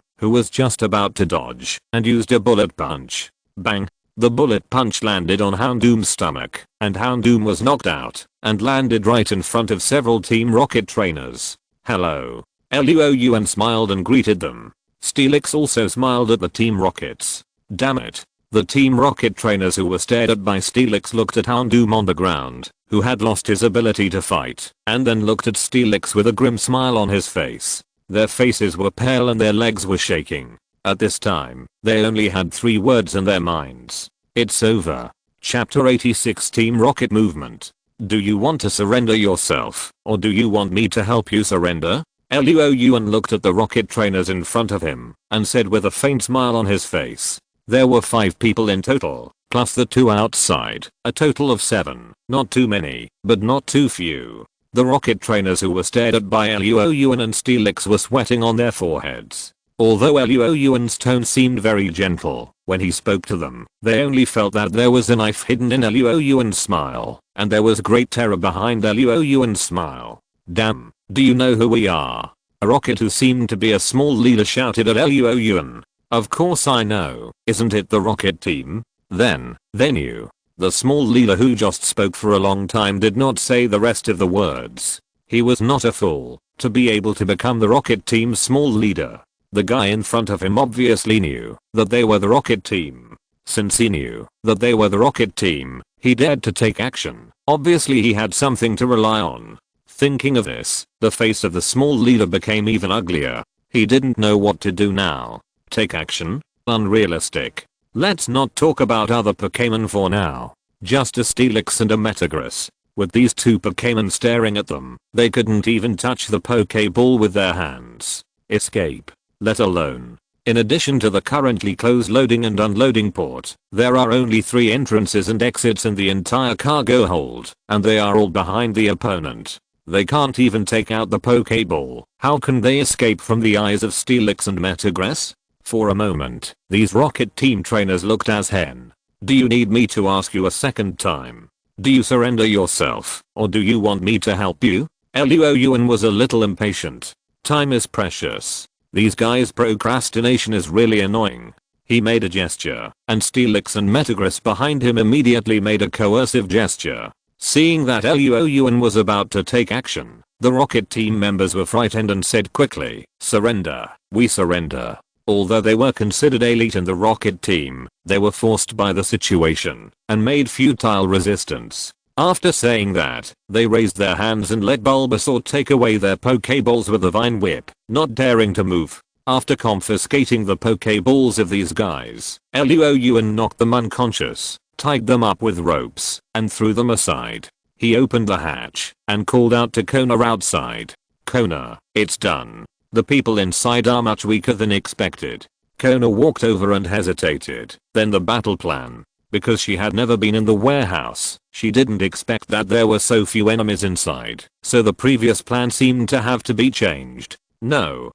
who was just about to dodge, and used a bullet punch. Bang! The bullet punch landed on Houndoom's stomach, and Houndoom was knocked out, and landed right in front of several Team Rocket trainers. "Hello." Luo Yuan smiled and greeted them. Steelix also smiled at the Team Rockets. Damn it. The Team Rocket trainers who were stared at by Steelix looked at Houndoom on the ground, who had lost his ability to fight, and then looked at Steelix with a grim smile on his face. Their faces were pale and their legs were shaking. At this time, they only had 3 words in their minds. It's over. Chapter 86 Team Rocket Movement. Do you want to surrender yourself, or do you want me to help you surrender? Luo Yuan looked at the rocket trainers in front of him, and said with a faint smile on his face. There were 5 people in total, plus the 2 outside, a total of 7, not too many, but not too few. The rocket trainers who were stared at by Luo Yuan and Steelix were sweating on their foreheads. Although Luo Yuan's tone seemed very gentle when he spoke to them, they only felt that there was a knife hidden in Luo Yuan's smile, and there was great terror behind Luo Yuan's smile. Damn, do you know who we are? A rocket who seemed to be a small leader shouted at Luo Yuan. Of course I know, isn't it the rocket team? Then, they knew. The small leader who just spoke for a long time did not say the rest of the words. He was not a fool to be able to become the rocket team's small leader. The guy in front of him obviously knew that they were the rocket team. Since he knew that they were the rocket team, he dared to take action. Obviously he had something to rely on. Thinking of this, the face of the small leader became even uglier. He didn't know what to do now. Take action? Unrealistic. Let's not talk about other Pokémon for now. Just a Steelix and a Metagross. With these 2 Pokémon staring at them, they couldn't even touch the Pokéball with their hands. Escape. Let alone. In addition to the currently closed loading and unloading port, there are only 3 entrances and exits in the entire cargo hold, and they are all behind the opponent. They can't even take out the Pokéball. How can they escape from the eyes of Steelix and Metagross? For a moment, these rocket team trainers looked as hen. Do you need me to ask you a second time? Do you surrender yourself, or do you want me to help you? Luo Yuan was a little impatient. Time is precious. These guys' procrastination is really annoying. He made a gesture, and Steelix and Metagross behind him immediately made a coercive gesture. Seeing that Luo Yuan was about to take action, the rocket team members were frightened and said quickly, "Surrender, we surrender." Although they were considered elite in the rocket team, they were forced by the situation and made futile resistance. After saying that, they raised their hands and let Bulbasaur take away their Pokeballs with a vine whip, not daring to move. After confiscating the Pokeballs of these guys, Luo Yuan knocked them unconscious, tied them up with ropes, and threw them aside. He opened the hatch and called out to Kona outside. "Kona, it's done. The people inside are much weaker than expected." Kona walked over and hesitated. Then the battle plan. Because she had never been in the warehouse, she didn't expect that there were so few enemies inside, so the previous plan seemed to have to be changed. No,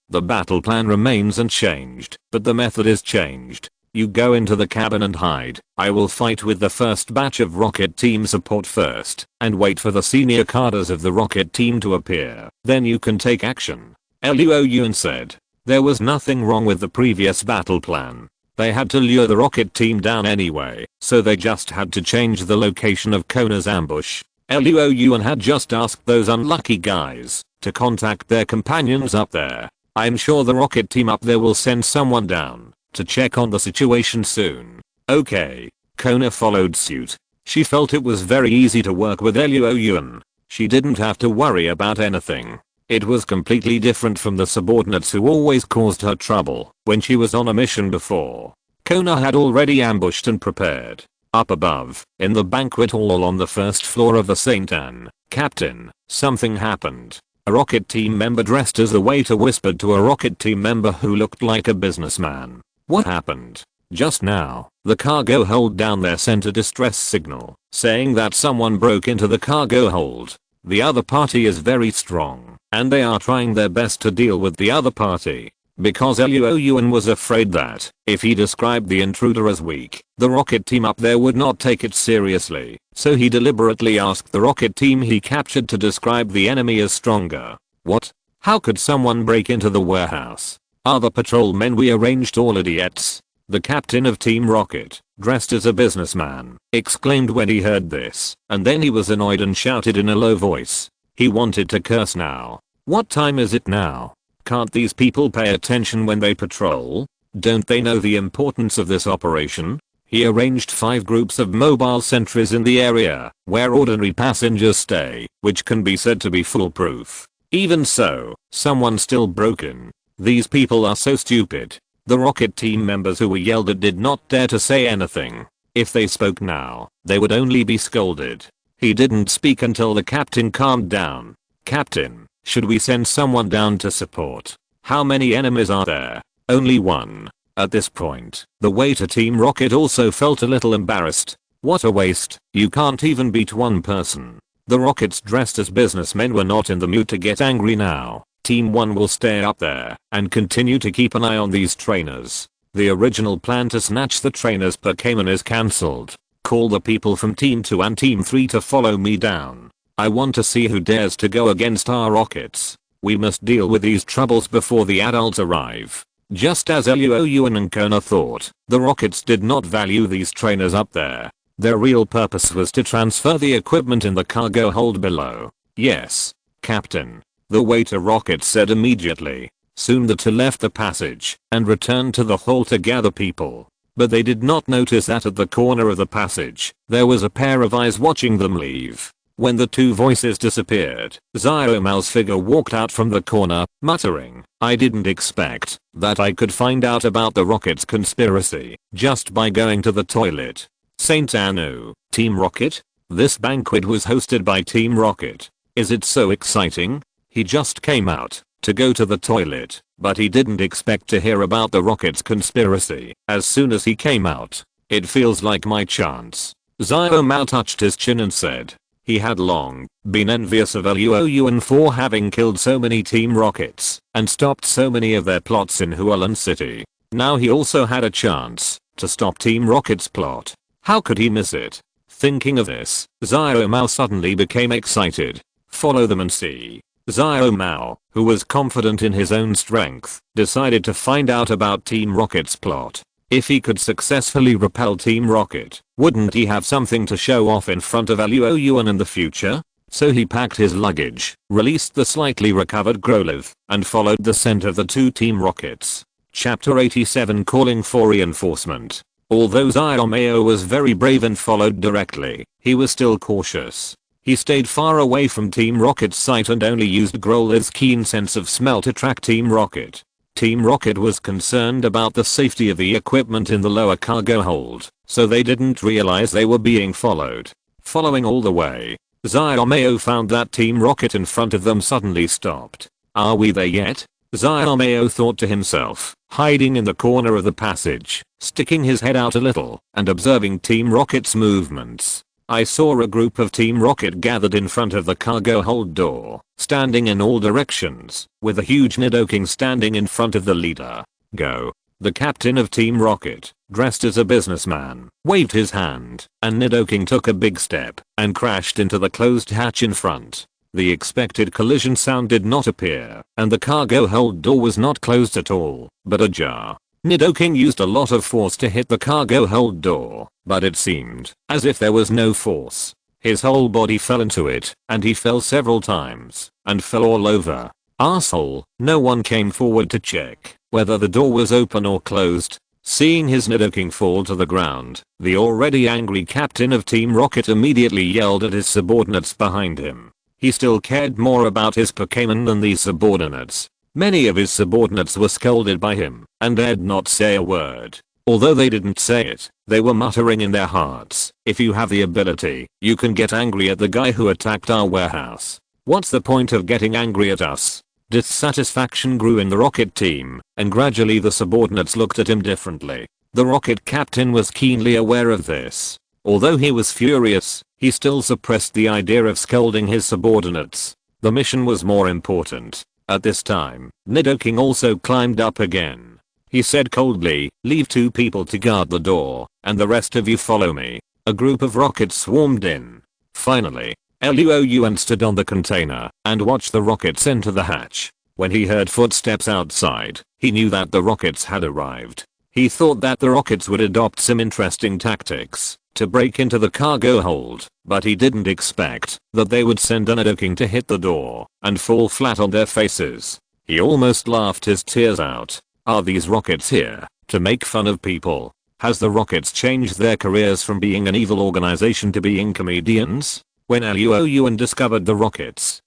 the battle plan remains unchanged, but the method is changed. You go into the cabin and hide. I will fight with the first batch of rocket team support first, and wait for the senior cadres of the rocket team to appear. Then you can take action. Luo Yuan said. There was nothing wrong with the previous battle plan. They had to lure the rocket team down anyway, so they just had to change the location of Kona's ambush. Luo Yuan had just asked those unlucky guys to contact their companions up there. I'm sure the rocket team up there will send someone down to check on the situation soon. Okay. Kona followed suit. She felt it was very easy to work with Luo Yuan. She didn't have to worry about anything. It was completely different from the subordinates who always caused her trouble when she was on a mission before. Kona had already ambushed and prepared. Up above, in the banquet hall on the first floor of the St. Anne, Captain, something happened. A rocket team member dressed as a waiter whispered to a rocket team member who looked like a businessman. What happened? Just now, the cargo hold down there sent a distress signal, saying that someone broke into the cargo hold. The other party is very strong, and they are trying their best to deal with the other party. Because Luo Yuan was afraid that, if he described the intruder as weak, the rocket team up there would not take it seriously, so he deliberately asked the rocket team he captured to describe the enemy as stronger. What? How could someone break into the warehouse? Are the patrolmen we arranged all idiots? The captain of Team Rocket, dressed as a businessman, exclaimed when he heard this, and then he was annoyed and shouted in a low voice. He wanted to curse now. What time is it now? Can't these people pay attention when they patrol? Don't they know the importance of this operation? He arranged 5 groups of mobile sentries in the area where ordinary passengers stay, which can be said to be foolproof. Even so, someone still broke in. These people are so stupid. The rocket team members who were yelled at did not dare to say anything. If they spoke now, they would only be scolded. He didn't speak until the captain calmed down. Captain, should we send someone down to support? How many enemies are there? Only one. At this point, the waiter Team Rocket also felt a little embarrassed. What a waste, you can't even beat one person. The Rockets dressed as businessmen were not in the mood to get angry now. Team 1 will stay up there and continue to keep an eye on these trainers. The original plan to snatch the trainers Pokémon is cancelled. Call the people from Team 2 and Team 3 to follow me down. I want to see who dares to go against our rockets. We must deal with these troubles before the adults arrive. Just as Luo Yuan and Kona thought, the rockets did not value these trainers up there. Their real purpose was to transfer the equipment in the cargo hold below. Yes, Captain. The waiter rocket said immediately. Soon the two left the passage and returned to the hall to gather people. But they did not notice that at the corner of the passage, there was a pair of eyes watching them leave. When the two voices disappeared, Xiaomao's figure walked out from the corner, muttering, I didn't expect that I could find out about the Rocket's conspiracy just by going to the toilet. Saint Anu, Team Rocket? This banquet was hosted by Team Rocket. Is it so exciting? He just came out to go to the toilet, but he didn't expect to hear about the Rocket's conspiracy as soon as he came out. It feels like my chance. Xiaomao touched his chin and said he had long been envious of Luo Yuan for having killed so many Team Rockets and stopped so many of their plots in Hualan City. Now he also had a chance to stop Team Rocket's plot. How could he miss it? Thinking of this, Xiaomao suddenly became excited. Follow them and see. Xiaomao, who was confident in his own strength, decided to find out about Team Rocket's plot. If he could successfully repel Team Rocket, wouldn't he have something to show off in front of Luo Yuan in the future? So he packed his luggage, released the slightly recovered Growlithe, and followed the scent of the two Team Rockets. Chapter 87 Calling for Reinforcement. Although Xiaomao was very brave and followed directly, he was still cautious. He stayed far away from Team Rocket's sight and only used Growlithe's keen sense of smell to track Team Rocket. Team Rocket was concerned about the safety of the equipment in the lower cargo hold, so they didn't realize they were being followed. Following all the way, Xiaomao found that Team Rocket in front of them suddenly stopped. Are we there yet? Xiaomao thought to himself, hiding in the corner of the passage, sticking his head out a little, and observing Team Rocket's movements. I saw a group of Team Rocket gathered in front of the cargo hold door, standing in all directions, with a huge Nidoking standing in front of the leader. Go. The captain of Team Rocket, dressed as a businessman, waved his hand, and Nidoking took a big step and crashed into the closed hatch in front. The expected collision sound did not appear, and the cargo hold door was not closed at all, but ajar. Nidoking used a lot of force to hit the cargo hold door, but it seemed as if there was no force. His whole body fell into it, and he fell several times, and fell all over. Arsehole, no one came forward to check whether the door was open or closed. Seeing his Nidoking fall to the ground, the already angry captain of Team Rocket immediately yelled at his subordinates behind him. He still cared more about his Pokémon than these subordinates. Many of his subordinates were scolded by him and dared not say a word. Although they didn't say it, they were muttering in their hearts, "If you have the ability, you can get angry at the guy who attacked our warehouse. What's the point of getting angry at us?" Dissatisfaction grew in the Rocket team, and gradually the subordinates looked at him differently. The Rocket captain was keenly aware of this. Although he was furious, he still suppressed the idea of scolding his subordinates. The mission was more important. At this time, Nidoking also climbed up again. He said coldly, "Leave 2 people to guard the door, and the rest of you follow me." A group of rockets swarmed in. Finally, Luo Yuan stood on the container and watched the rockets enter the hatch. When he heard footsteps outside, he knew that the rockets had arrived. He thought that the rockets would adopt some interesting tactics to break into the cargo hold, but he didn't expect that they would send Nidoking to hit the door and fall flat on their faces. He almost laughed his tears out. Are these rockets here to make fun of people? Has the rockets changed their careers from being an evil organization to being comedians? When Luo Yuan discovered the rockets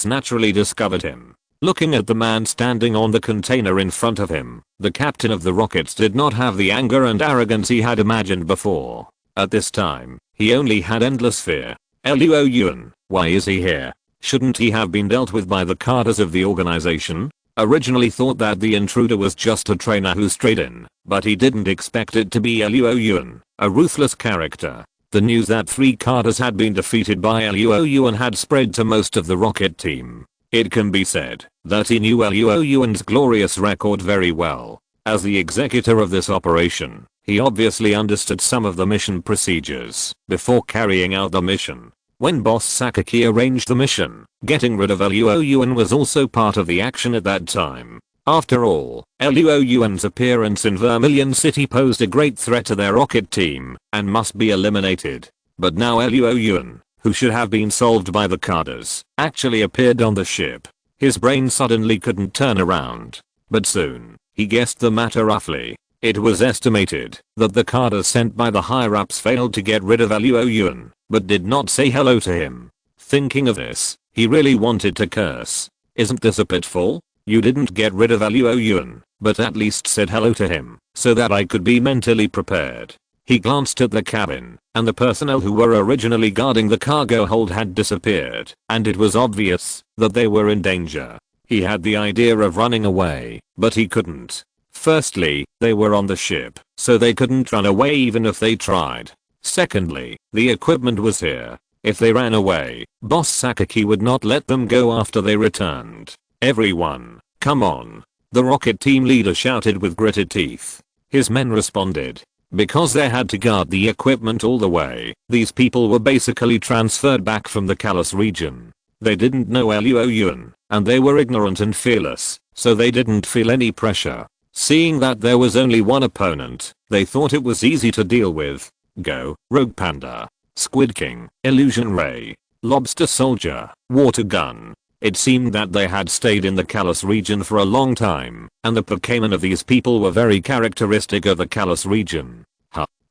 naturally discovered him. Looking at the man standing on the container in front of him, the captain of the rockets did not have the anger and arrogance he had imagined before. At this time, he only had endless fear. Luo Yuan, why is he here? Shouldn't he have been dealt with by the cadres of the organization? Originally thought that the intruder was just a trainer who strayed in, but he didn't expect it to be Luo Yuan, a ruthless character. The news that 3 cadres had been defeated by Luo Yuan had spread to most of the Rocket team. It can be said that he knew Luo Yuan's glorious record very well. As the executor of this operation, he obviously understood some of the mission procedures before carrying out the mission. When Boss Sakaki arranged the mission, getting rid of Luo Yuan was also part of the action at that time. After all, Luo Yuan's appearance in Vermilion City posed a great threat to their rocket team and must be eliminated. But now Luo Yuan, who should have been solved by the cadres, actually appeared on the ship. His brain suddenly couldn't turn around. But soon, he guessed the matter roughly. It was estimated that the cadres sent by the higher-ups failed to get rid of Luo Yuan, but did not say hello to him. Thinking of this, he really wanted to curse. Isn't this a pitfall? You didn't get rid of Luo Yuan, but at least said hello to him, so that I could be mentally prepared. He glanced at the cabin, and the personnel who were originally guarding the cargo hold had disappeared, and it was obvious that they were in danger. He had the idea of running away, but he couldn't. Firstly, they were on the ship, so they couldn't run away even if they tried. Secondly, the equipment was here. If they ran away, Boss Sakaki would not let them go after they returned. "Everyone, come on," the rocket team leader shouted with gritted teeth. His men responded. Because they had to guard the equipment all the way, these people were basically transferred back from the Kalos region. They didn't know Luo Yuan, and they were ignorant and fearless, so they didn't feel any pressure. Seeing that there was only one opponent, they thought it was easy to deal with. Go, Rogue Panda, Squid King, Illusion Ray, Lobster Soldier, Water Gun. It seemed that they had stayed in the Kalos region for a long time, and the Pokémon of these people were very characteristic of the Kalos region.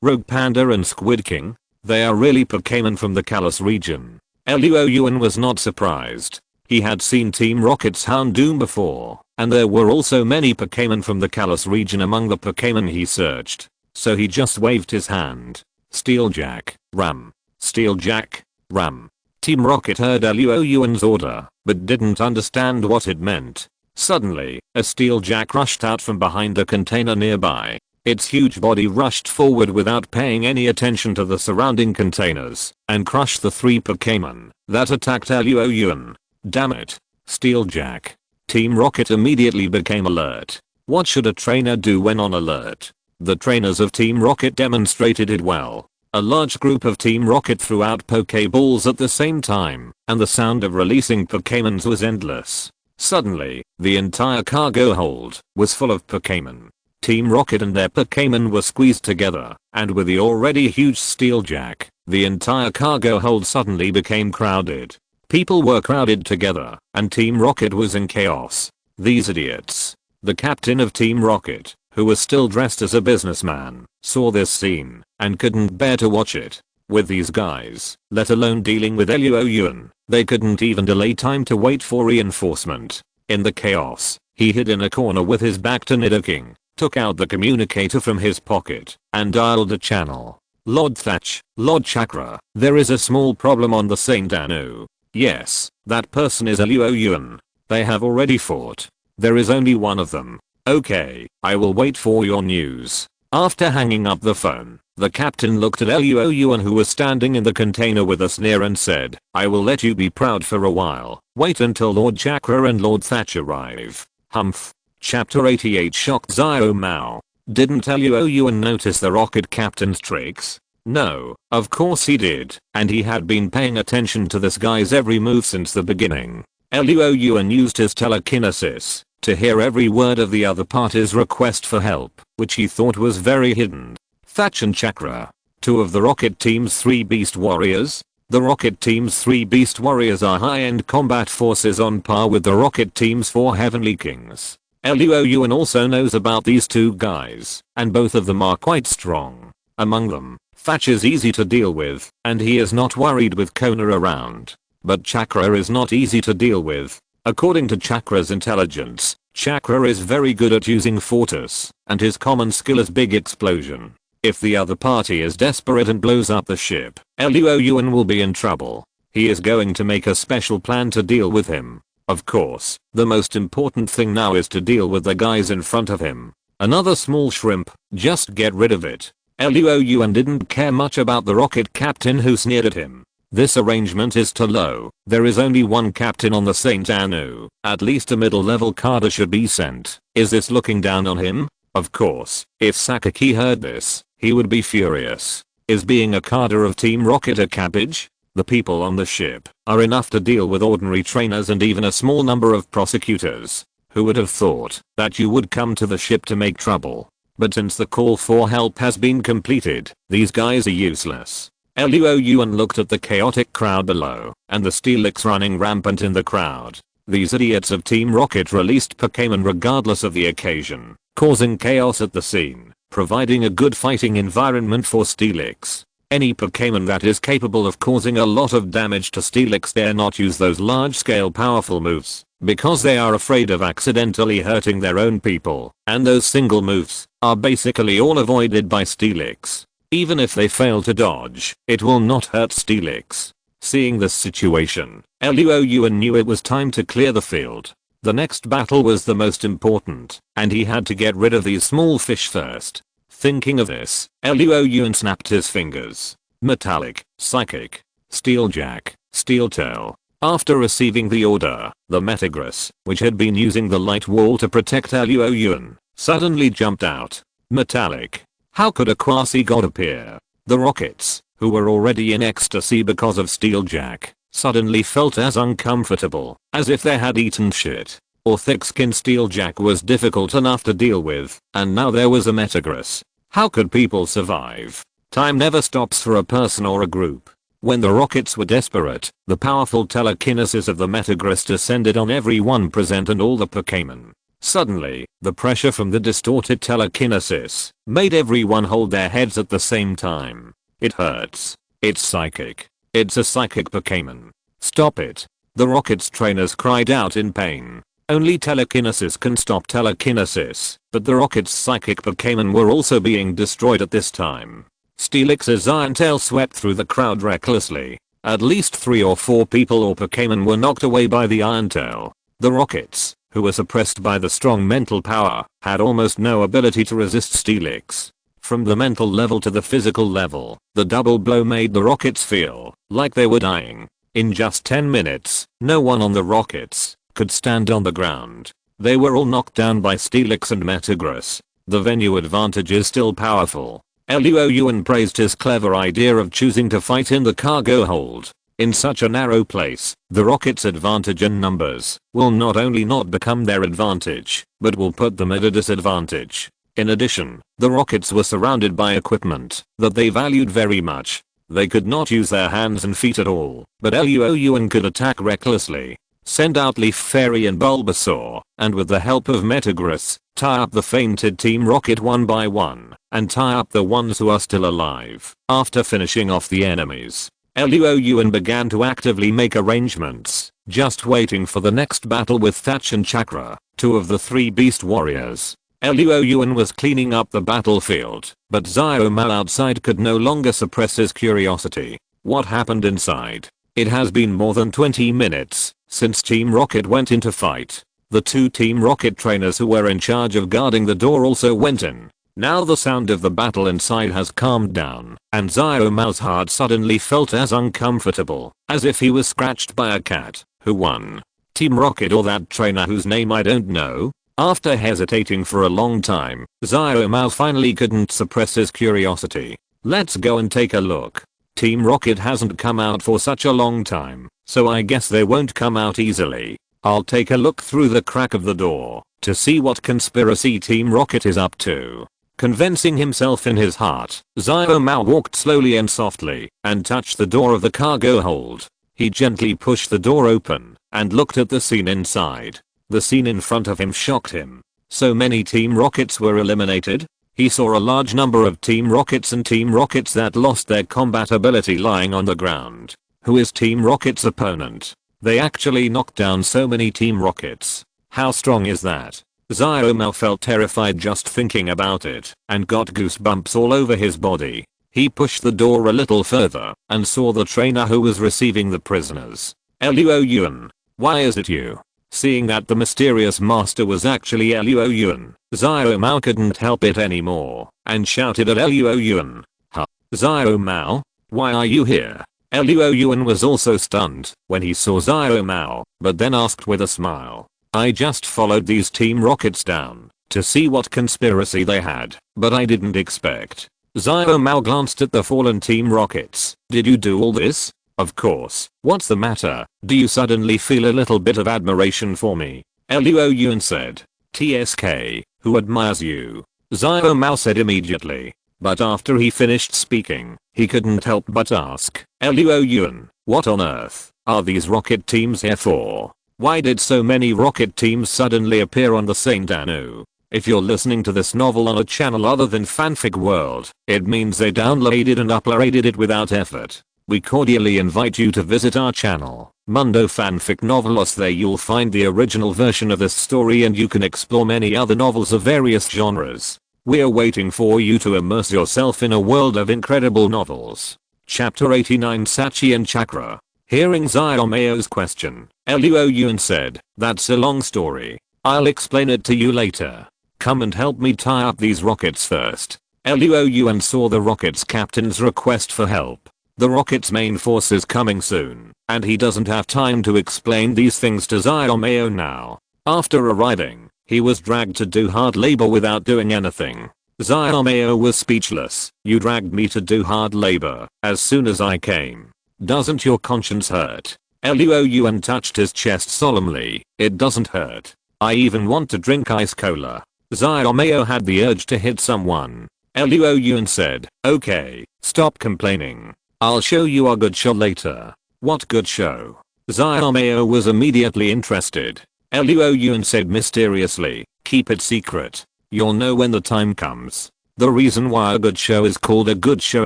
Rogue Panda and Squid King? They are really Pokémon from the Kalos region. Luo Yuan was not surprised. He had seen Team Rocket's Houndoom before, and there were also many Pokémon from the Kalos region among the Pokémon he searched. So he just waved his hand. Steeljack, Ram. Steeljack, Ram. Team Rocket heard Luo Yuan's order, but didn't understand what it meant. Suddenly, a Steeljack rushed out from behind a container nearby. Its huge body rushed forward without paying any attention to the surrounding containers, and crushed the 3 Pokémon that attacked Luo Yuan. Damn it. Steeljack. Team Rocket immediately became alert. What should a trainer do when on alert? The trainers of Team Rocket demonstrated it well. A large group of Team Rocket threw out Pokeballs at the same time, and the sound of releasing Pokémons was endless. Suddenly, the entire cargo hold was full of Pokémon. Team Rocket and their Pokémon were squeezed together, and with the already huge Steeljack, the entire cargo hold suddenly became crowded. People were crowded together, and Team Rocket was in chaos. These idiots. The captain of Team Rocket, who was still dressed as a businessman, saw this scene, and couldn't bear to watch it. With these guys, let alone dealing with Luo Yuan, they couldn't even delay time to wait for reinforcement. In the chaos, he hid in a corner with his back to Nidoking, took out the communicator from his pocket, and dialed a channel. Lord Thatch, Lord Chakra, there is a small problem on the Saint Anu. Yes, that person is a Luo Yuan. They have already fought. There is only one of them. Okay, I will wait for your news. After hanging up the phone, the captain looked at Luo Yuan, who was standing in the container with a sneer, and said, I will let you be proud for a while. Wait until Lord Chakra and Lord Thatch arrive. Humph. Chapter 88 shocked Xiao Mao. Didn't Luo Yuan notice the rocket captain's tricks? No, of course he did, and he had been paying attention to this guy's every move since the beginning. Luo Yuan used his telekinesis to hear every word of the other party's request for help, which he thought was very hidden. Thatch and Chakra, two of the Rocket Team's 3 Beast Warriors. The Rocket Team's 3 Beast Warriors are high-end combat forces on par with the Rocket Team's 4 Heavenly Kings. Luo Yuan also knows about these two guys, and both of them are quite strong. Among them, Thatch is easy to deal with, and he is not worried with Kona around. But Chakra is not easy to deal with. According to Chakra's intelligence, Chakra is very good at using Fortis, and his common skill is Big Explosion. If the other party is desperate and blows up the ship, Luo Yuan will be in trouble. He is going to make a special plan to deal with him. Of course, the most important thing now is to deal with the guys in front of him. Another small shrimp, just get rid of it. Luo Yuan didn't care much about the rocket captain who sneered at him. This arrangement is too low. There is only one captain on the Saint Anu. At least a middle level cadre should be sent. Is this looking down on him? Of course, if Sakaki heard this, he would be furious. Is being a cadre of Team Rocket a cabbage? The people on the ship are enough to deal with ordinary trainers and even a small number of prosecutors. Who would have thought that you would come to the ship to make trouble? But since the call for help has been completed, these guys are useless. Luo Yuan looked at the chaotic crowd below, and the Steelix running rampant in the crowd. These idiots of Team Rocket released Pokémon regardless of the occasion, causing chaos at the scene, providing a good fighting environment for Steelix. Any Pokémon that is capable of causing a lot of damage to Steelix dare not use those large-scale powerful moves, because they are afraid of accidentally hurting their own people, and those single moves are basically all avoided by Steelix. Even if they fail to dodge, it will not hurt Steelix. Seeing this situation, Luo Yuan knew it was time to clear the field. The next battle was the most important, and he had to get rid of these small fish first. Thinking of this, Luo Yuan snapped his fingers. Metallic, Psychic, Steeljack, Steeltail. After receiving the order, the Metagross, which had been using the light wall to protect Luo Yuan, suddenly jumped out. Metallic. How could a quasi-god appear? The Rockets, who were already in ecstasy because of Steeljack, suddenly felt as uncomfortable as if they had eaten shit. Or thick-skinned Steeljack was difficult enough to deal with, and now there was a Metagross. How could people survive? Time never stops for a person or a group. When the Rockets were desperate, the powerful telekinesis of the Metagross descended on everyone present and all the Pokémon. Suddenly, the pressure from the distorted telekinesis made everyone hold their heads at the same time. It hurts. It's psychic. It's a psychic Pokémon. Stop it. The Rockets trainers cried out in pain. Only telekinesis can stop telekinesis, but the Rockets' psychic Pokémon were also being destroyed at this time. Steelix's Iron Tail swept through the crowd recklessly. At least 3 or 4 people or Pokémon were knocked away by the Iron Tail. The Rockets, who were suppressed by the strong mental power, had almost no ability to resist Steelix. From the mental level to the physical level, the double blow made the Rockets feel like they were dying. In just 10 minutes, no one on the Rockets could stand on the ground. They were all knocked down by Steelix and Metagross. The venue advantage is still powerful. Luo Yuan praised his clever idea of choosing to fight in the cargo hold. In such a narrow place, the Rockets' advantage in numbers will not only not become their advantage, but will put them at a disadvantage. In addition, the rockets were surrounded by equipment that they valued very much. They could not use their hands and feet at all, but Luo Yuan could attack recklessly. Send out Leaf Fairy and Bulbasaur, and with the help of Metagross, tie up the fainted Team Rocket one by one, and tie up the ones who are still alive. After finishing off the enemies, Luo Yuan began to actively make arrangements, just waiting for the next battle with Thatch and Chakra, two of the three beast warriors. Luo Yuan was cleaning up the battlefield, but Xiao Mao outside could no longer suppress his curiosity. What happened inside? It has been more than 20 minutes since Team Rocket went into fight. The two Team Rocket trainers who were in charge of guarding the door also went in. Now the sound of the battle inside has calmed down, and Xiao Mao's heart suddenly felt as uncomfortable as if he was scratched by a cat. Who won? Team Rocket or that trainer whose name I don't know? After hesitating for a long time, Xiao Mao finally couldn't suppress his curiosity. Let's go and take a look. Team Rocket hasn't come out for such a long time, so I guess they won't come out easily. I'll take a look through the crack of the door to see what conspiracy Team Rocket is up to. Convincing himself in his heart, Xiao Mao walked slowly and softly and touched the door of the cargo hold. He gently pushed the door open and looked at the scene inside. The scene in front of him shocked him. So many Team Rockets were eliminated. He saw a large number of Team Rockets and Team Rockets that lost their combat ability lying on the ground. Who is Team Rocket's opponent? They actually knocked down so many Team Rockets. How strong is that? Xiao Mao felt terrified just thinking about it and got goosebumps all over his body. He pushed the door a little further and saw the trainer who was receiving the prisoners. Luo Yuan, why is it you? Seeing that the mysterious master was actually Luo Yuan, Xiao Mao couldn't help it anymore and shouted at Luo Yuan. Huh? Xiao Mao? Why are you here? Luo Yuan was also stunned when he saw Xiao Mao, but then asked with a smile. I just followed these Team Rockets down to see what conspiracy they had, but I didn't expect. Xiao Mao glanced at the fallen Team Rockets. Did you do all this? Of course. What's the matter? Do you suddenly feel a little bit of admiration for me? Luo Yuan said. TSK, who admires you? Xiao Mao said immediately. But after he finished speaking, he couldn't help but ask. Luo Yuan, what on earth are these rocket teams here for? Why did so many rocket teams suddenly appear on the Saint Anu? If you're listening to this novel on a channel other than Fanfic World, it means they downloaded and uploaded it without effort. We cordially invite you to visit our channel, Mundo Fanfic Novelos. There you'll find the original version of this story and you can explore many other novels of various genres. We're waiting for you to immerse yourself in a world of incredible novels. Chapter 89, Sachi and Chakra. Hearing Xiao Mao's question, Luo Yuan said, that's a long story. I'll explain it to you later. Come and help me tie up these rockets first. Luo Yuan saw the rocket's captain's request for help. The rocket's main force is coming soon, and he doesn't have time to explain these things to Xiao Mao now. After arriving, he was dragged to do hard labor without doing anything. Xiao Mao was speechless. You dragged me to do hard labor as soon as I came. Doesn't your conscience hurt? Luo Yuan touched his chest solemnly. It doesn't hurt. I even want to drink ice cola. Xiao Mao had the urge to hit someone. Luo Yuan said, okay, stop complaining. I'll show you a good show later. What good show? Xiao Mao was immediately interested. Luo Yuan said mysteriously, keep it secret. You'll know when the time comes. The reason why a good show is called a good show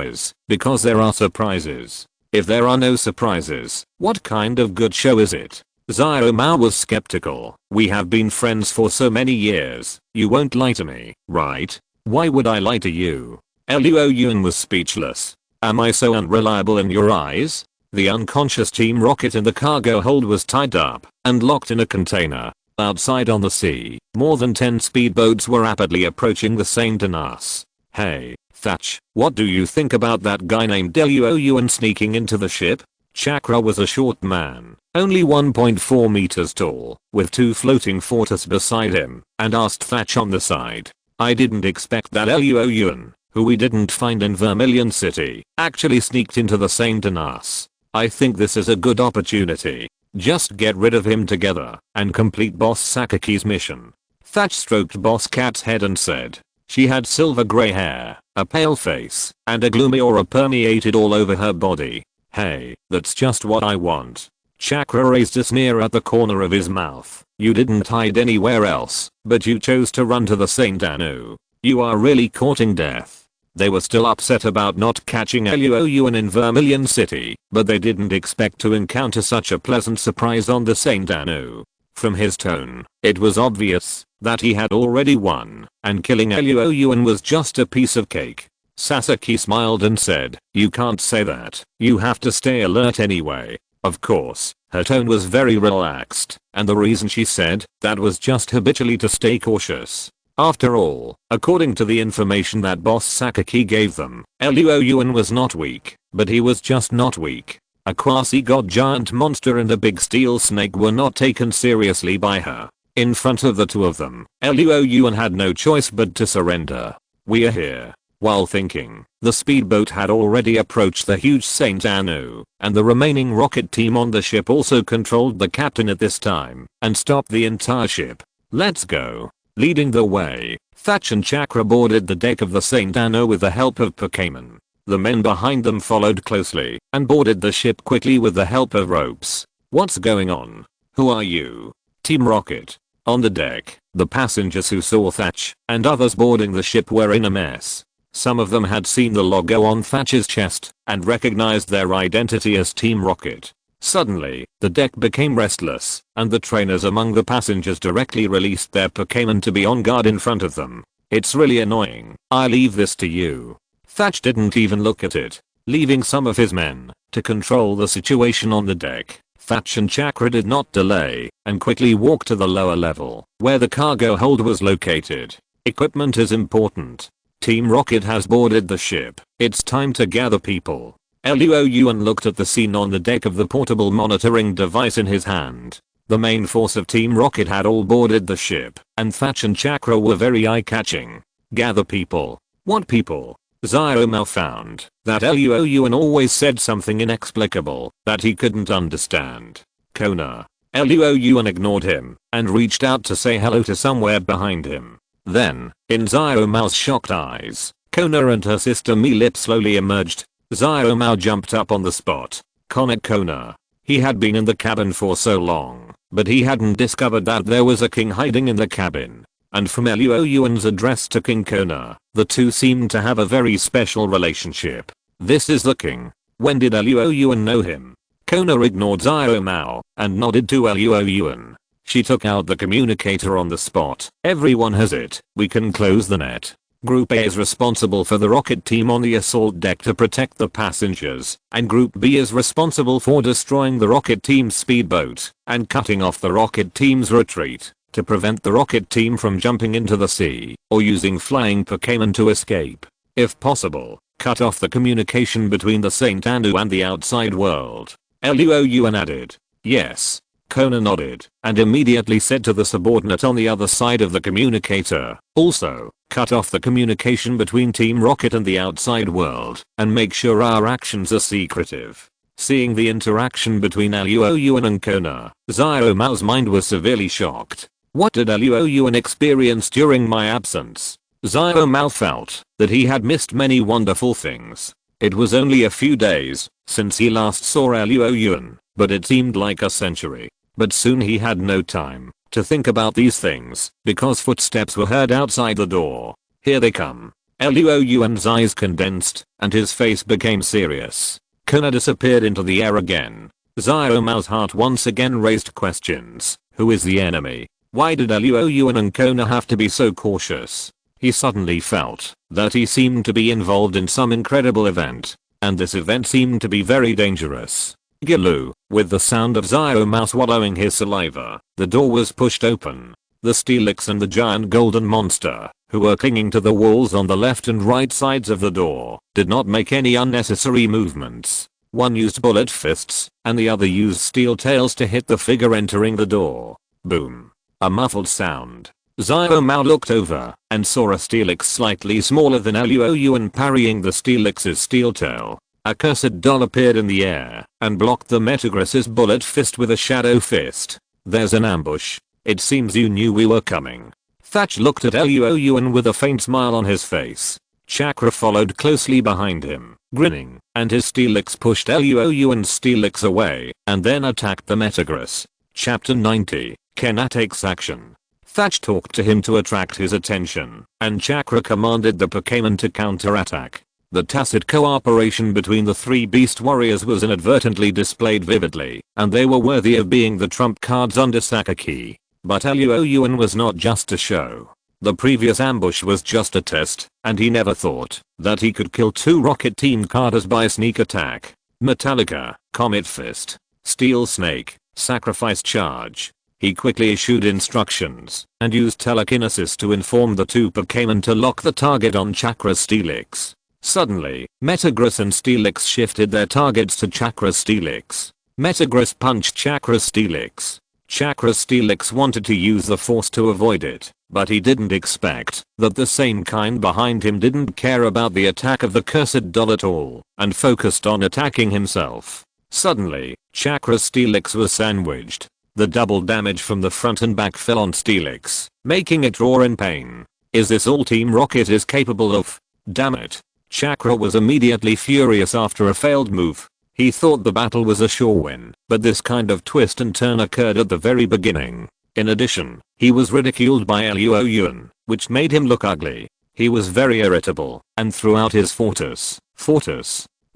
is because there are surprises. If there are no surprises, what kind of good show is it? Xiao Mao was skeptical. We have been friends for so many years. You won't lie to me, right? Why would I lie to you? Luo Yuan was speechless. Am I so unreliable in your eyes? The unconscious Team Rocket in the cargo hold was tied up and locked in a container. Outside on the sea, more than 10 speedboats were rapidly approaching the Saint Denis. Hey, Thatch, what do you think about that guy named Luo Yuan sneaking into the ship? Chakra was a short man, only 1.4 meters tall, with 2 floating fortresses beside him, and asked Thatch on the side. I didn't expect that Luo Yuan, who we didn't find in Vermilion City, actually sneaked into the Saint Denis. I think this is a good opportunity. Just get rid of him together and complete Boss Sakaki's mission. Thatch stroked Boss Cat's head and said, She had silver gray hair, a pale face, and a gloomy aura permeated all over her body. Hey, that's just what I want. Chakra raised a sneer at the corner of his mouth. You didn't hide anywhere else, but you chose to run to the Saint Anu. You are really courting death. They were still upset about not catching Luo Yuan in Vermilion City, but they didn't expect to encounter such a pleasant surprise on the Saint Anu. From his tone, it was obvious that he had already won, and killing Luo Yuan was just a piece of cake. Sasaki smiled and said, you can't say that, you have to stay alert anyway. Of course, her tone was very relaxed, and the reason she said that was just habitually to stay cautious. After all, according to the information that Boss Sasaki gave them, Luo Yuan was not weak, but he was just not weak. A quasi-god giant monster and a big steel snake were not taken seriously by her. In front of the two of them, Luo Yuan had no choice but to surrender. We are here. While thinking, the speedboat had already approached the huge Saint Anu, and the remaining rocket team on the ship also controlled the captain at this time, and stopped the entire ship. Let's go. Leading the way, Thatch and Chakra boarded the deck of the Saint Anu with the help of Pokémon. The men behind them followed closely, and boarded the ship quickly with the help of ropes. What's going on? Who are you? Team Rocket. On the deck, the passengers who saw Thatch and others boarding the ship were in a mess. Some of them had seen the logo on Thatch's chest and recognized their identity as Team Rocket. Suddenly, the deck became restless, and the trainers among the passengers directly released their Pokémon to be on guard in front of them. It's really annoying. I leave this to you. Thatch didn't even look at it, leaving some of his men to control the situation on the deck. Thatch and Chakra did not delay and quickly walked to the lower level, where the cargo hold was located. Equipment is important. Team Rocket has boarded the ship. It's time to gather people. Luo Yuan looked at the scene on the deck of the portable monitoring device in his hand. The main force of Team Rocket had all boarded the ship, and Thatch and Chakra were very eye-catching. Gather people. What people? Xiaomao found that Luo Yuan always said something inexplicable that he couldn't understand. Kona. Luo Yuan ignored him and reached out to say hello to somewhere behind him. Then, in Xiaomao's shocked eyes, Kona and her sister Mi-Lip slowly emerged. Xiaomao jumped up on the spot. Connect Kona. He had been in the cabin for so long, but he hadn't discovered that there was a king hiding in the cabin. And from Luo Yuan's address to King Kona, the two seemed to have a very special relationship. This is the king. When did Luo Yuan know him? Kona ignored Xiaomao and nodded to Luo Yuan. She took out the communicator on the spot. Everyone has it. We can close the net. Group A is responsible for the rocket team on the assault deck to protect the passengers, and Group B is responsible for destroying the rocket team's speedboat and cutting off the rocket team's retreat to prevent the rocket team from jumping into the sea or using flying Pokémon to escape. If possible, cut off the communication between the Saint Anu and the outside world. Luo Yuan added. Yes. Kona nodded and immediately said to the subordinate on the other side of the communicator, also, cut off the communication between Team Rocket and the outside world and make sure our actions are secretive. Seeing the interaction between Luo Yuan and Kona, Xiaomao's mind was severely shocked. What did Luo Yuan experience during my absence? Xiaomao felt that he had missed many wonderful things. It was only a few days since he last saw Luo Yuan, but it seemed like a century. But soon he had no time to think about these things because footsteps were heard outside the door. Here they come. Luo Yuan's eyes condensed and his face became serious. Kona disappeared into the air again. Xiaomao's heart once again raised questions. Who is the enemy? Why did Luo Yuan and Kona have to be so cautious? He suddenly felt that he seemed to be involved in some incredible event, and this event seemed to be very dangerous. Gilu, with the sound of Xiaomao swallowing his saliva, the door was pushed open. The Steelix and the giant golden monster, who were clinging to the walls on the left and right sides of the door, did not make any unnecessary movements. One used bullet fists, and the other used steel tails to hit the figure entering the door. Boom. A muffled sound. Xiaomao looked over and saw a Steelix slightly smaller than Luo Yuan parrying the Steelix's steel tail. A cursed doll appeared in the air and blocked the Metagross's bullet fist with a shadow fist. There's an ambush. It seems you knew we were coming. Thatch looked at Luo Yuan with a faint smile on his face. Chakra followed closely behind him, grinning, and his Steelix pushed Luo Yuan's Steelix away, and then attacked the Metagross. Chapter 90, Kenna takes action. Thatch talked to him to attract his attention, and Chakra commanded the Pokémon to counterattack. The tacit cooperation between the three beast warriors was inadvertently displayed vividly, and they were worthy of being the trump cards under Sakaki. But Luo Yuan was not just a show. The previous ambush was just a test, and he never thought that he could kill two Rocket Team Carters by sneak attack. Metallica, Comet Fist, Steel Snake, Sacrifice Charge. He quickly issued instructions and used telekinesis to inform the two Pokémon to lock the target on Chakra's Steelix. Suddenly, Metagross and Steelix shifted their targets to Chakra's Steelix. Metagross punched Chakra's Steelix. Chakra's Steelix wanted to use the force to avoid it, but he didn't expect that the same kind behind him didn't care about the attack of the cursed doll at all, and focused on attacking himself. Suddenly, Chakra's Steelix was sandwiched. The double damage from the front and back fell on Steelix, making it roar in pain. Is this all Team Rocket is capable of? Damn it. Chakra was immediately furious after a failed move. He thought the battle was a sure win, but this kind of twist and turn occurred at the very beginning. In addition, he was ridiculed by Luo Yuan, which made him look ugly. He was very irritable, and threw out his Fortis.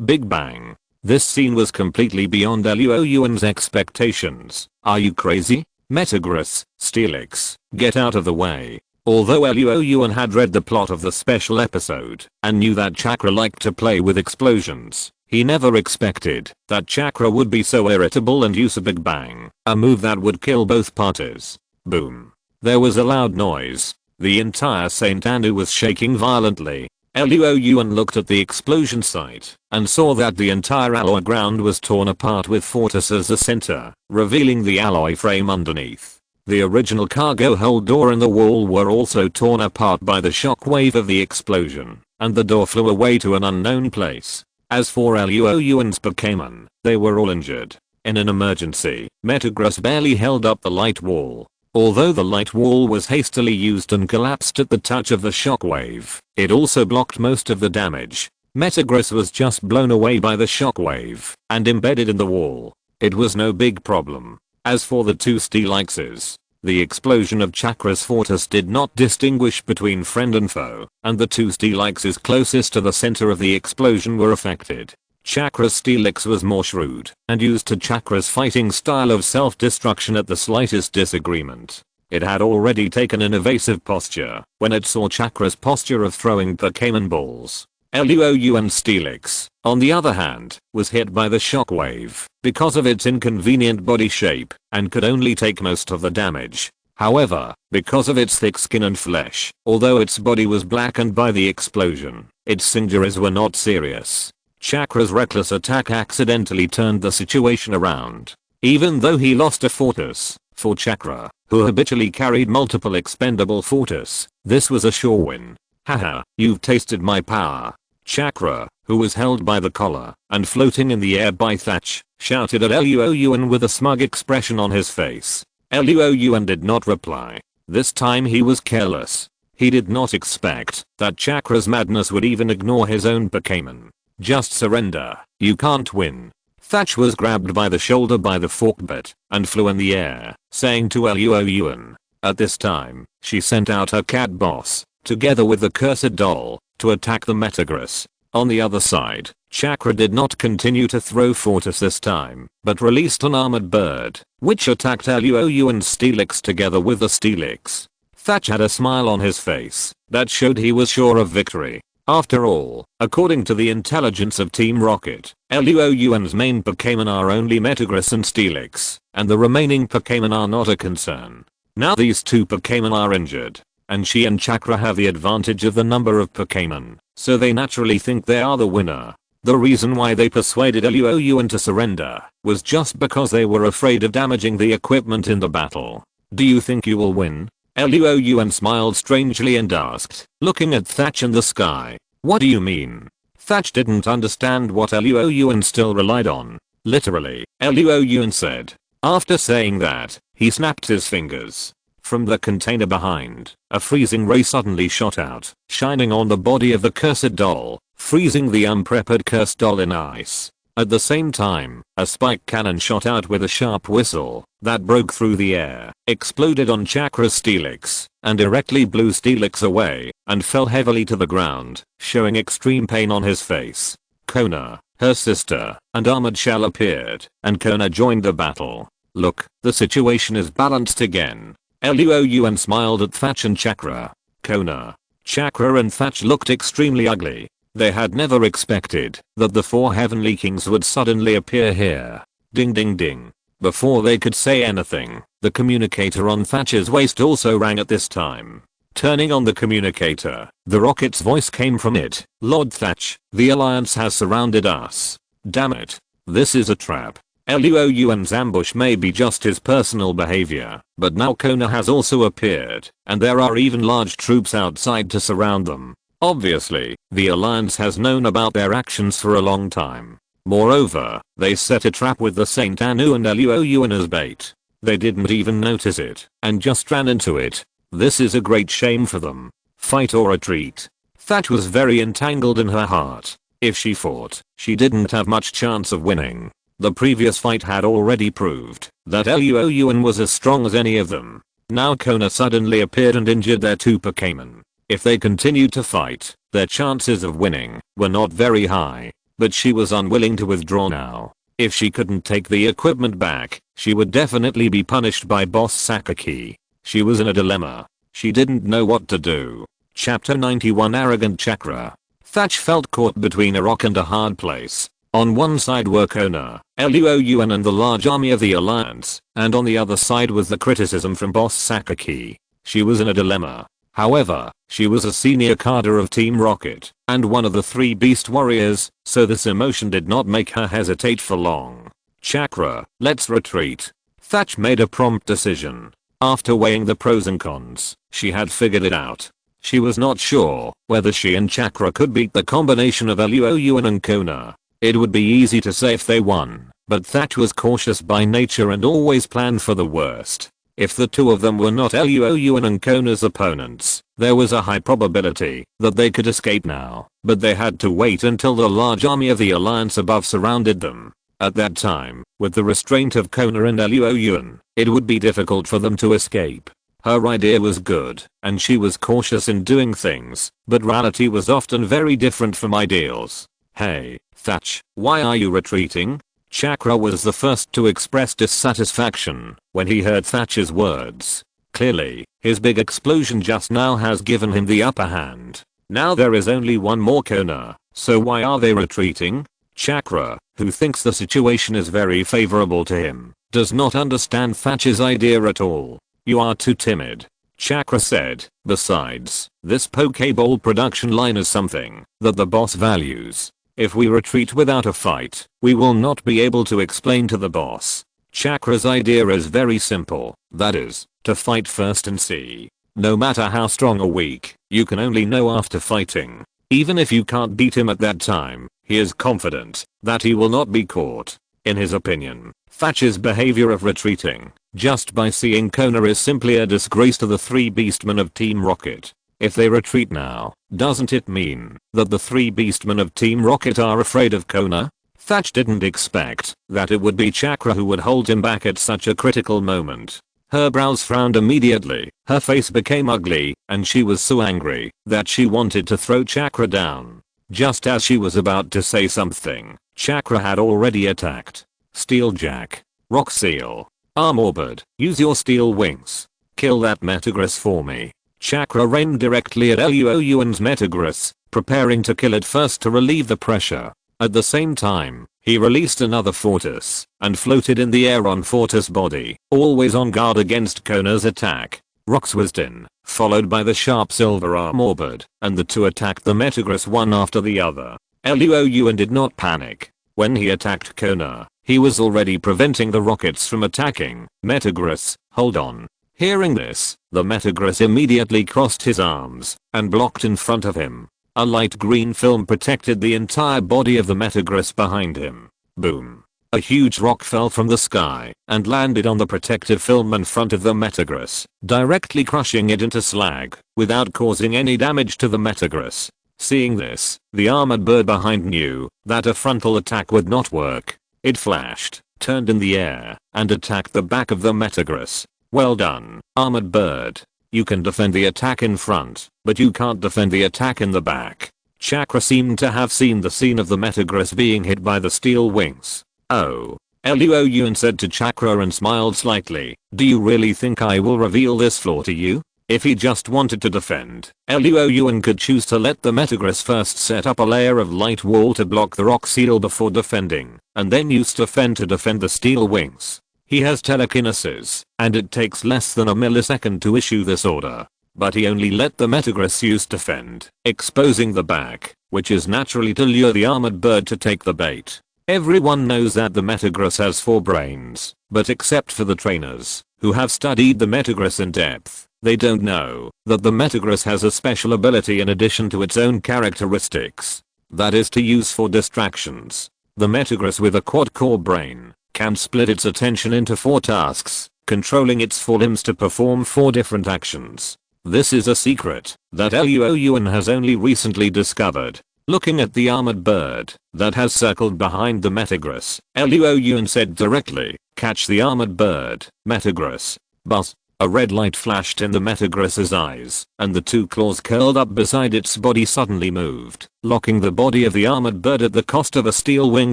Big Bang. This scene was completely beyond Luo Yuan's expectations. Are you crazy? Metagross, Steelix, get out of the way. Although Luo Yuan had read the plot of the special episode and knew that Chakra liked to play with explosions, he never expected that Chakra would be so irritable and use a Big Bang, a move that would kill both parties. Boom. There was a loud noise. The entire Saint Anu was shaking violently. Luo Yuan looked at the explosion site and saw that the entire alloy ground was torn apart with Fortis as a center, revealing the alloy frame underneath. The original cargo hold door and the wall were also torn apart by the shockwave of the explosion, and the door flew away to an unknown place. As for Luo Yuan's Pokémon, they were all injured. In an emergency, Metagross barely held up the light wall. Although the light wall was hastily used and collapsed at the touch of the shockwave, it also blocked most of the damage. Metagross was just blown away by the shockwave and embedded in the wall. It was no big problem. As for the two Steelixes, the explosion of Chakra's Fortis did not distinguish between friend and foe, and the two Steelixes closest to the center of the explosion were affected. Chakra's Steelix was more shrewd and used to Chakra's fighting style of self-destruction at the slightest disagreement. It had already taken an evasive posture when it saw Chakra's posture of throwing Pokémon balls. Luo Yuan's Steelix, on the other hand, was hit by the shockwave because of its inconvenient body shape and could only take most of the damage. However, because of its thick skin and flesh, although its body was blackened by the explosion, its injuries were not serious. Chakra's reckless attack accidentally turned the situation around. Even though he lost a Fortis, for Chakra, who habitually carried multiple expendable Fortis, this was a sure win. Haha, you've tasted my power. Chakra, who was held by the collar and floating in the air by Thatch, shouted at Luo Yuan with a smug expression on his face. Luo Yuan did not reply. This time he was careless. He did not expect that Chakra's madness would even ignore his own Pokémon. Just surrender, you can't win. Thatch was grabbed by the shoulder by the forkbit and flew in the air, saying to Luo Yuan. At this time, she sent out her cat boss, together with the cursed doll, to attack the Metagross. On the other side, Chakra did not continue to throw Fortis this time, but released an armored bird, which attacked Luo Yuan's Steelix together with the Steelix. Thatch had a smile on his face that showed he was sure of victory. After all, according to the intelligence of Team Rocket, Luo Yuan's main Pokémon are only Metagross and Steelix, and the remaining Pokémon are not a concern. Now these two Pokémon are injured, and she and Chakra have the advantage of the number of Pokémon, so they naturally think they are the winner. The reason why they persuaded Luo Yuan to surrender was just because they were afraid of damaging the equipment in the battle. Do you think you will win? Luo Yuan smiled strangely and asked, looking at Thatch in the sky. What do you mean? Thatch didn't understand what Luo Yuan still relied on. Literally, Luo Yuan said. After saying that, he snapped his fingers. From the container behind, a freezing ray suddenly shot out, shining on the body of the cursed doll, freezing the unprepared cursed doll in ice. At the same time, a spike cannon shot out with a sharp whistle that broke through the air, exploded on Chakra's Steelix, and directly blew Steelix away, and fell heavily to the ground, showing extreme pain on his face. Kona, her sister, and Armored Shell appeared, and Kona joined the battle. Look, the situation is balanced again. Luo Yuan smiled at Thatch and Chakra. Kona, Chakra and Thatch looked extremely ugly. They had never expected that the 4 heavenly kings would suddenly appear here. Ding ding ding. Before they could say anything, the communicator on Thatch's waist also rang at this time. Turning on the communicator, the rocket's voice came from it. Lord Thatch, the Alliance has surrounded us. Damn it. This is a trap. Luo Yuan's ambush may be just his personal behavior, but now Kona has also appeared, and there are even large troops outside to surround them. Obviously, the Alliance has known about their actions for a long time. Moreover, they set a trap with the Saint Anu and Luo Yuan as bait. They didn't even notice it, and just ran into it. This is a great shame for them. Fight or retreat? Thatch was very entangled in her heart. If she fought, she didn't have much chance of winning. The previous fight had already proved that Luo Yuan was as strong as any of them. Now Kona suddenly appeared and injured their 2 Pokémon. If they continued to fight, their chances of winning were not very high. But she was unwilling to withdraw now. If she couldn't take the equipment back, she would definitely be punished by Boss Sakaki. She was in a dilemma. She didn't know what to do. Chapter 91 Arrogant Chakra. Thatch felt caught between a rock and a hard place. On one side were Kona, Luo Yuan and the large army of the Alliance, and on the other side was the criticism from Boss Sakaki. She was in a dilemma. However, she was a senior cadre of Team Rocket, and one of the 3 Beast Warriors, so this emotion did not make her hesitate for long. Chakra, let's retreat. Thatch made a prompt decision. After weighing the pros and cons, she had figured it out. She was not sure whether she and Chakra could beat the combination of Luo Yuan and Kona. It would be easy to say if they won, but Thatch was cautious by nature and always planned for the worst. If the 2 of them were not Luo Yuan and Kona's opponents, there was a high probability that they could escape now, but they had to wait until the large army of the Alliance above surrounded them. At that time, with the restraint of Kona and Luo Yuan, it would be difficult for them to escape. Her idea was good, and she was cautious in doing things, but reality was often very different from ideals. Hey, Thatch, why are you retreating? Chakra was the first to express dissatisfaction when he heard Thatch's words. Clearly, his big explosion just now has given him the upper hand. Now there is only one more Kona, so why are they retreating? Chakra, who thinks the situation is very favorable to him, does not understand Thatch's idea at all. You are too timid. Chakra said. Besides, this Pokeball production line is something that the boss values. If we retreat without a fight, we will not be able to explain to the boss. Chakra's idea is very simple, that is, to fight first and see. No matter how strong or weak, you can only know after fighting. Even if you can't beat him at that time, he is confident that he will not be caught. In his opinion, Thatch's behavior of retreating just by seeing Kona is simply a disgrace to the 3 Beastmen of Team Rocket. If they retreat now, doesn't it mean that the 3 Beastmen of Team Rocket are afraid of Kona? Thatch didn't expect that it would be Chakra who would hold him back at such a critical moment. Her brows frowned immediately, her face became ugly, and she was so angry that she wanted to throw Chakra down. Just as she was about to say something, Chakra had already attacked. Steeljack. Rock Seal. Armorbird, use your steel wings. Kill that Metagross for me. Chakra rained directly at Luo Yuan's Metagross, preparing to kill it first to relieve the pressure. At the same time, he released another Fortis and floated in the air on Fortis' body, always on guard against Kona's attack. Rock's Wisdom, followed by the sharp silver Armorbird, and the 2 attacked the Metagross one after the other. Luo Yuan did not panic. When he attacked Kona, he was already preventing the rockets from attacking Metagross. Hold on. Hearing this, the Metagross immediately crossed his arms and blocked in front of him. A light green film protected the entire body of the Metagross behind him. Boom. A huge rock fell from the sky and landed on the protective film in front of the Metagross, directly crushing it into slag without causing any damage to the Metagross. Seeing this, the armored bird behind knew that a frontal attack would not work. It flashed, turned in the air, and attacked the back of the Metagross. Well done, armored bird. You can defend the attack in front, but you can't defend the attack in the back. Chakra seemed to have seen the scene of the Metagross being hit by the steel wings. Oh. Luo Yuan said to Chakra and smiled slightly. Do you really think I will reveal this flaw to you? If he just wanted to defend, Luo Yuan could choose to let the Metagross first set up a layer of light wall to block the rock seal before defending, and then use Defend to defend the steel wings. He has telekinesis, and it takes less than a millisecond to issue this order. But he only let the Metagross use Defend, exposing the back, which is naturally to lure the armored bird to take the bait. Everyone knows that the Metagross has 4 brains, but except for the trainers, who have studied the Metagross in depth, they don't know that the Metagross has a special ability in addition to its own characteristics. That is to use for distractions. The Metagross with a quad-core brain can split its attention into 4 tasks, controlling its 4 limbs to perform 4 different actions. This is a secret that Luo Yuan has only recently discovered. Looking at the armored bird that has circled behind the Metagross, Luo Yuan said directly, catch the armored bird, Metagross. Buzz. A red light flashed in the Metagross's eyes, and the 2 claws curled up beside its body suddenly moved, locking the body of the armored bird at the cost of a steel wing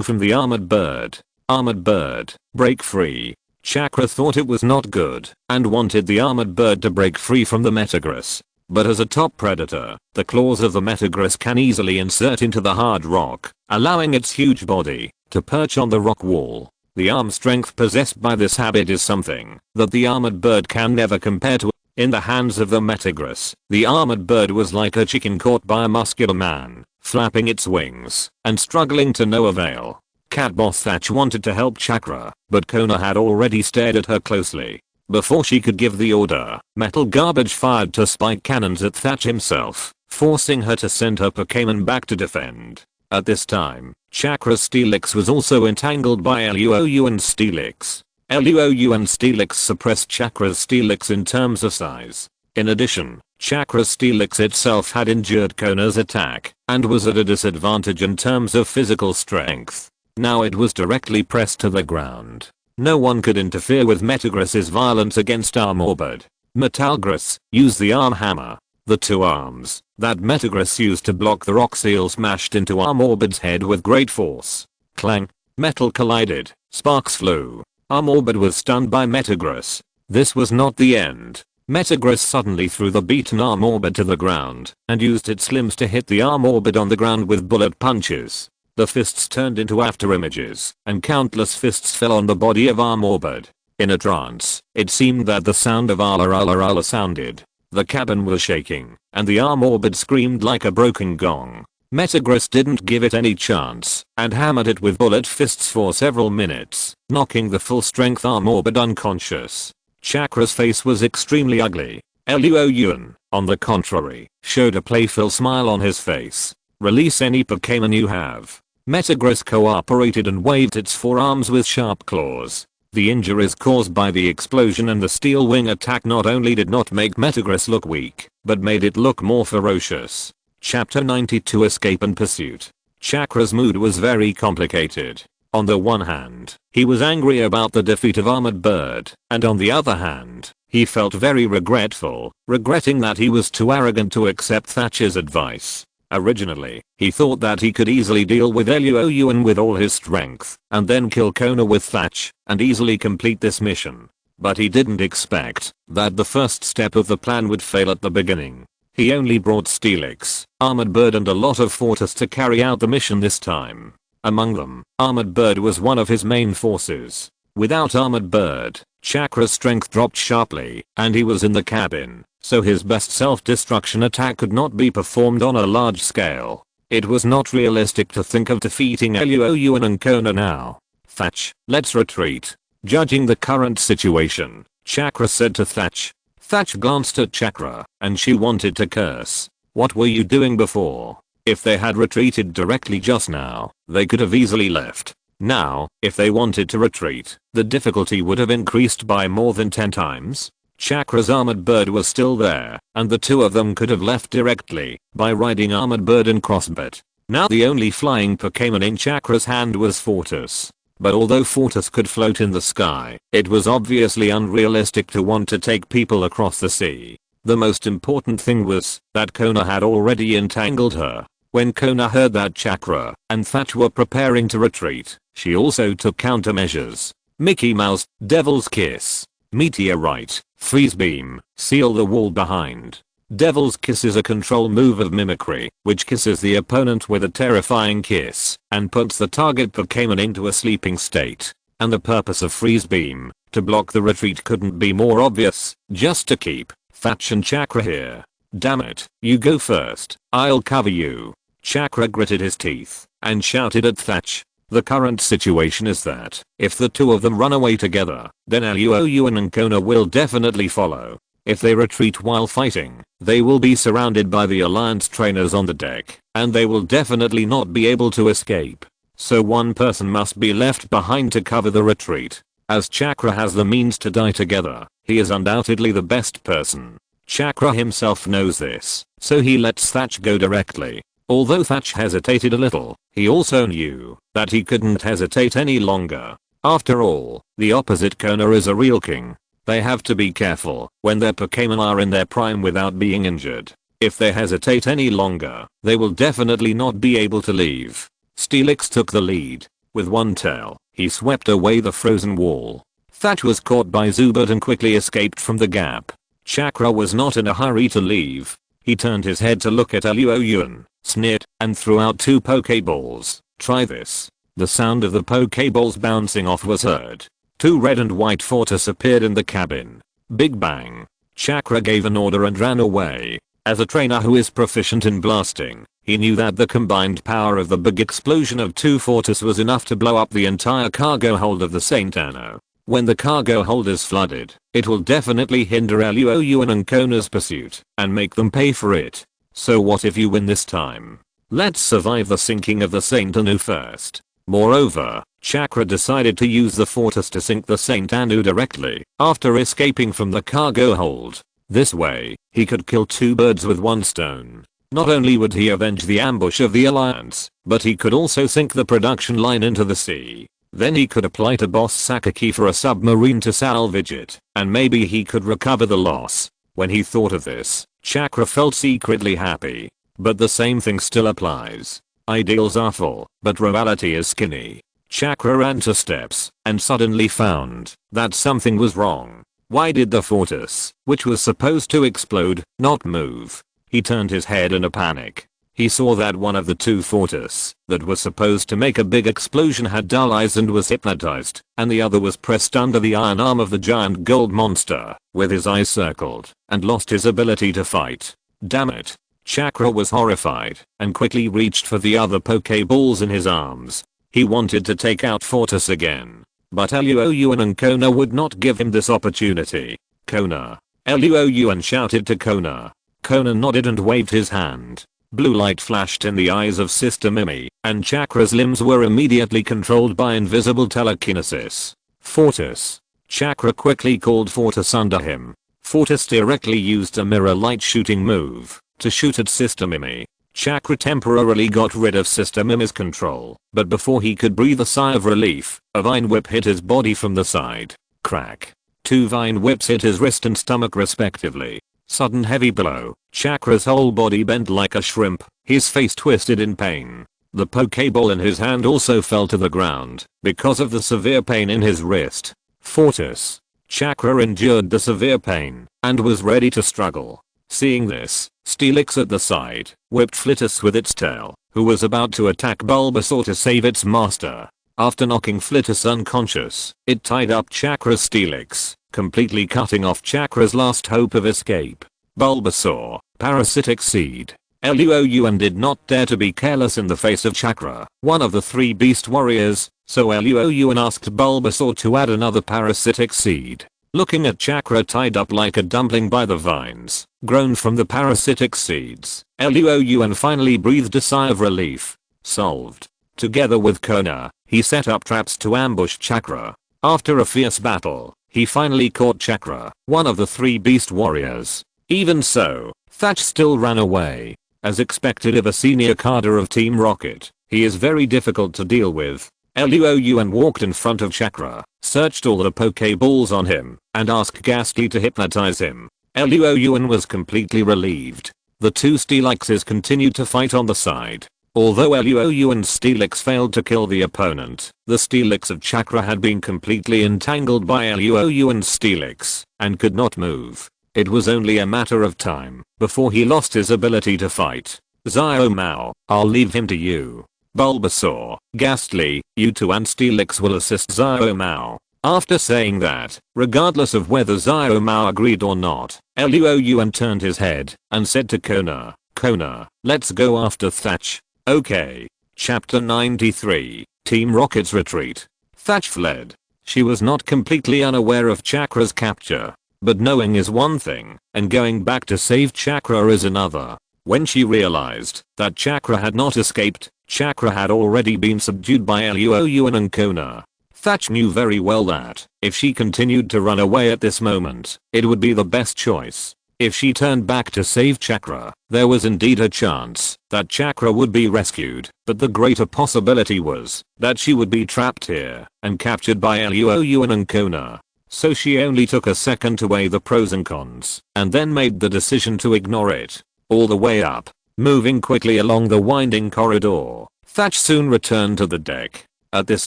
from the armored bird. Armored bird, break free. Chakra thought it was not good, and wanted the armored bird to break free from the Metagross. But as a top predator, the claws of the Metagross can easily insert into the hard rock, allowing its huge body to perch on the rock wall. The arm strength possessed by this habit is something that the armored bird can never compare to. In the hands of the Metagross, the armored bird was like a chicken caught by a muscular man, flapping its wings and struggling to no avail. Cat Boss Thatch wanted to help Chakra, but Kona had already stared at her closely. Before she could give the order, metal garbage fired 2 spike cannons at Thatch himself, forcing her to send her Pokémon back to defend. At this time, Chakra's Steelix was also entangled by Luo Yuan's Steelix. Luo Yuan's Steelix suppressed Chakra's Steelix in terms of size. In addition, Chakra's Steelix itself had endured Kona's attack, and was at a disadvantage in terms of physical strength. Now it was directly pressed to the ground. No one could interfere with Metagross's violence against Armorbird. Metagross used the arm hammer. The 2 arms that Metagross used to block the rock seal smashed into Armorbird's head with great force. Clang. Metal collided. Sparks flew. Armorbird was stunned by Metagross. This was not the end. Metagross suddenly threw the beaten Armorbird to the ground and used its limbs to hit the Armorbird on the ground with bullet punches. The fists turned into afterimages, and countless fists fell on the body of Armorbird. In a trance, it seemed that the sound of ala ala ala sounded. The cabin was shaking, and the Armorbird screamed like a broken gong. Metagross didn't give it any chance, and hammered it with bullet fists for several minutes, knocking the full-strength Armorbird unconscious. Chakra's face was extremely ugly. Luo Yuan, on the contrary, showed a playful smile on his face. Release any Pokémon you have. Metagross cooperated and waved its 4 arms with sharp claws. The injuries caused by the explosion and the steel wing attack not only did not make Metagross look weak, but made it look more ferocious. Chapter 92 Escape and Pursuit. Chakra's mood was very complicated. On the one hand, he was angry about the defeat of Armored Bird, and on the other hand, he felt very regretful, regretting that he was too arrogant to accept Thatch's advice. Originally, he thought that he could easily deal with Luo Yuan with all his strength, and then kill Kona with Thatch, and easily complete this mission. But he didn't expect that the first step of the plan would fail at the beginning. He only brought Steelix, Armored Bird and a lot of Fortis to carry out the mission this time. Among them, Armored Bird was one of his main forces. Without Armored Bird, Chakra's strength dropped sharply, and he was in the cabin, so his best self-destruction attack could not be performed on a large scale. It was not realistic to think of defeating Luo Yuan and Kona now. Thatch, let's retreat. Judging the current situation, Chakra said to Thatch. Thatch glanced at Chakra, and she wanted to curse. What were you doing before? If they had retreated directly just now, they could have easily left. Now, if they wanted to retreat, the difficulty would have increased by more than 10 times. Chakra's armored bird was still there, and the two of them could have left directly by riding armored bird and crossbit. Now the only flying Pokémon in Chakra's hand was Fortis. But although Fortis could float in the sky, it was obviously unrealistic to want to take people across the sea. The most important thing was that Kona had already entangled her. When Kona heard that Chakra and Thatch were preparing to retreat, she also took countermeasures. Mickey Mouse, Devil's Kiss, Meteorite, Freeze Beam, Seal the wall behind. Devil's Kiss is a control move of mimicry, which kisses the opponent with a terrifying kiss, and puts the target Pokémon into a sleeping state. And the purpose of Freeze Beam, to block the retreat, couldn't be more obvious, just to keep Thatch and Chakra here. Damn it, you go first, I'll cover you. Chakra gritted his teeth and shouted at Thatch. The current situation is that if the two of them run away together, then Luo Yuan and Kona will definitely follow. If they retreat while fighting, they will be surrounded by the Alliance trainers on the deck, and they will definitely not be able to escape. So one person must be left behind to cover the retreat. As Chakra has the means to die together, he is undoubtedly the best person. Chakra himself knows this, so he lets Thatch go directly. Although Thatch hesitated a little, he also knew that he couldn't hesitate any longer. After all, the opposite Kona is a real king. They have to be careful when their Pokémon are in their prime without being injured. If they hesitate any longer, they will definitely not be able to leave. Steelix took the lead. With one tail, he swept away the frozen wall. Thatch was caught by Zubat and quickly escaped from the gap. Chakra was not in a hurry to leave. He turned his head to look at Luo Yuan, sneered, and threw out 2 Pokeballs. Try this. The sound of the Pokeballs bouncing off was heard. 2 red and white Fortis appeared in the cabin. Big bang. Chakra gave an order and ran away. As a trainer who is proficient in blasting, he knew that the combined power of the big explosion of 2 Fortis was enough to blow up the entire cargo hold of the Saint Anno. When the cargo hold is flooded, it will definitely hinder Luo Yuan and Kona's pursuit and make them pay for it. So what if you win this time? Let's survive the sinking of the Saint Anu first. Moreover, Chakra decided to use the Fortis to sink the Saint Anu directly after escaping from the cargo hold. This way, he could kill 2 birds with 1 stone. Not only would he avenge the ambush of the Alliance, but he could also sink the production line into the sea. Then he could apply to Boss Sakaki for a submarine to salvage it, and maybe he could recover the loss. When he thought of this, Chakra felt secretly happy. But the same thing still applies. Ideals are full, but reality is skinny. Chakra ran 2 steps, and suddenly found that something was wrong. Why did the Fortis, which was supposed to explode, not move? He turned his head in a panic. He saw that one of the 2 Fortis that was supposed to make a big explosion had dull eyes and was hypnotized, and the other was pressed under the iron arm of the giant gold monster, with his eyes circled, and lost his ability to fight. Damn it. Chakra was horrified, and quickly reached for the other Pokeballs in his arms. He wanted to take out Fortis again. But Luo Yuan and Kona would not give him this opportunity. Kona. Luo Yuan shouted to Kona. Kona nodded and waved his hand. Blue light flashed in the eyes of Sister Mimi, and Chakra's limbs were immediately controlled by invisible telekinesis. Fortis. Chakra quickly called Fortis under him. Fortis directly used a mirror light shooting move to shoot at Sister Mimi. Chakra temporarily got rid of Sister Mimi's control, but before he could breathe a sigh of relief, a vine whip hit his body from the side. Crack. 2 vine whips hit his wrist and stomach respectively. Sudden heavy blow. Chakra's whole body bent like a shrimp, his face twisted in pain. The Pokeball in his hand also fell to the ground because of the severe pain in his wrist. Fortis. Chakra endured the severe pain and was ready to struggle. Seeing this, Steelix at the side whipped Flittus with its tail, who was about to attack Bulbasaur to save its master. After knocking Flittus unconscious, it tied up Chakra's Steelix, completely cutting off Chakra's last hope of escape. Bulbasaur, Parasitic Seed. Luo Yuan did not dare to be careless in the face of Chakra, one of the 3 beast warriors, so Luo Yuan asked Bulbasaur to add another Parasitic Seed. Looking at Chakra tied up like a dumpling by the vines, grown from the parasitic seeds, Luo Yuan finally breathed a sigh of relief. Solved. Together with Kona, He set up traps to ambush Chakra. After a fierce battle, he finally caught Chakra, one of the 3 beast warriors. Even so, Thatch still ran away. As expected of a senior cadre of Team Rocket, he is very difficult to deal with. Luo Yuan walked in front of Chakra, searched all the Pokeballs on him, and asked Ghastly to hypnotize him. Luo Yuan was completely relieved. The 2 Steelixes continued to fight on the side. Although Luo Yuan's Steelix failed to kill the opponent, the Steelix of Chakra had been completely entangled by Luo Yuan's Steelix, and could not move. It was only a matter of time before he lost his ability to fight. Xiao Mao, I'll leave him to you. Bulbasaur, Ghastly, you 2 and Steelix will assist Xiao Mao. After saying that, regardless of whether Xiao Mao agreed or not, Luo Yuan turned his head and said to Kona, Kona, let's go after Thatch. Okay. Chapter 93, Team Rocket's retreat. Thatch fled. She was not completely unaware of Chakra's capture. But knowing is one thing, and going back to save Chakra is another. When she realized that Chakra had not escaped, Chakra had already been subdued by Luo Yuan and Kona. Thatch knew very well that, if she continued to run away at this moment, it would be the best choice. If she turned back to save Chakra, there was indeed a chance that Chakra would be rescued, but the greater possibility was that she would be trapped here and captured by Luo Yuan and Kona. So she only took a second to weigh the pros and cons, and then made the decision to ignore it. All the way up, moving quickly along the winding corridor, Thatch soon returned to the deck. At this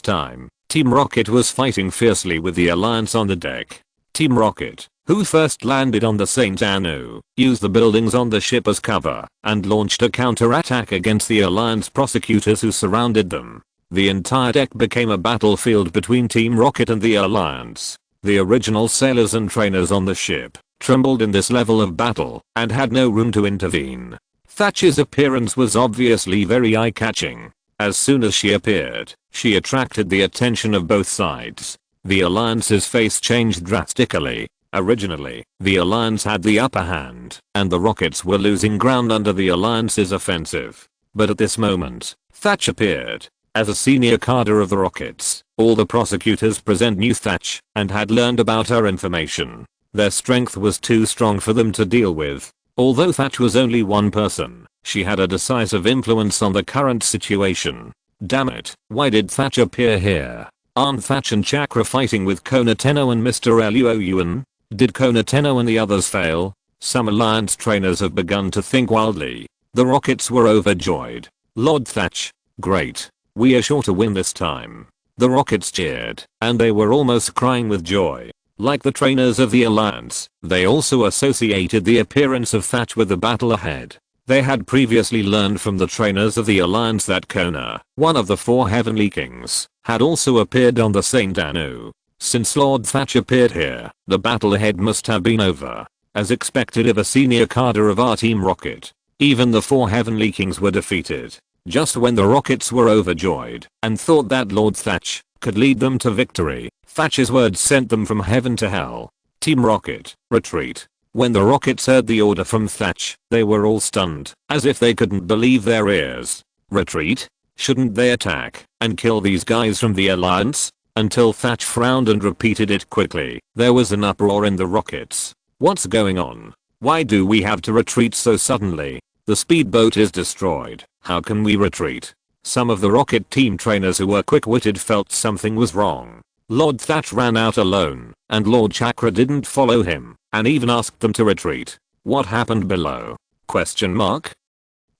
time, Team Rocket was fighting fiercely with the Alliance on the deck. Team Rocket, who first landed on the Saint Anu, used the buildings on the ship as cover, and launched a counterattack against the Alliance prosecutors who surrounded them. The entire deck became a battlefield between Team Rocket and the Alliance. The original sailors and trainers on the ship trembled in this level of battle and had no room to intervene. Thatch's appearance was obviously very eye-catching. As soon as she appeared, she attracted the attention of both sides. The Alliance's face changed drastically. Originally, the Alliance had the upper hand, and the Rockets were losing ground under the Alliance's offensive. But at this moment, Thatch appeared. As a senior cadre of the Rockets, all the prosecutors present knew Thatch and had learned about her information. Their strength was too strong for them to deal with. Although Thatch was only one person, she had a decisive influence on the current situation. Damn it, why did Thatch appear here? Aren't Thatch and Chakra fighting with Kona Tenno and Mr. Luo Yuan? Did Kona Tenno and the others fail? Some Alliance trainers have begun to think wildly. The Rockets were overjoyed. Lord Thatch, great. We are sure to win this time. The Rockets cheered, and they were almost crying with joy. Like the trainers of the Alliance, they also associated the appearance of Thatch with the battle ahead. They had previously learned from the trainers of the Alliance that Kona, one of the 4 Heavenly Kings, had also appeared on the Saint Anu. Since Lord Thatch appeared here, the battle ahead must have been over. As expected of a senior cadre of our Team Rocket, even the 4 Heavenly Kings were defeated. Just when the Rockets were overjoyed and thought that Lord Thatch could lead them to victory, Thatch's words sent them from heaven to hell. Team Rocket, retreat. When the Rockets heard the order from Thatch, they were all stunned, as if they couldn't believe their ears. Retreat? Shouldn't they attack and kill these guys from the Alliance? Until Thatch frowned and repeated it quickly, there was an uproar in the Rockets. What's going on? Why do we have to retreat so suddenly? The speedboat is destroyed. How can we retreat? Some of the Rocket team trainers who were quick-witted felt something was wrong. Lord Thatch ran out alone, and Lord Chakra didn't follow him, and even asked them to retreat. What happened below? Question mark?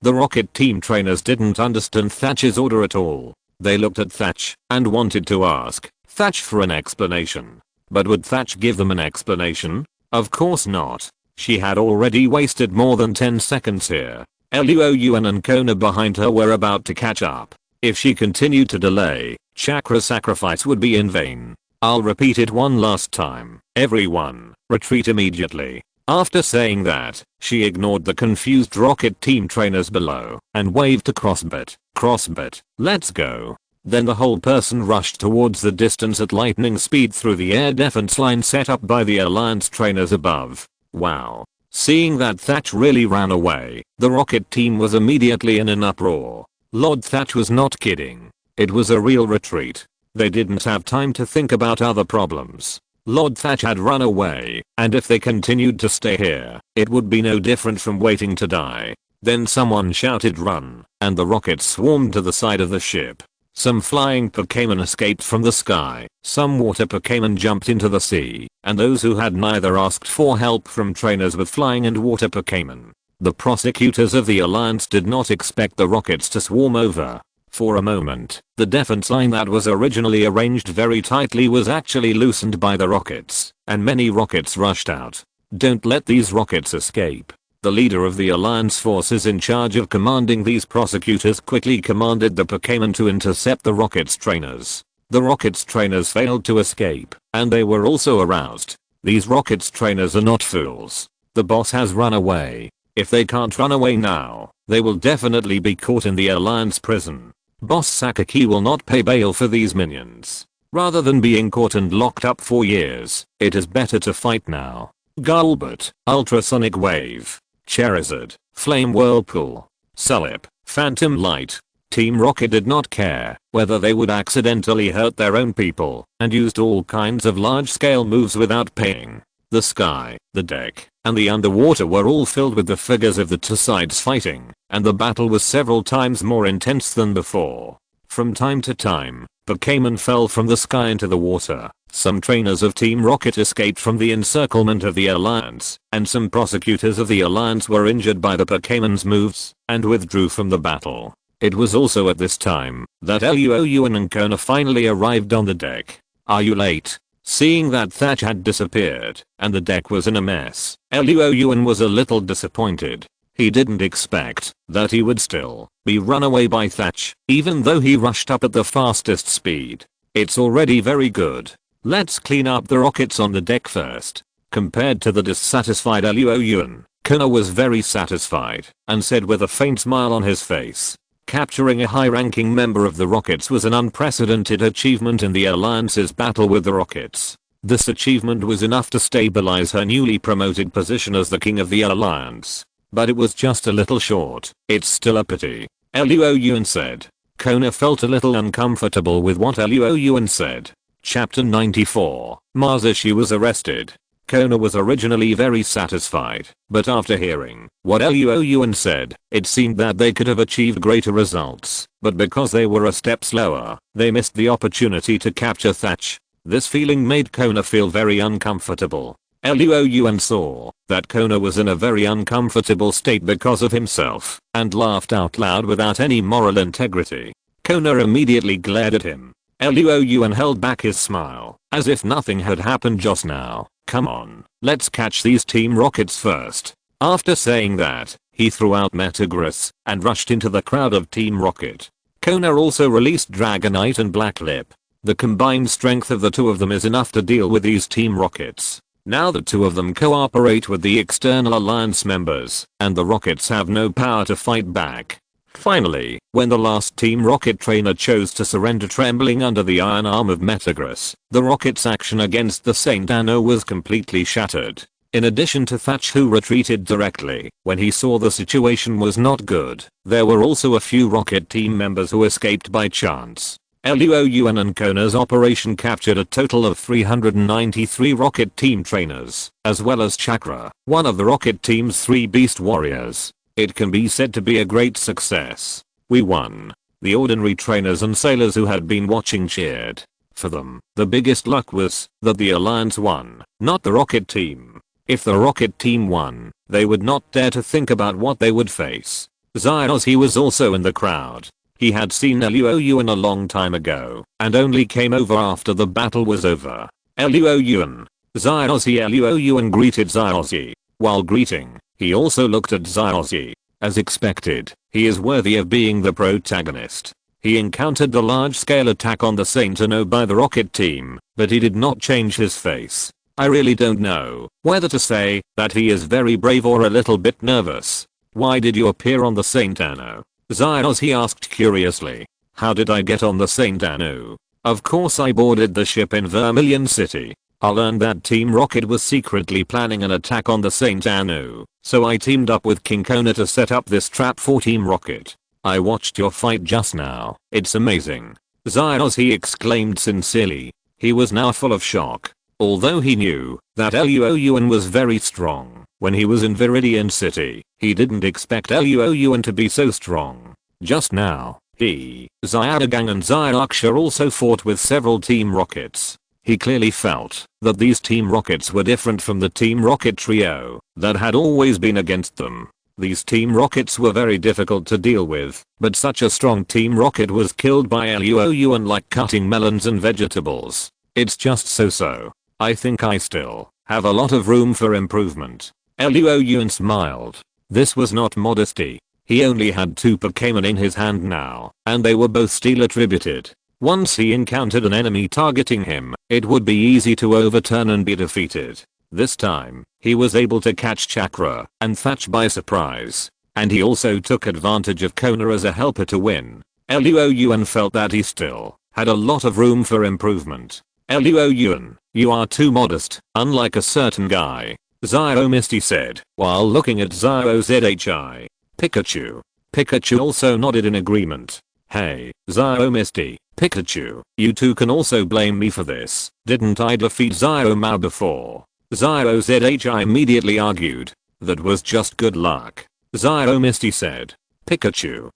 The Rocket team trainers didn't understand Thatch's order at all. They looked at Thatch and wanted to ask Thatch for an explanation. But would Thatch give them an explanation? Of course not. She had already wasted more than 10 seconds here. Luo Yuan and Kona behind her were about to catch up. If she continued to delay, Chakra's sacrifice would be in vain. I'll repeat it one last time. Everyone, retreat immediately. After saying that, she ignored the confused Rocket team trainers below and waved to Crossbit. Crossbit, let's go. Then the whole person rushed towards the distance at lightning speed through the air defense line set up by the Alliance trainers above. Wow. Seeing that Thatch really ran away, the Rocket team was immediately in an uproar. Lord Thatch was not kidding. It was a real retreat. They didn't have time to think about other problems. Lord Thatch had run away, and if they continued to stay here, it would be no different from waiting to die. Then someone shouted run, and the rockets swarmed to the side of the ship. Some flying Pokémon escaped from the sky, some water Pokémon jumped into the sea, and those who had neither asked for help from trainers with flying and water Pokémon. The prosecutors of the Alliance did not expect the rockets to swarm over. For a moment, the defense line that was originally arranged very tightly was actually loosened by the rockets, and many rockets rushed out. Don't let these rockets escape. The leader of the Alliance forces in charge of commanding these prosecutors quickly commanded the Pokémon to intercept the rockets trainers. The rockets trainers failed to escape, and they were also aroused. These rockets trainers are not fools. The boss has run away. If they can't run away now, they will definitely be caught in the Alliance prison. Boss Sakaki will not pay bail for these minions. Rather than being caught and locked up for years, it is better to fight now. Gulbert, Ultrasonic Wave, Charizard, Flame Whirlpool, Sulip, Phantom Light. Team Rocket did not care whether they would accidentally hurt their own people, and used all kinds of large-scale moves without paying. The sky, the deck, and the underwater were all filled with the figures of the two sides fighting, and the battle was several times more intense than before. From time to time, Pokémon fell from the sky into the water. Some trainers of Team Rocket escaped from the encirclement of the Alliance, and some prosecutors of the Alliance were injured by the Pokémon's moves, and withdrew from the battle. It was also at this time that Luo Yuan and Kona finally arrived on the deck. "Are you late?" Seeing that Thatch had disappeared, and the deck was in a mess, Luo Yuan was a little disappointed. He didn't expect that he would still be run away by Thatch, even though he rushed up at the fastest speed. "It's already very good. Let's clean up the rockets on the deck first." Compared to the dissatisfied Luo Yuan, Kona was very satisfied, and said with a faint smile on his face, "Capturing a high-ranking member of the Rockets was an unprecedented achievement in the Alliance's battle with the Rockets. This achievement was enough to stabilize her newly promoted position as the king of the Alliance. But it was just a little short. It's still a pity," Luo Yuan said. Kona felt a little uncomfortable with what Luo Yuan said. Chapter 94, Masashi was arrested. Kona was originally very satisfied, but after hearing what Luo Yuan said, it seemed that they could have achieved greater results, but because they were a step slower, they missed the opportunity to capture Thatch. This feeling made Kona feel very uncomfortable. Luo Yuan saw that Kona was in a very uncomfortable state because of himself, and laughed out loud without any moral integrity. Kona immediately glared at him. Luo Yuan held back his smile, as if nothing had happened just now. "Come on, let's catch these Team Rockets first." After saying that, he threw out Metagross and rushed into the crowd of Team Rocket. Kona also released Dragonite and Blacklip. The combined strength of the two of them is enough to deal with these Team Rockets. Now the two of them cooperate with the external Alliance members, and the Rockets have no power to fight back. Finally, when the last Team Rocket trainer chose to surrender trembling under the iron arm of Metagross, the Rocket's action against the Saint Anno was completely shattered. In addition to Thatch, who retreated directly when he saw the situation was not good, there were also a few Rocket team members who escaped by chance. Luo Yuan and Kona's operation captured a total of 393 Rocket team trainers, as well as Chakra, one of the Rocket team's 3 beast warriors. It can be said to be a great success. We won. The ordinary trainers and sailors who had been watching cheered. For them, the biggest luck was that the Alliance won, not the Rocket team. If the Rocket team won, they would not dare to think about what they would face. Zyozzy was also in the crowd. He had seen Luo Yuan a long time ago, and only came over after the battle was over. Luo Yuan. Luo Yuan greeted Zyozzy. While greeting, he also looked at Zyozzy. As expected, he is worthy of being the protagonist. He encountered the large-scale attack on the Saint Anno by the Rocket team, but he did not change his face. I really don't know whether to say that he is very brave or a little bit nervous. "Why did you appear on the Saint Anno?" Zyozzy asked curiously. "How did I get on the Saint Anno? Of course I boarded the ship in Vermilion City. I learned that Team Rocket was secretly planning an attack on the Saint Anno, so I teamed up with King Kona to set up this trap for Team Rocket. I watched your fight just now. It's amazing. Zios, he exclaimed sincerely. He was now full of shock. Although he knew that Luo Yuan was very strong when he was in Viridian City, he didn't expect Luo Yuan to be so strong. Just now, he, Xiaogang and Xiaoxia also fought with several Team Rockets. He clearly felt that these Team Rockets were different from the Team Rocket trio that had always been against them. These Team Rockets were very difficult to deal with, but such a strong Team Rocket was killed by Luo Yuan like cutting melons and vegetables. It's just so. I think I still have a lot of room for improvement. Luo Yuan smiled. This was not modesty. He only had 2 Pokémon in his hand now, and they were both steel attributed. Once he encountered an enemy targeting him, it would be easy to overturn and be defeated. This time, he was able to catch Chakra and Thatch by surprise. And he also took advantage of Kona as a helper to win. Luo Yuan felt that he still had a lot of room for improvement. Luo Yuan, you are too modest, unlike a certain guy, Zio Misty said while looking at Zio Zhi. Pikachu also nodded in agreement. Hey, Zio Misty, Pikachu, you two can also blame me for this. Didn't I defeat Zio Mao before? Zio Zhi immediately argued. That was just good luck. Zio Misty said. Pikachu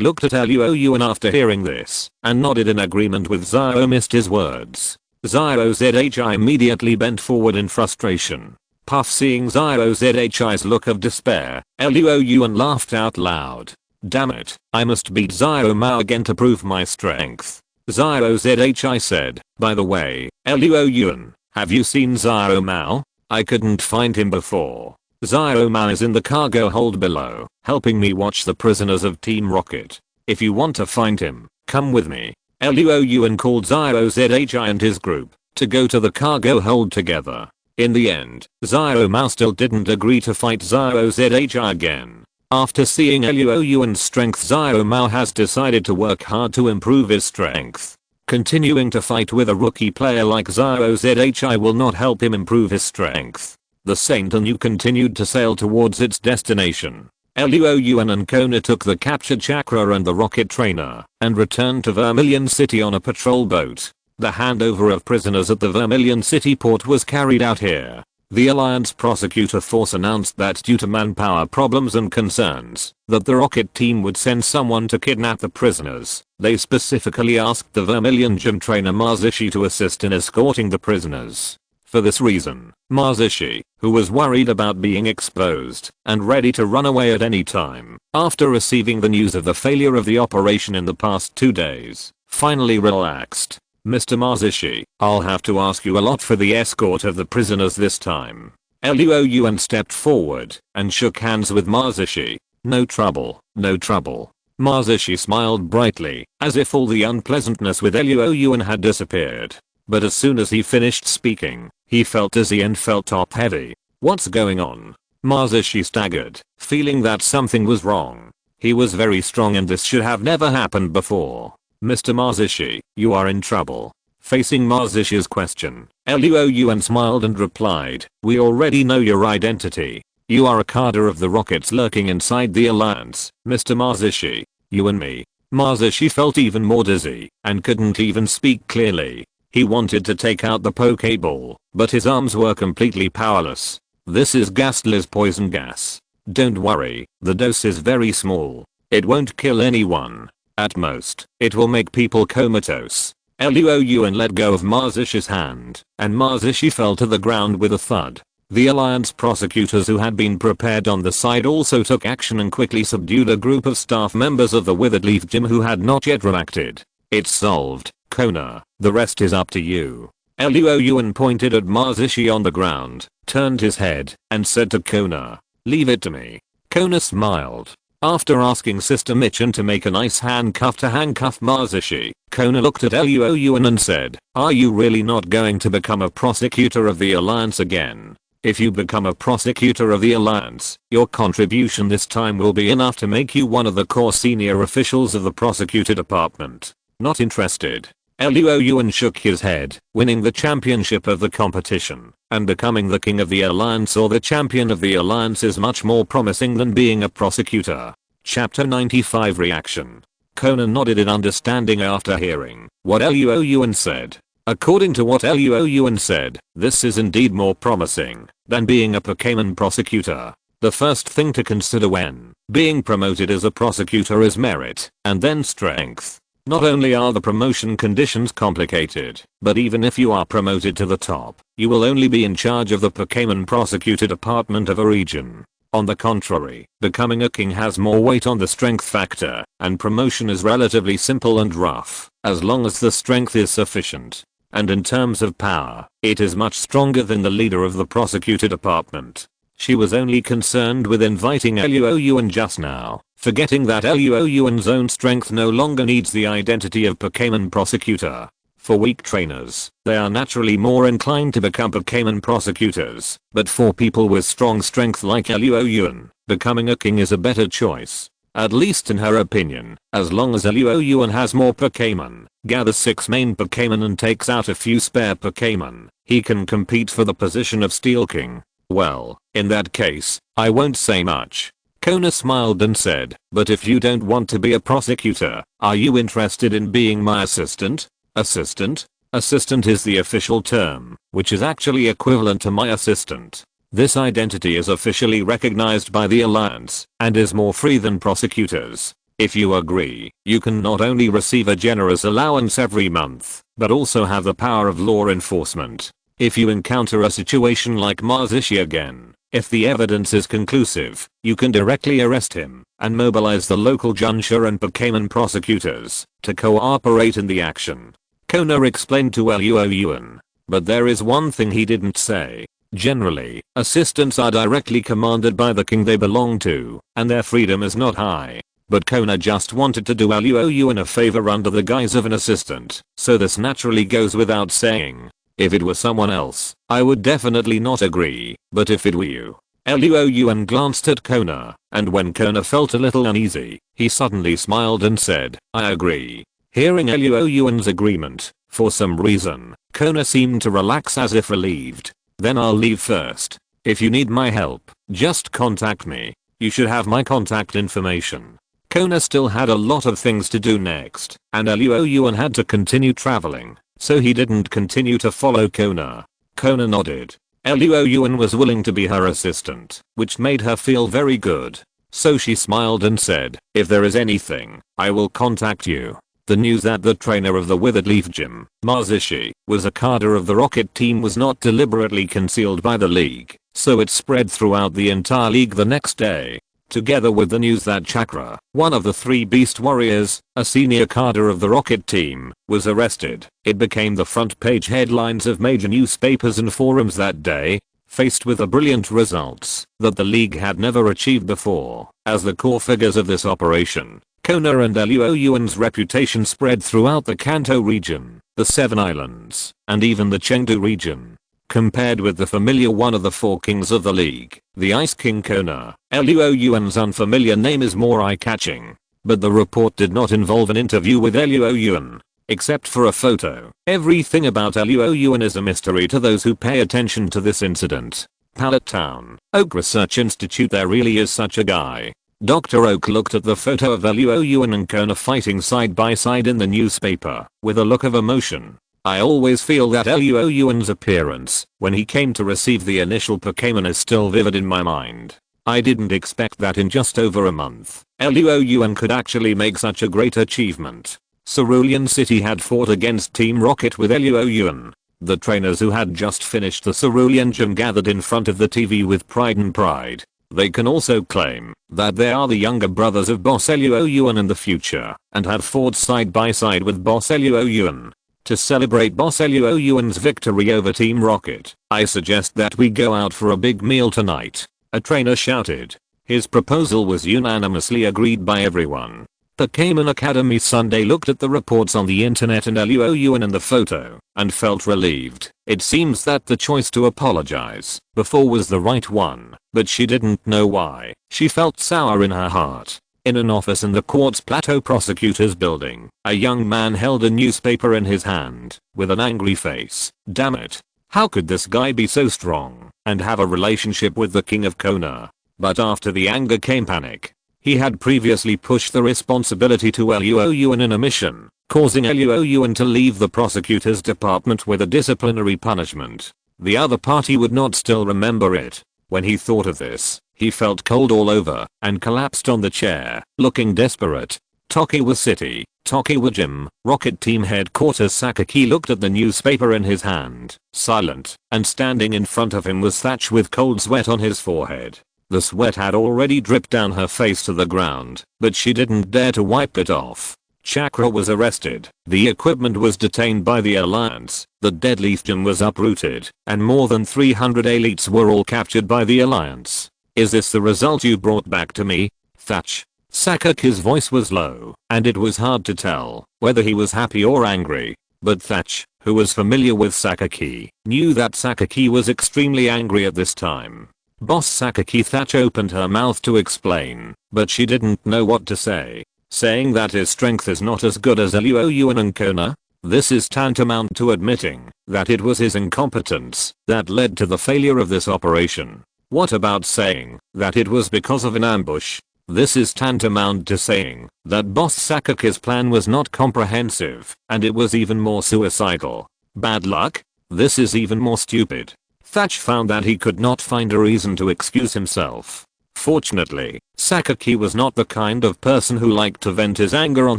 looked at Luo Yuan after hearing this and nodded in agreement with Zio Misty's words. Zio Zhi immediately bent forward in frustration. Puff, seeing Zio Zhi's look of despair, Luo Yuan laughed out loud. Damn it, I must beat Zio Mao again to prove my strength. Zio Zhi said. By the way, Luo Yuan, have you seen Zio Mao? I couldn't find him before. Zio Mao is in the cargo hold below, helping me watch the prisoners of Team Rocket. If you want to find him, come with me. Luo Yuan called Zio Zhi and his group to go to the cargo hold together. In the end, Zio Mao still didn't agree to fight Zio Zhi again. After seeing Luo Yuan's strength, Zio Mao has decided to work hard to improve his strength. Continuing to fight with a rookie player like Zio Zhi will not help him improve his strength. The Saint Anu continued to sail towards its destination. Luo Yuan and Kona took the captured Chakra and the rocket trainer and returned to Vermilion City on a patrol boat. The handover of prisoners at the Vermilion City port was carried out here. The Alliance prosecutor force announced that due to manpower problems and concerns, that the rocket team would send someone to kidnap the prisoners. They specifically asked the Vermilion gym trainer Mazishi to assist in escorting the prisoners. For this reason, Mazishi, who was worried about being exposed and ready to run away at any time, after receiving the news of the failure of the operation in the past 2 days, finally relaxed. Mr. Mazishi, I'll have to ask you a lot for the escort of the prisoners this time. Luo Yuan stepped forward and shook hands with Mazishi. No trouble, no trouble. Mazishi smiled brightly, as if all the unpleasantness with Luo Yuan had disappeared. But as soon as he finished speaking, he felt dizzy and felt top heavy. What's going on? Mazishi staggered, feeling that something was wrong. He was very strong and this should have never happened before. Mr. Mazishi, you are in trouble. Facing Mazishi's question, Luo Yuan smiled and replied, we already know your identity. You are a cadre of the rockets lurking inside the Alliance, Mr. Mazishi. You and me. Mazishi felt even more dizzy and couldn't even speak clearly. He wanted to take out the Pokeball, but his arms were completely powerless. This is Ghastly's poison gas. Don't worry, the dose is very small. It won't kill anyone. At most, it will make people comatose. Luo Yuan let go of Mazishi's hand, and Mazishi fell to the ground with a thud. The Alliance prosecutors who had been prepared on the side also took action and quickly subdued a group of staff members of the Withered Leaf Gym who had not yet reacted. It's solved, Kona, the rest is up to you. Luo Yuan pointed at Mazishi on the ground, turned his head, and said to Kona, leave it to me. Kona smiled. After asking Sister Michin to make an ice handcuff to handcuff Mazishi, Kona looked at Luo Yuan and said, are you really not going to become a prosecutor of the Alliance again? If you become a prosecutor of the Alliance, your contribution this time will be enough to make you one of the core senior officials of the prosecutor department. Not interested. Luo Yuan shook his head. Winning the championship of the competition and becoming the king of the Alliance or the champion of the Alliance is much more promising than being a prosecutor. Chapter 95 Reaction. Kona nodded in understanding after hearing what Luo Yuan said. According to what Luo Yuan said, this is indeed more promising than being a Pokémon prosecutor. The first thing to consider when being promoted as a prosecutor is merit, and then strength. Not only are the promotion conditions complicated, but even if you are promoted to the top, you will only be in charge of the Pokémon prosecutor department of a region. On the contrary, becoming a king has more weight on the strength factor, and promotion is relatively simple and rough, as long as the strength is sufficient. And in terms of power, it is much stronger than the leader of the prosecutor department. She was only concerned with inviting Luo Yuan just now, forgetting that Luo Yuan's own strength no longer needs the identity of Pokémon prosecutor. For weak trainers, they are naturally more inclined to become Pokémon prosecutors, but for people with strong strength like Luo Yuan, becoming a king is a better choice. At least in her opinion, as long as Luo Yuan has more Pokémon, gathers 6 main Pokémon and takes out a few spare Pokémon, he can compete for the position of Steel King. Well, in that case, I won't say much. Kona smiled and said, but if you don't want to be a prosecutor, are you interested in being my assistant? Assistant? Assistant is the official term, which is actually equivalent to my assistant. This identity is officially recognized by the Alliance, and is more free than prosecutors. If you agree, you can not only receive a generous allowance every month, but also have the power of law enforcement. If you encounter a situation like Mazishi again, if the evidence is conclusive, you can directly arrest him, and mobilize the local Junsha and Pokémon prosecutors, to cooperate in the action. Kona explained to Luo Yuan. But there is one thing he didn't say. Generally, assistants are directly commanded by the king they belong to, and their freedom is not high. But Kona just wanted to do Luo Yuan a favor under the guise of an assistant, so this naturally goes without saying. If it were someone else, I would definitely not agree, but if it were you. Luo Yuan glanced at Kona, and when Kona felt a little uneasy, he suddenly smiled and said, I agree. Hearing Luo Yuan's agreement, for some reason, Kona seemed to relax as if relieved. Then I'll leave first. If you need my help, just contact me. You should have my contact information. Kona still had a lot of things to do next, and Luo Yuan had to continue traveling, so he didn't continue to follow Kona. Kona nodded. Luo Yuan was willing to be her assistant, which made her feel very good. So she smiled and said, if there is anything, I will contact you. The news that the trainer of the Withered Leaf Gym, Mazishi, was a cadre of the Rocket team was not deliberately concealed by the league, so it spread throughout the entire league the next day. Together with the news that Chakra, one of the 3 Beast Warriors, a senior cadre of the Rocket team, was arrested, it became the front page headlines of major newspapers and forums that day. Faced with the brilliant results that the league had never achieved before, as the core figures of this operation, Kona and Luo Yuan's reputation spread throughout the Kanto region, the 7 islands, and even the Chengdu region. Compared with the familiar one of the 4 kings of the league, the Ice King Kona, Luo Yuan's unfamiliar name is more eye-catching. But the report did not involve an interview with Luo Yuan. Except for a photo, everything about Luo Yuan is a mystery to those who pay attention to this incident. Pallet Town, Oak Research Institute. There really is such a guy. Dr. Oak looked at the photo of Luo Yuan and Kona fighting side by side in the newspaper, with a look of emotion. I always feel that Luo Yuan's appearance, when he came to receive the initial Pokémon, is still vivid in my mind. I didn't expect that in just over a month, Luo Yuan could actually make such a great achievement. Cerulean City had fought against Team Rocket with Luo Yuan. The trainers who had just finished the Cerulean Gym gathered in front of the TV with pride and pride. They can also claim that they are the younger brothers of Boss Luo Yuan in the future, and have fought side by side with Boss Luo Yuan. To celebrate Boss Luo Yuan's victory over Team Rocket, I suggest that we go out for a big meal tonight, a trainer shouted. His proposal was unanimously agreed by everyone. Pokémon Academy Sunday looked at the reports on the internet and Luo Yuan in the photo, and felt relieved. It seems that the choice to apologize before was the right one, but she didn't know why. She felt sour in her heart. In an office in the Quartz Plateau Prosecutor's building, a young man held a newspaper in his hand, with an angry face. Damn it. How could this guy be so strong, and have a relationship with the King of Kona? But after the anger came panic. He had previously pushed the responsibility to Luo Yuan in a mission, causing Luo Yuan to leave the prosecutor's department with a disciplinary punishment. The other party would not still remember it. When he thought of this, he felt cold all over and collapsed on the chair, looking desperate. Tokiwa City, Tokiwa Gym, Rocket Team headquarters. Sakaki looked at the newspaper in his hand, silent, and standing in front of him was Thatch with cold sweat on his forehead. The sweat had already dripped down her face to the ground, but she didn't dare to wipe it off. Chakra was arrested, the equipment was detained by the Alliance, the Deadleaf Gym was uprooted, and more than 300 elites were all captured by the Alliance. Is this the result you brought back to me, Thatch? Sakaki's voice was low, and it was hard to tell whether he was happy or angry. But Thatch, who was familiar with Sakaki, knew that Sakaki was extremely angry at this time. Boss Sakaki. Thatch opened her mouth to explain, but she didn't know what to say. Saying that his strength is not as good as Luo Yuan and Kona? This is tantamount to admitting that it was his incompetence that led to the failure of this operation. What about saying that it was because of an ambush? This is tantamount to saying that Boss Sakaki's plan was not comprehensive, and it was even more suicidal. Bad luck? This is even more stupid. Thatch found that he could not find a reason to excuse himself. Fortunately, Sakaki was not the kind of person who liked to vent his anger on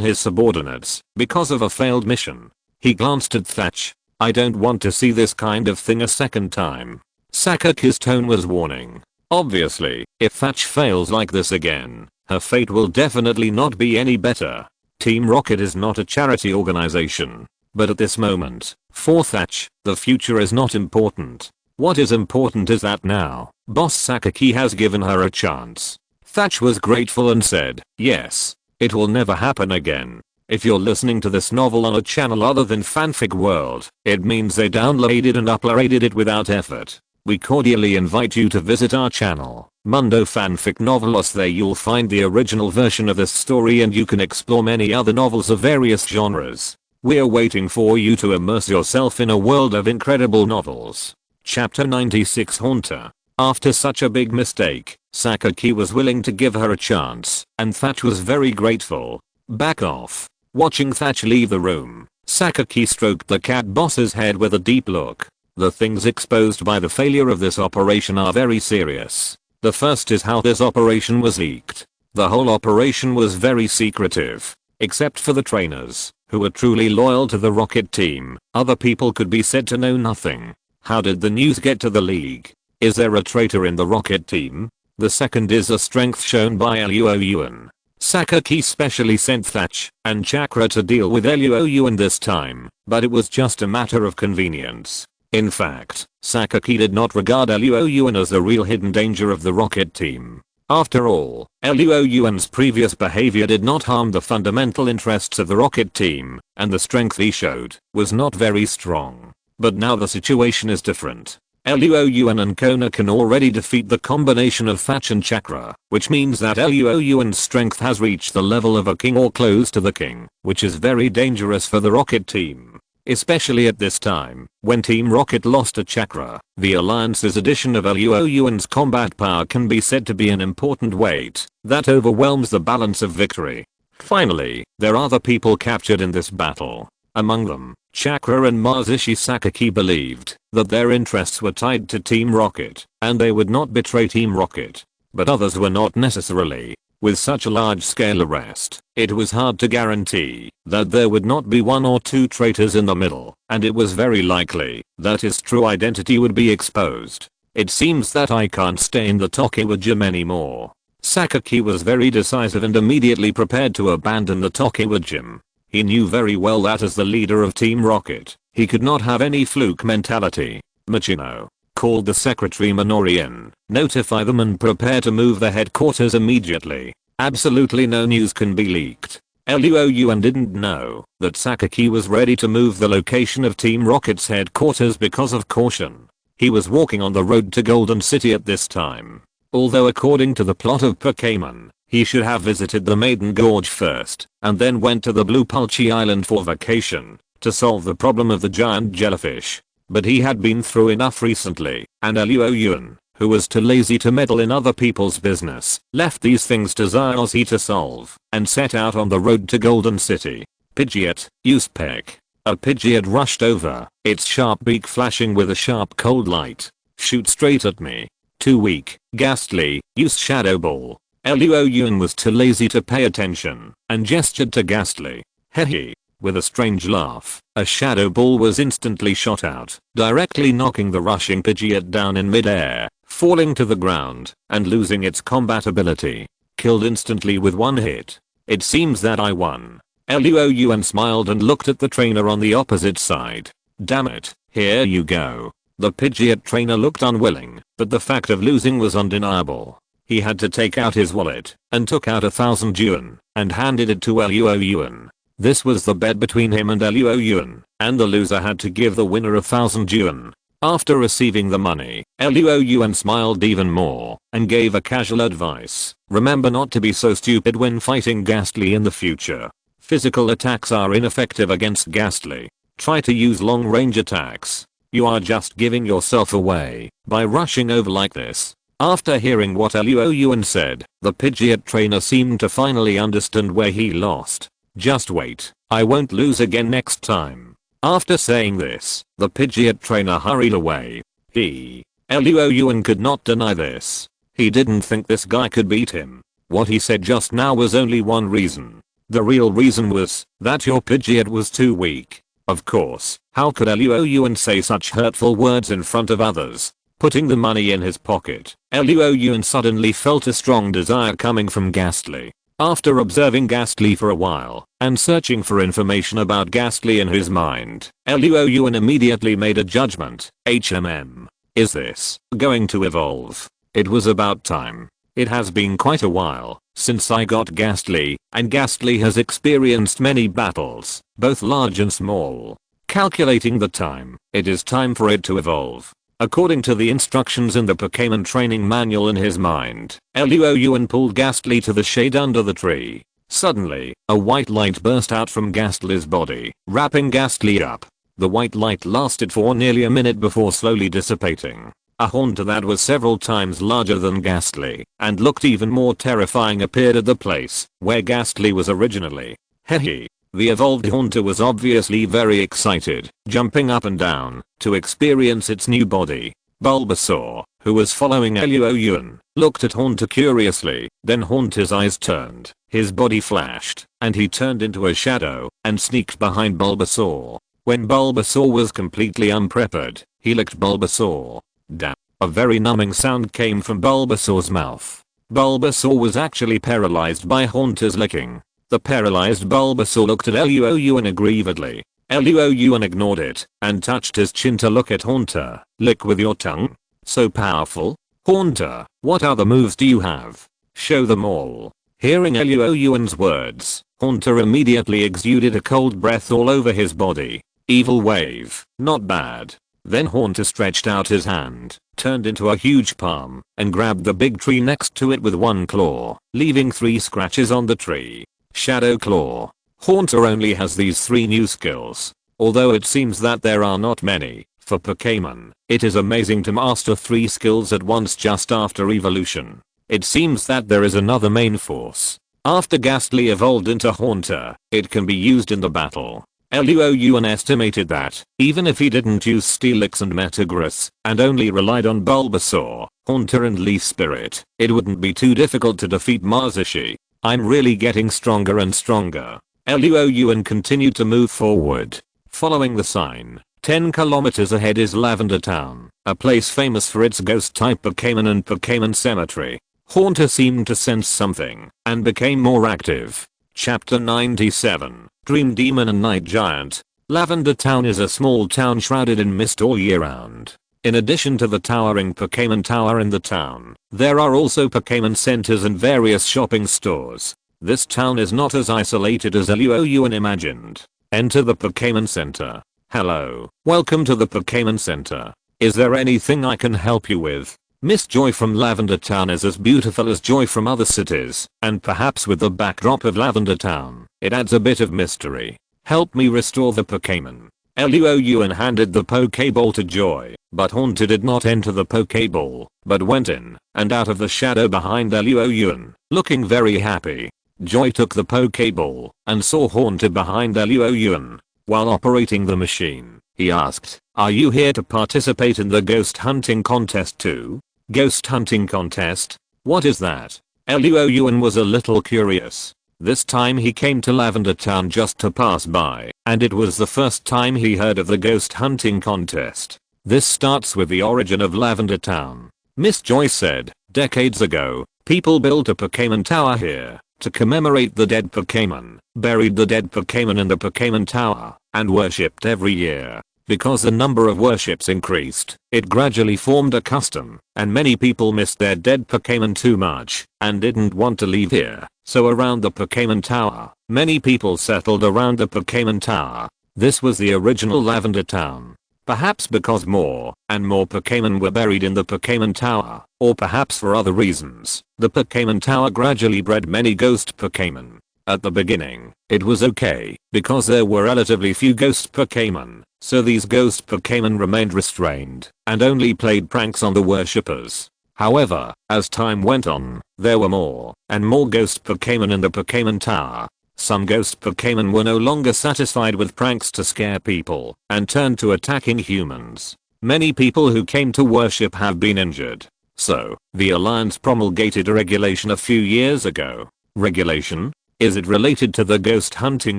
his subordinates because of a failed mission. He glanced at Thatch. I don't want to see this kind of thing a second time. Sakaki's tone was warning. Obviously, if Thatch fails like this again, her fate will definitely not be any better. Team Rocket is not a charity organization. But at this moment, for Thatch, the future is not important. What is important is that now, Boss Sakaki has given her a chance. Thatch was grateful and said, yes, it will never happen again. If you're listening to this novel on a channel other than Fanfic World, it means they downloaded and uploaded it without effort. We cordially invite you to visit our channel, Mundo Fanfic Novelos. There you'll find the original version of this story and you can explore many other novels of various genres. We're waiting for you to immerse yourself in a world of incredible novels. Chapter 96 Haunter. After such a big mistake, Sakaki was willing to give her a chance, and Thatch was very grateful. Back off. Watching Thatch leave the room, Sakaki stroked the cat boss's head with a deep look. The things exposed by the failure of this operation are very serious. The first is how this operation was leaked. The whole operation was very secretive. Except for the trainers, who were truly loyal to the Rocket Team, other people could be said to know nothing. How did the news get to the League? Is there a traitor in the Rocket Team? The second is the strength shown by Luo Yuan. Sakaki specially sent Thatch and Chakra to deal with Luo Yuan this time, but it was just a matter of convenience. In fact, Sakaki did not regard Luo Yuan as the real hidden danger of the Rocket Team. After all, Luo Yuan's previous behavior did not harm the fundamental interests of the Rocket Team, and the strength he showed was not very strong. But now the situation is different. Luo Yuan and Kona can already defeat the combination of Thatch and Chakra, which means that Luo Yuan's strength has reached the level of a king or close to the king, which is very dangerous for the Rocket Team. Especially at this time, when Team Rocket lost to Chakra, the Alliance's addition of Luo Yuan's combat power can be said to be an important weight that overwhelms the balance of victory. Finally, there are the people captured in this battle. Among them, Chakra and Masashi. Sakaki believed that their interests were tied to Team Rocket, and they would not betray Team Rocket. But others were not necessarily. With such a large-scale arrest, it was hard to guarantee that there would not be one or two traitors in the middle, and it was very likely that his true identity would be exposed. It seems that I can't stay in the Tokiwa Gym anymore. Sakaki was very decisive and immediately prepared to abandon the Tokiwa Gym. He knew very well that as the leader of Team Rocket, he could not have any fluke mentality. Machino called the secretary Minori in, notify them and prepare to move the headquarters immediately. Absolutely no news can be leaked. Luo Yuan didn't know that Sakaki was ready to move the location of Team Rocket's headquarters because of caution. He was walking on the road to Golden City at this time. Although according to the plot of Pokémon, he should have visited the Maiden Gorge first, and then went to the Blue Pulchi Island for vacation, to solve the problem of the giant jellyfish. But he had been through enough recently, and Luo Yuan, who was too lazy to meddle in other people's business, left these things to Xiaozi to solve, and set out on the road to Golden City. Pidgeot, use peck. A Pidgeot rushed over, its sharp beak flashing with a sharp cold light. Shoot straight at me. Too weak. Ghastly, use Shadow Ball. Luo Yuan was too lazy to pay attention, and gestured to Ghastly. Hehe. With a strange laugh, a Shadow Ball was instantly shot out, directly knocking the rushing Pidgeot down in midair, falling to the ground, and losing its combat ability. Killed instantly with one hit. It seems that I won. Luo Yuan smiled and looked at the trainer on the opposite side. Damn it, here you go. The Pidgeot trainer looked unwilling, but the fact of losing was undeniable. He had to take out his wallet, and took out 1,000 yuan, and handed it to Luo Yuan. This was the bet between him and Luo Yuan, and the loser had to give the winner 1,000 yuan. After receiving the money, Luo Yuan smiled even more, and gave a casual advice. Remember not to be so stupid when fighting Ghastly in the future. Physical attacks are ineffective against Ghastly. Try to use long range attacks. You are just giving yourself away by rushing over like this. After hearing what Luo Yuan said, the Pidgeot trainer seemed to finally understand where he lost. Just wait, I won't lose again next time. After saying this, the Pidgeot trainer hurried away. Luo Yuan could not deny this. He didn't think this guy could beat him. What he said just now was only one reason. The real reason was that your Pidgeot was too weak. Of course, how could Luo Yuan say such hurtful words in front of others? Putting the money in his pocket, Luo Yuan suddenly felt a strong desire coming from Ghastly. After observing Ghastly for a while, and searching for information about Ghastly in his mind, Luo Yuan immediately made a judgment. Is this going to evolve? It was about time. It has been quite a while since I got Ghastly, and Ghastly has experienced many battles, both large and small. Calculating the time, it is time for it to evolve. According to the instructions in the Pokémon training manual in his mind, Luo Yuan pulled Ghastly to the shade under the tree. Suddenly, a white light burst out from Ghastly's body, wrapping Ghastly up. The white light lasted for nearly a minute before slowly dissipating. A haunter that was several times larger than Ghastly, and looked even more terrifying appeared at the place where Ghastly was originally. Hehe. The evolved haunter was obviously very excited, jumping up and down to experience its new body. Bulbasaur, who was following Luo Yuan, looked at Haunter curiously, then Haunter's eyes turned, his body flashed, and he turned into a shadow and sneaked behind Bulbasaur. When Bulbasaur was completely unprepared, he licked Bulbasaur. Damn. A very numbing sound came from Bulbasaur's mouth. Bulbasaur was actually paralyzed by Haunter's licking. The paralyzed Bulbasaur looked at Luo Yuan aggrievedly. Luo Yuan ignored it and touched his chin to look at Haunter. Lick with your tongue? So powerful? Haunter, what other moves do you have? Show them all. Hearing Luo Yuan's words, Haunter immediately exuded a cold breath all over his body. Evil wave, not bad. Then Haunter stretched out his hand, turned into a huge palm, and grabbed the big tree next to it with one claw, leaving 3 scratches on the tree. Shadow Claw. Haunter only has these 3 new skills. Although it seems that there are not many, for Pokémon, it is amazing to master 3 skills at once just after evolution. It seems that there is another main force. After Ghastly evolved into Haunter, it can be used in the battle. Luo Yuan estimated that, even if he didn't use Steelix and Metagross, and only relied on Bulbasaur, Haunter and Leaf Spirit, it wouldn't be too difficult to defeat Mazishi. I'm really getting stronger and stronger. Luo Yuan continued to move forward. Following the sign, 10 kilometers ahead is Lavender Town, a place famous for its ghost-type Pokémon and Pokémon Cemetery. Haunter seemed to sense something, and became more active. Chapter 97, Dream Demon and Night Giant. Lavender Town is a small town shrouded in mist all year round. In addition to the towering Pokémon Tower in the town, there are also Pokémon centers and various shopping stores. This town is not as isolated as Luo Yuan imagined. Enter the Pokémon Center. Hello, welcome to the Pokémon Center. Is there anything I can help you with? Miss Joy from Lavender Town is as beautiful as Joy from other cities, and perhaps with the backdrop of Lavender Town, it adds a bit of mystery. Help me restore the Pokémon. Luo Yuan handed the Pokéball to Joy. But Haunter did not enter the Pokeball, but went in and out of the shadow behind Luo Yuan, looking very happy. Joy took the Pokeball and saw Haunter behind Luo Yuan. While operating the machine, he asked, "Are you here to participate in the ghost hunting contest too?" Ghost hunting contest? What is that? Luo Yuan was a little curious. This time he came to Lavender Town just to pass by, and it was the first time he heard of the ghost hunting contest. This starts with the origin of Lavender Town. Miss Joy said, decades ago, people built a Pokémon Tower here to commemorate the dead Pokémon, buried the dead Pokémon in the Pokémon Tower, and worshipped every year. Because the number of worships increased, it gradually formed a custom, and many people missed their dead Pokémon too much, and didn't want to leave here. So around the Pokémon Tower, many people settled around the Pokémon Tower. This was the original Lavender Town. Perhaps because more and more Pokémon were buried in the Pokémon Tower, or perhaps for other reasons, the Pokémon Tower gradually bred many ghost Pokémon. At the beginning, it was okay, because there were relatively few ghost Pokémon, so these ghost Pokémon remained restrained, and only played pranks on the worshippers. However, as time went on, there were more and more ghost Pokémon in the Pokémon Tower. Some ghost Pokémon were no longer satisfied with pranks to scare people, and turned to attacking humans. Many people who came to worship have been injured. So, the Alliance promulgated a regulation a few years ago. Regulation? Is it related to the ghost hunting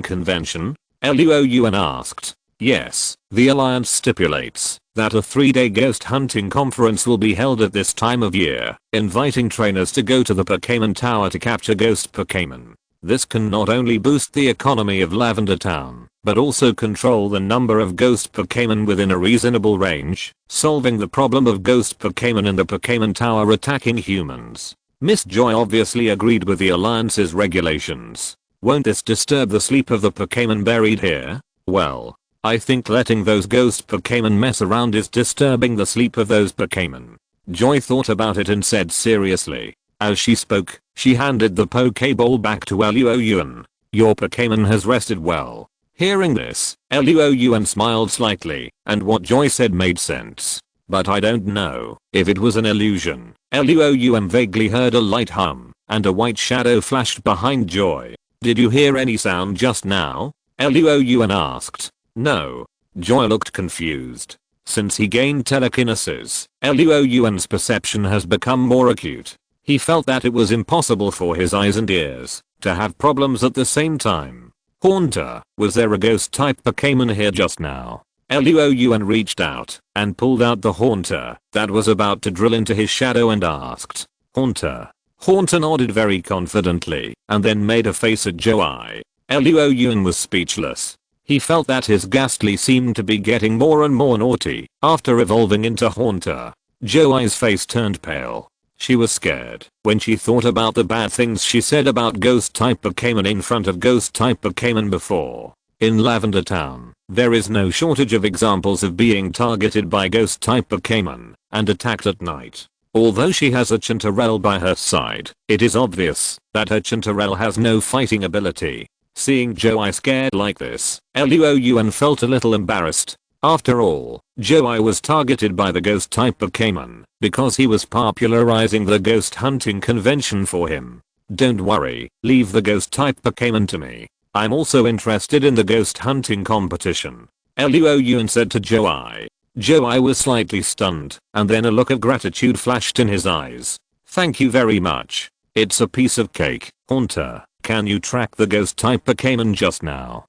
convention? Luo Yuan asked. Yes, the Alliance stipulates that a 3-day ghost hunting conference will be held at this time of year, inviting trainers to go to the Pokémon Tower to capture ghost Pokémon. This can not only boost the economy of Lavender Town, but also control the number of ghost Pokémon within a reasonable range, solving the problem of ghost Pokémon in the Pokémon Tower attacking humans. Miss Joy obviously agreed with the Alliance's regulations. Won't this disturb the sleep of the Pokémon buried here? Well, I think letting those ghost Pokémon mess around is disturbing the sleep of those Pokémon. Joy thought about it and said seriously. As she spoke, she handed the Pokeball back to Luo Yuan. Your Pokémon has rested well. Hearing this, Luo Yuan smiled slightly, and what Joy said made sense. But I don't know if it was an illusion. Luo Yuan vaguely heard a light hum, and a white shadow flashed behind Joy. Did you hear any sound just now? Luo Yuan asked. No. Joy looked confused. Since he gained telekinesis, Luo Yuan's perception has become more acute. He felt that it was impossible for his eyes and ears to have problems at the same time. Haunter, was there a ghost type Pokémon here just now? Luo Yuan reached out and pulled out the Haunter that was about to drill into his shadow and asked. Haunter. Haunter nodded very confidently and then made a face at Joy. Luo Yuan was speechless. He felt that his ghastly seemed to be getting more and more naughty after evolving into Haunter. Joy's face turned pale. She was scared when she thought about the bad things she said about ghost type Pokémon in front of ghost type Pokémon before. In Lavender Town, there is no shortage of examples of being targeted by ghost type Pokémon and attacked at night. Although she has a Chanterelle by her side, it is obvious that her Chanterelle has no fighting ability. Seeing Joy scared like this, Luo Yuan felt a little embarrassed. After all, Joy was targeted by the ghost type Pokémon because he was popularizing the ghost hunting convention for him. Don't worry, leave the ghost type Pokémon to me. I'm also interested in the ghost hunting competition. Luo Yuan said to Joy. Joy was slightly stunned, and then a look of gratitude flashed in his eyes. Thank you very much. It's a piece of cake. Haunter, can you track the ghost type Pokémon just now?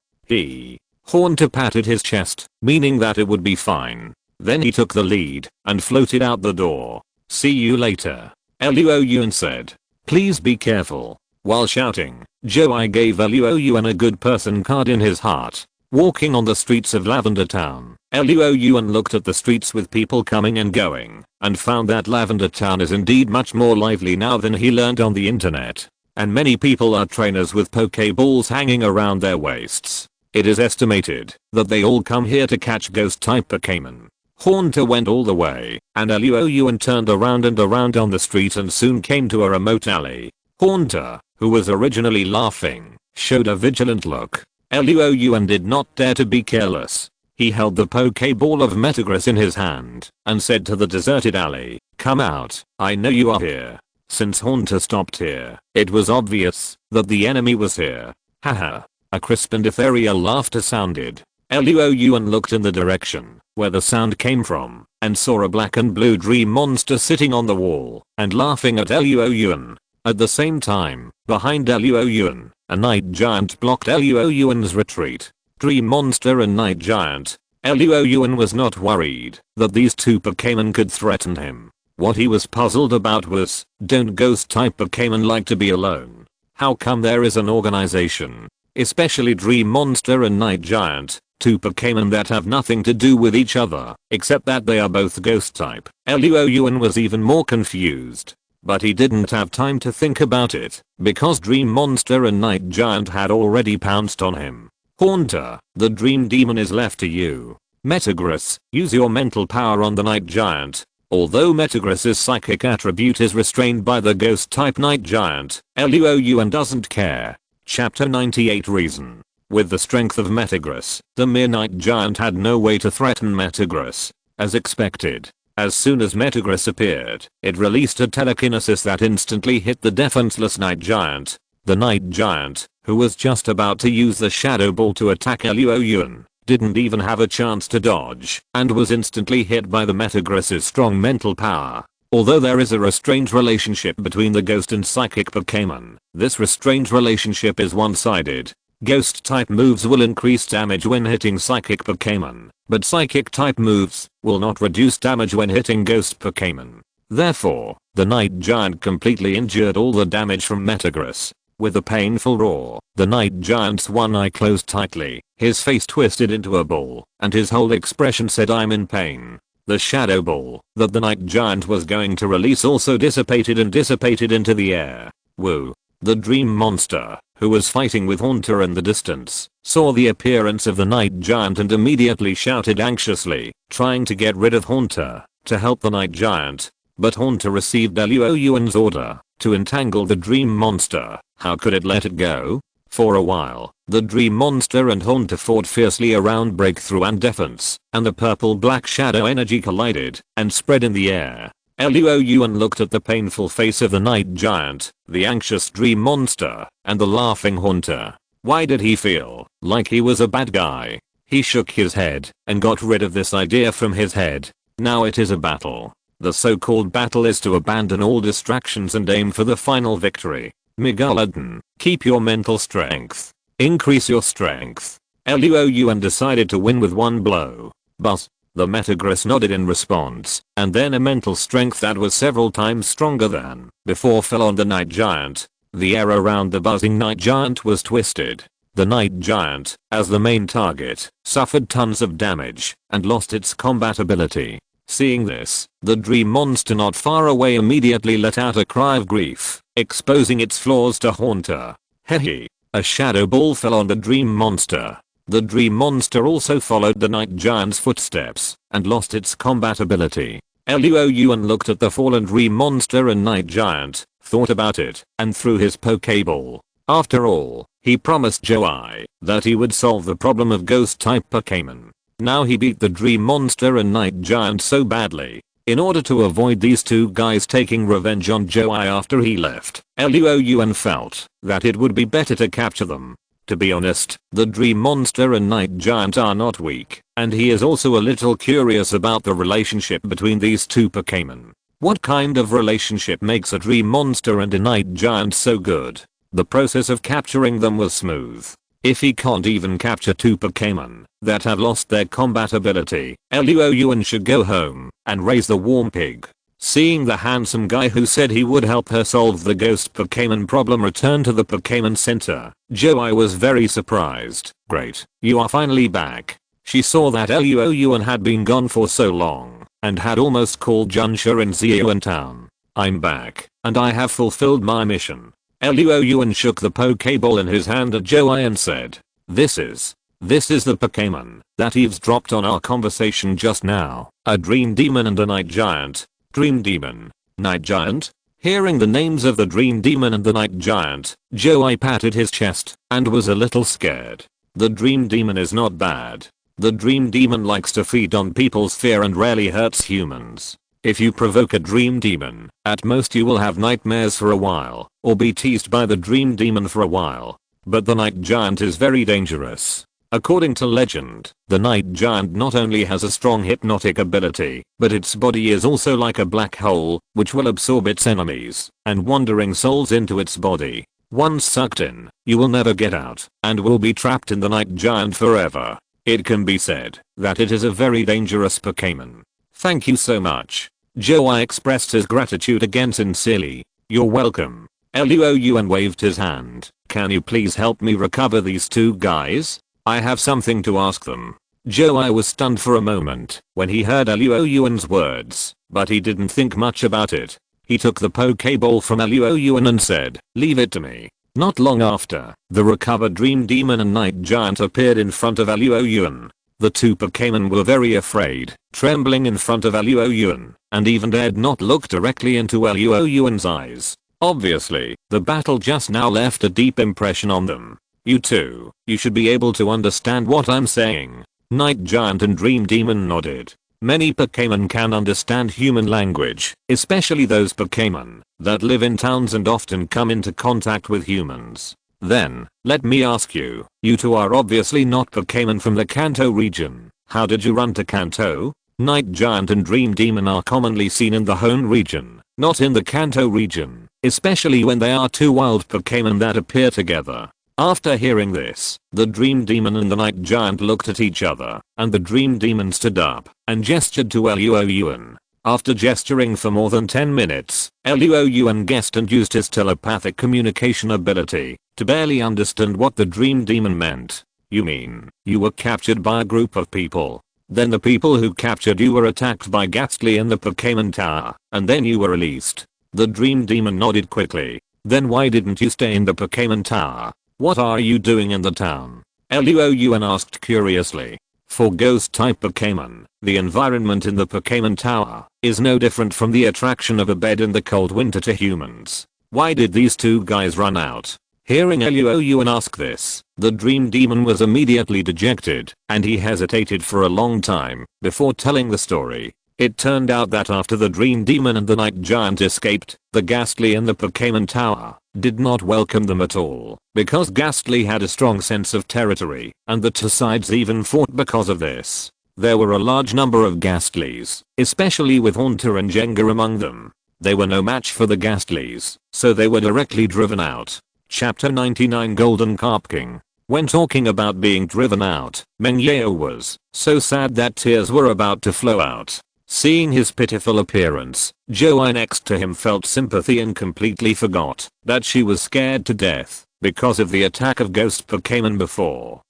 Haunter patted his chest, meaning that it would be fine. Then he took the lead and floated out the door. See you later. Luo Yuan said. Please be careful. While shouting, Joy gave Luo Yuan a good person card in his heart. Walking on the streets of Lavender Town, Luo Yuan looked at the streets with people coming and going, and found that Lavender Town is indeed much more lively now than he learned on the internet. And many people are trainers with Pokeballs hanging around their waists. It is estimated that they all come here to catch ghost type Pokémon. Haunter went all the way, and Luo Yuan turned around and around on the street and soon came to a remote alley. Haunter, who was originally laughing, showed a vigilant look. Luo Yuan did not dare to be careless. He held the Pokeball of Metagross in his hand and said to the deserted alley, "Come out, I know you are here." Since Haunter stopped here, it was obvious that the enemy was here. Haha. A crisp and ethereal laughter sounded. Luo Yuan looked in the direction where the sound came from and saw a black and blue dream monster sitting on the wall and laughing at Luo Yuan. At the same time, behind Luo Yuan, a night giant blocked Luo Yuan's retreat. Dream monster and night giant. Luo Yuan was not worried that these two Pokémon could threaten him. What he was puzzled about was, don't ghost type Pokémon like to be alone? How come there is an organization, especially Dream Monster and Night Giant, two Pokémon that have nothing to do with each other, except that they are both ghost type? Luo Yuan was even more confused. But he didn't have time to think about it, because Dream Monster and Night Giant had already pounced on him. Haunter, the Dream Demon is left to you. Metagross, use your mental power on the Night Giant. Although Metagross's psychic attribute is restrained by the ghost type Night Giant, Luo Yuan doesn't care. Chapter 98 Reason. With the strength of Metagross, the mere Night Giant had no way to threaten Metagross. As expected, as soon as Metagross appeared, it released a telekinesis that instantly hit the defenseless Night Giant. The Night Giant, who was just about to use the Shadow Ball to attack Luo Yuan, didn't even have a chance to dodge and was instantly hit by the Metagross's strong mental power. Although there is a restrained relationship between the ghost and psychic Pokémon, this restrained relationship is one-sided. Ghost type moves will increase damage when hitting psychic Pokémon, but psychic type moves will not reduce damage when hitting ghost Pokémon. Therefore, the Night Giant completely injured all the damage from Metagross. With a painful roar, the Night Giant's one eye closed tightly, his face twisted into a ball, and his whole expression said, "I'm in pain." The Shadow Ball that the Night Giant was going to release also dissipated into the air. Woo. The Dream Monster, who was fighting with Haunter in the distance, saw the appearance of the Night Giant and immediately shouted anxiously, trying to get rid of Haunter, to help the Night Giant. But Haunter received Luo Yuan's order to entangle the Dream Monster. How could it let it go? For a while, the Dream Monster and Haunter fought fiercely around breakthrough and defense, and the purple-black shadow energy collided and spread in the air. Luo Yuan looked at the painful face of the Night Giant, the anxious Dream Monster, and the laughing Haunter. Why did he feel like he was a bad guy? He shook his head and got rid of this idea from his head. Now it is a battle. The so-called battle is to abandon all distractions and aim for the final victory. Megalodon, keep your mental strength. Increase your strength. Luo Yuan decided to win with one blow. But the Metagross nodded in response, and then a mental strength that was several times stronger than before fell on the Night Giant. The air around the buzzing Night Giant was twisted. The Night Giant, as the main target, suffered tons of damage and lost its combat ability. Seeing this, the Dream Monster not far away immediately let out a cry of grief, exposing its flaws to Haunter. Hehe. A Shadow Ball fell on the Dream Monster. The Dream Monster also followed the Night Giant's footsteps and lost its combat ability. Luo Yuan looked at the fallen Dream Monster and Night Giant, thought about it, and threw his Pokeball. After all, he promised Joey that he would solve the problem of ghost-type Pokémon. Now he beat the Dream Monster and Night Giant so badly. In order to avoid these two guys taking revenge on Joey after he left, Luo Yuan felt that it would be better to capture them. To be honest, the Dream Monster and Night Giant are not weak, and he is also a little curious about the relationship between these two Pokémon. What kind of relationship makes a Dream Monster and a Night Giant so good? The process of capturing them was smooth. If he can't even capture two Pokémon that have lost their combat ability, Luo Yuan should go home and raise the warm pig. Seeing the handsome guy who said he would help her solve the ghost Pokémon problem return to the Pokémon Center, Joey was very surprised. Great, you are finally back. She saw that Luo Yuan had been gone for so long and had almost called Junsha in Ziyuan town. I'm back, and I have fulfilled my mission. Luo Yuan shook the Pokeball in his hand at Joey and said, This is the Pokémon that eavesdropped on our conversation just now. A Dream Demon and a Night Giant. Dream Demon. Night Giant? Hearing the names of the Dream Demon and the Night Giant, Joey patted his chest and was a little scared. The Dream Demon is not bad. The dream demon likes to feed on people's fear and rarely hurts humans. If you provoke a dream demon, at most you will have nightmares for a while, or be teased by the dream demon for a while. But the night giant is very dangerous. According to legend, the night giant not only has a strong hypnotic ability, but its body is also like a black hole, which will absorb its enemies and wandering souls into its body. Once sucked in, you will never get out, and will be trapped in the night giant forever. It can be said that it is a very dangerous Pokémon. Thank you so much. Joe expressed his gratitude again sincerely. You're welcome. Luo Yuan waved his hand. Can you please help me recover these two guys? I have something to ask them. Joe was stunned for a moment when he heard Luo Yuan's words, but he didn't think much about it. He took the Pokeball from Luo Yuan and said, leave it to me. Not long after, the recovered Dream Demon and Night Giant appeared in front of Luo Yuan. The two Pokémon were very afraid, trembling in front of Luo Yuan, and even dared not look directly into Luo Yuan's eyes. Obviously, the battle just now left a deep impression on them. You two, you should be able to understand what I'm saying. Night Giant and Dream Demon nodded. Many Pokémon can understand human language, especially those Pokémon that live in towns and often come into contact with humans. Then, let me ask you, you two are obviously not Pokémon from the Kanto region. How did you run to Kanto? Night Giant and Dream Demon are commonly seen in the Hoenn region, not in the Kanto region, especially when they are two wild Pokémon that appear together. After hearing this, the Dream Demon and the Night Giant looked at each other, and the Dream Demon stood up and gestured to Luo Yuan. After gesturing for more than 10 minutes, Luo Yuan guessed and used his telepathic communication ability to barely understand what the Dream Demon meant. You mean, you were captured by a group of people? Then the people who captured you were attacked by Ghastly in the Pokémon Tower, and then you were released. The Dream Demon nodded quickly. Then why didn't you stay in the Pokémon Tower? What are you doing in the town? Luo Yuan asked curiously. For ghost-type Pokémon, the environment in the Pokémon Tower is no different from the attraction of a bed in the cold winter to humans. Why did these two guys run out? Hearing Luo Yuan ask this, the Dream Demon was immediately dejected, and he hesitated for a long time before telling the story. It turned out that after the Dream Demon and the Night Giant escaped, the Ghastly in the Pokémon Tower did not welcome them at all, because Ghastly had a strong sense of territory, and the two sides even fought because of this. There were a large number of Ghastlys, especially with Haunter and Jenga among them. They were no match for the Ghastlys, so they were directly driven out. Chapter 99 Golden Carp King. When talking about being driven out, Meng Yao was so sad that tears were about to flow out. Seeing his pitiful appearance, Joey next to him felt sympathy and completely forgot that she was scared to death because of the attack of ghost Pokémon before.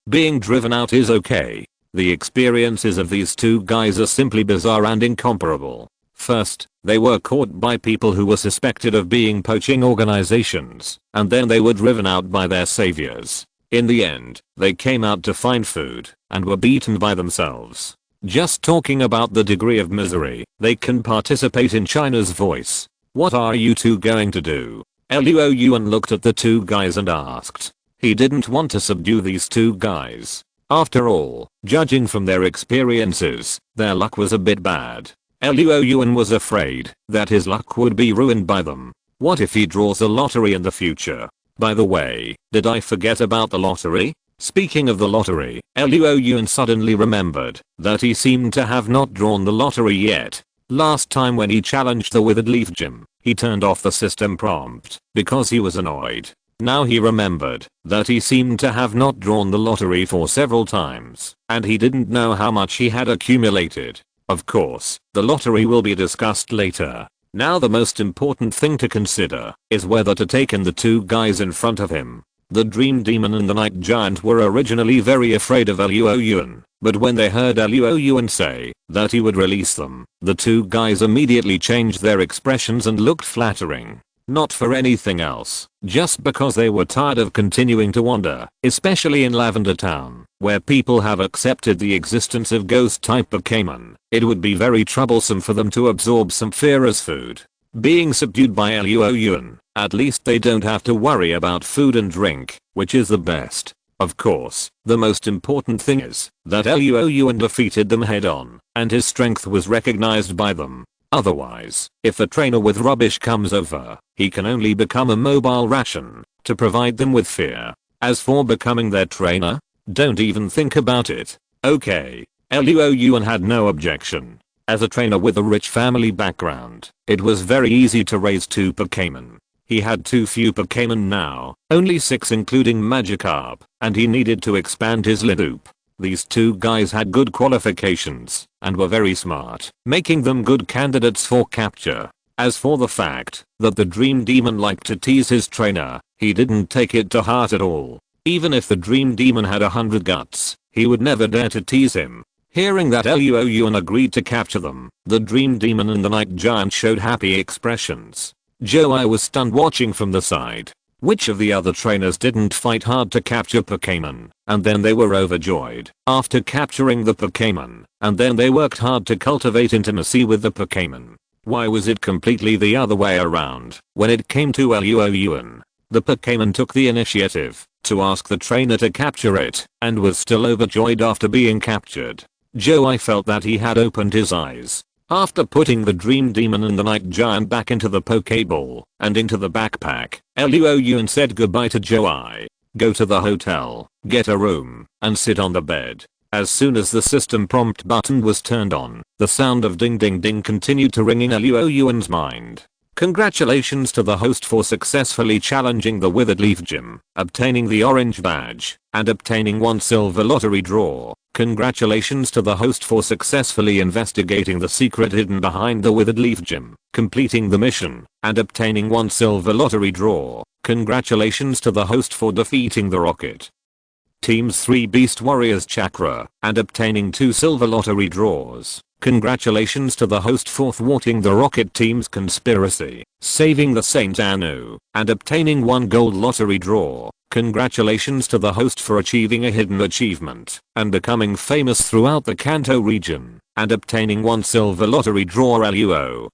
Being driven out is okay. The experiences of these two guys are simply bizarre and incomparable. First, they were caught by people who were suspected of being poaching organizations, and then they were driven out by their saviors. In the end, they came out to find food and were beaten by themselves. Just talking about the degree of misery they can participate in China's voice. What are you two going to do? Luo Yuan looked at the two guys and asked. He didn't want to subdue these two guys. After all, judging from their experiences, their luck was a bit bad. Luo Yuan was afraid that his luck would be ruined by them. What if he draws a lottery in the future? By the way, did I forget about the lottery? Speaking of the lottery, Luo Yuan suddenly remembered that he seemed to have not drawn the lottery yet. Last time when he challenged the Withered Leaf Gym, he turned off the system prompt because he was annoyed. Now he remembered that he seemed to have not drawn the lottery for several times, and he didn't know how much he had accumulated. Of course, the lottery will be discussed later. Now the most important thing to consider is whether to take in the two guys in front of him. The Dream Demon and the Night Giant were originally very afraid of Luo Yuan, but when they heard Luo Yuan say that he would release them, the two guys immediately changed their expressions and looked flattering. Not for anything else, just because they were tired of continuing to wander, especially in Lavender Town, where people have accepted the existence of ghost-type Pokémon. It would be very troublesome for them to absorb some fear as food. Being subdued by Luo Yuan, at least they don't have to worry about food and drink, which is the best. Of course, the most important thing is that Luo Yuan defeated them head on, and his strength was recognized by them. Otherwise, if a trainer with rubbish comes over, he can only become a mobile ration to provide them with fear. As for becoming their trainer, don't even think about it. Okay, Luo Yuan had no objection. As a trainer with a rich family background, it was very easy to raise 2 Pokémon. He had too few Pokémon now, only 6 including Magikarp, and he needed to expand his Lidoop. These 2 guys had good qualifications and were very smart, making them good candidates for capture. As for the fact that the Dream Demon liked to tease his trainer, he didn't take it to heart at all. Even if the Dream Demon had 100 guts, he would never dare to tease him. Hearing that Luo Yuan agreed to capture them, the Dream Demon and the Night Giant showed happy expressions. Joey was stunned watching from the side. Which of the other trainers didn't fight hard to capture Pokémon, and then they were overjoyed after capturing the Pokémon, and then they worked hard to cultivate intimacy with the Pokémon. Why was it completely the other way around when it came to Luo Yuan? The Pokémon took the initiative to ask the trainer to capture it, and was still overjoyed after being captured. Joey felt that he had opened his eyes. After putting the Dream Demon and the Night Giant back into the Pokéball and into the backpack, Luo Yuan said goodbye to Joey. Go to the hotel, get a room, and sit on the bed. As soon as the system prompt button was turned on, the sound of ding ding ding continued to ring in Luo Yuan's mind. Congratulations to the host for successfully challenging the Withered Leaf Gym, obtaining the orange badge, and obtaining 1 silver lottery draw. Congratulations to the host for successfully investigating the secret hidden behind the Withered Leaf Gym, completing the mission, and obtaining 1 silver lottery draw. Congratulations to the host for defeating the Rocket Team's 3 Beast Warriors Chakra, and obtaining 2 silver lottery draws. Congratulations to the host for thwarting the Rocket Team's conspiracy, saving the Saint Anu, and obtaining 1 gold lottery draw. Congratulations to the host for achieving a hidden achievement and becoming famous throughout the Kanto region, and obtaining 1 silver lottery draw. Luo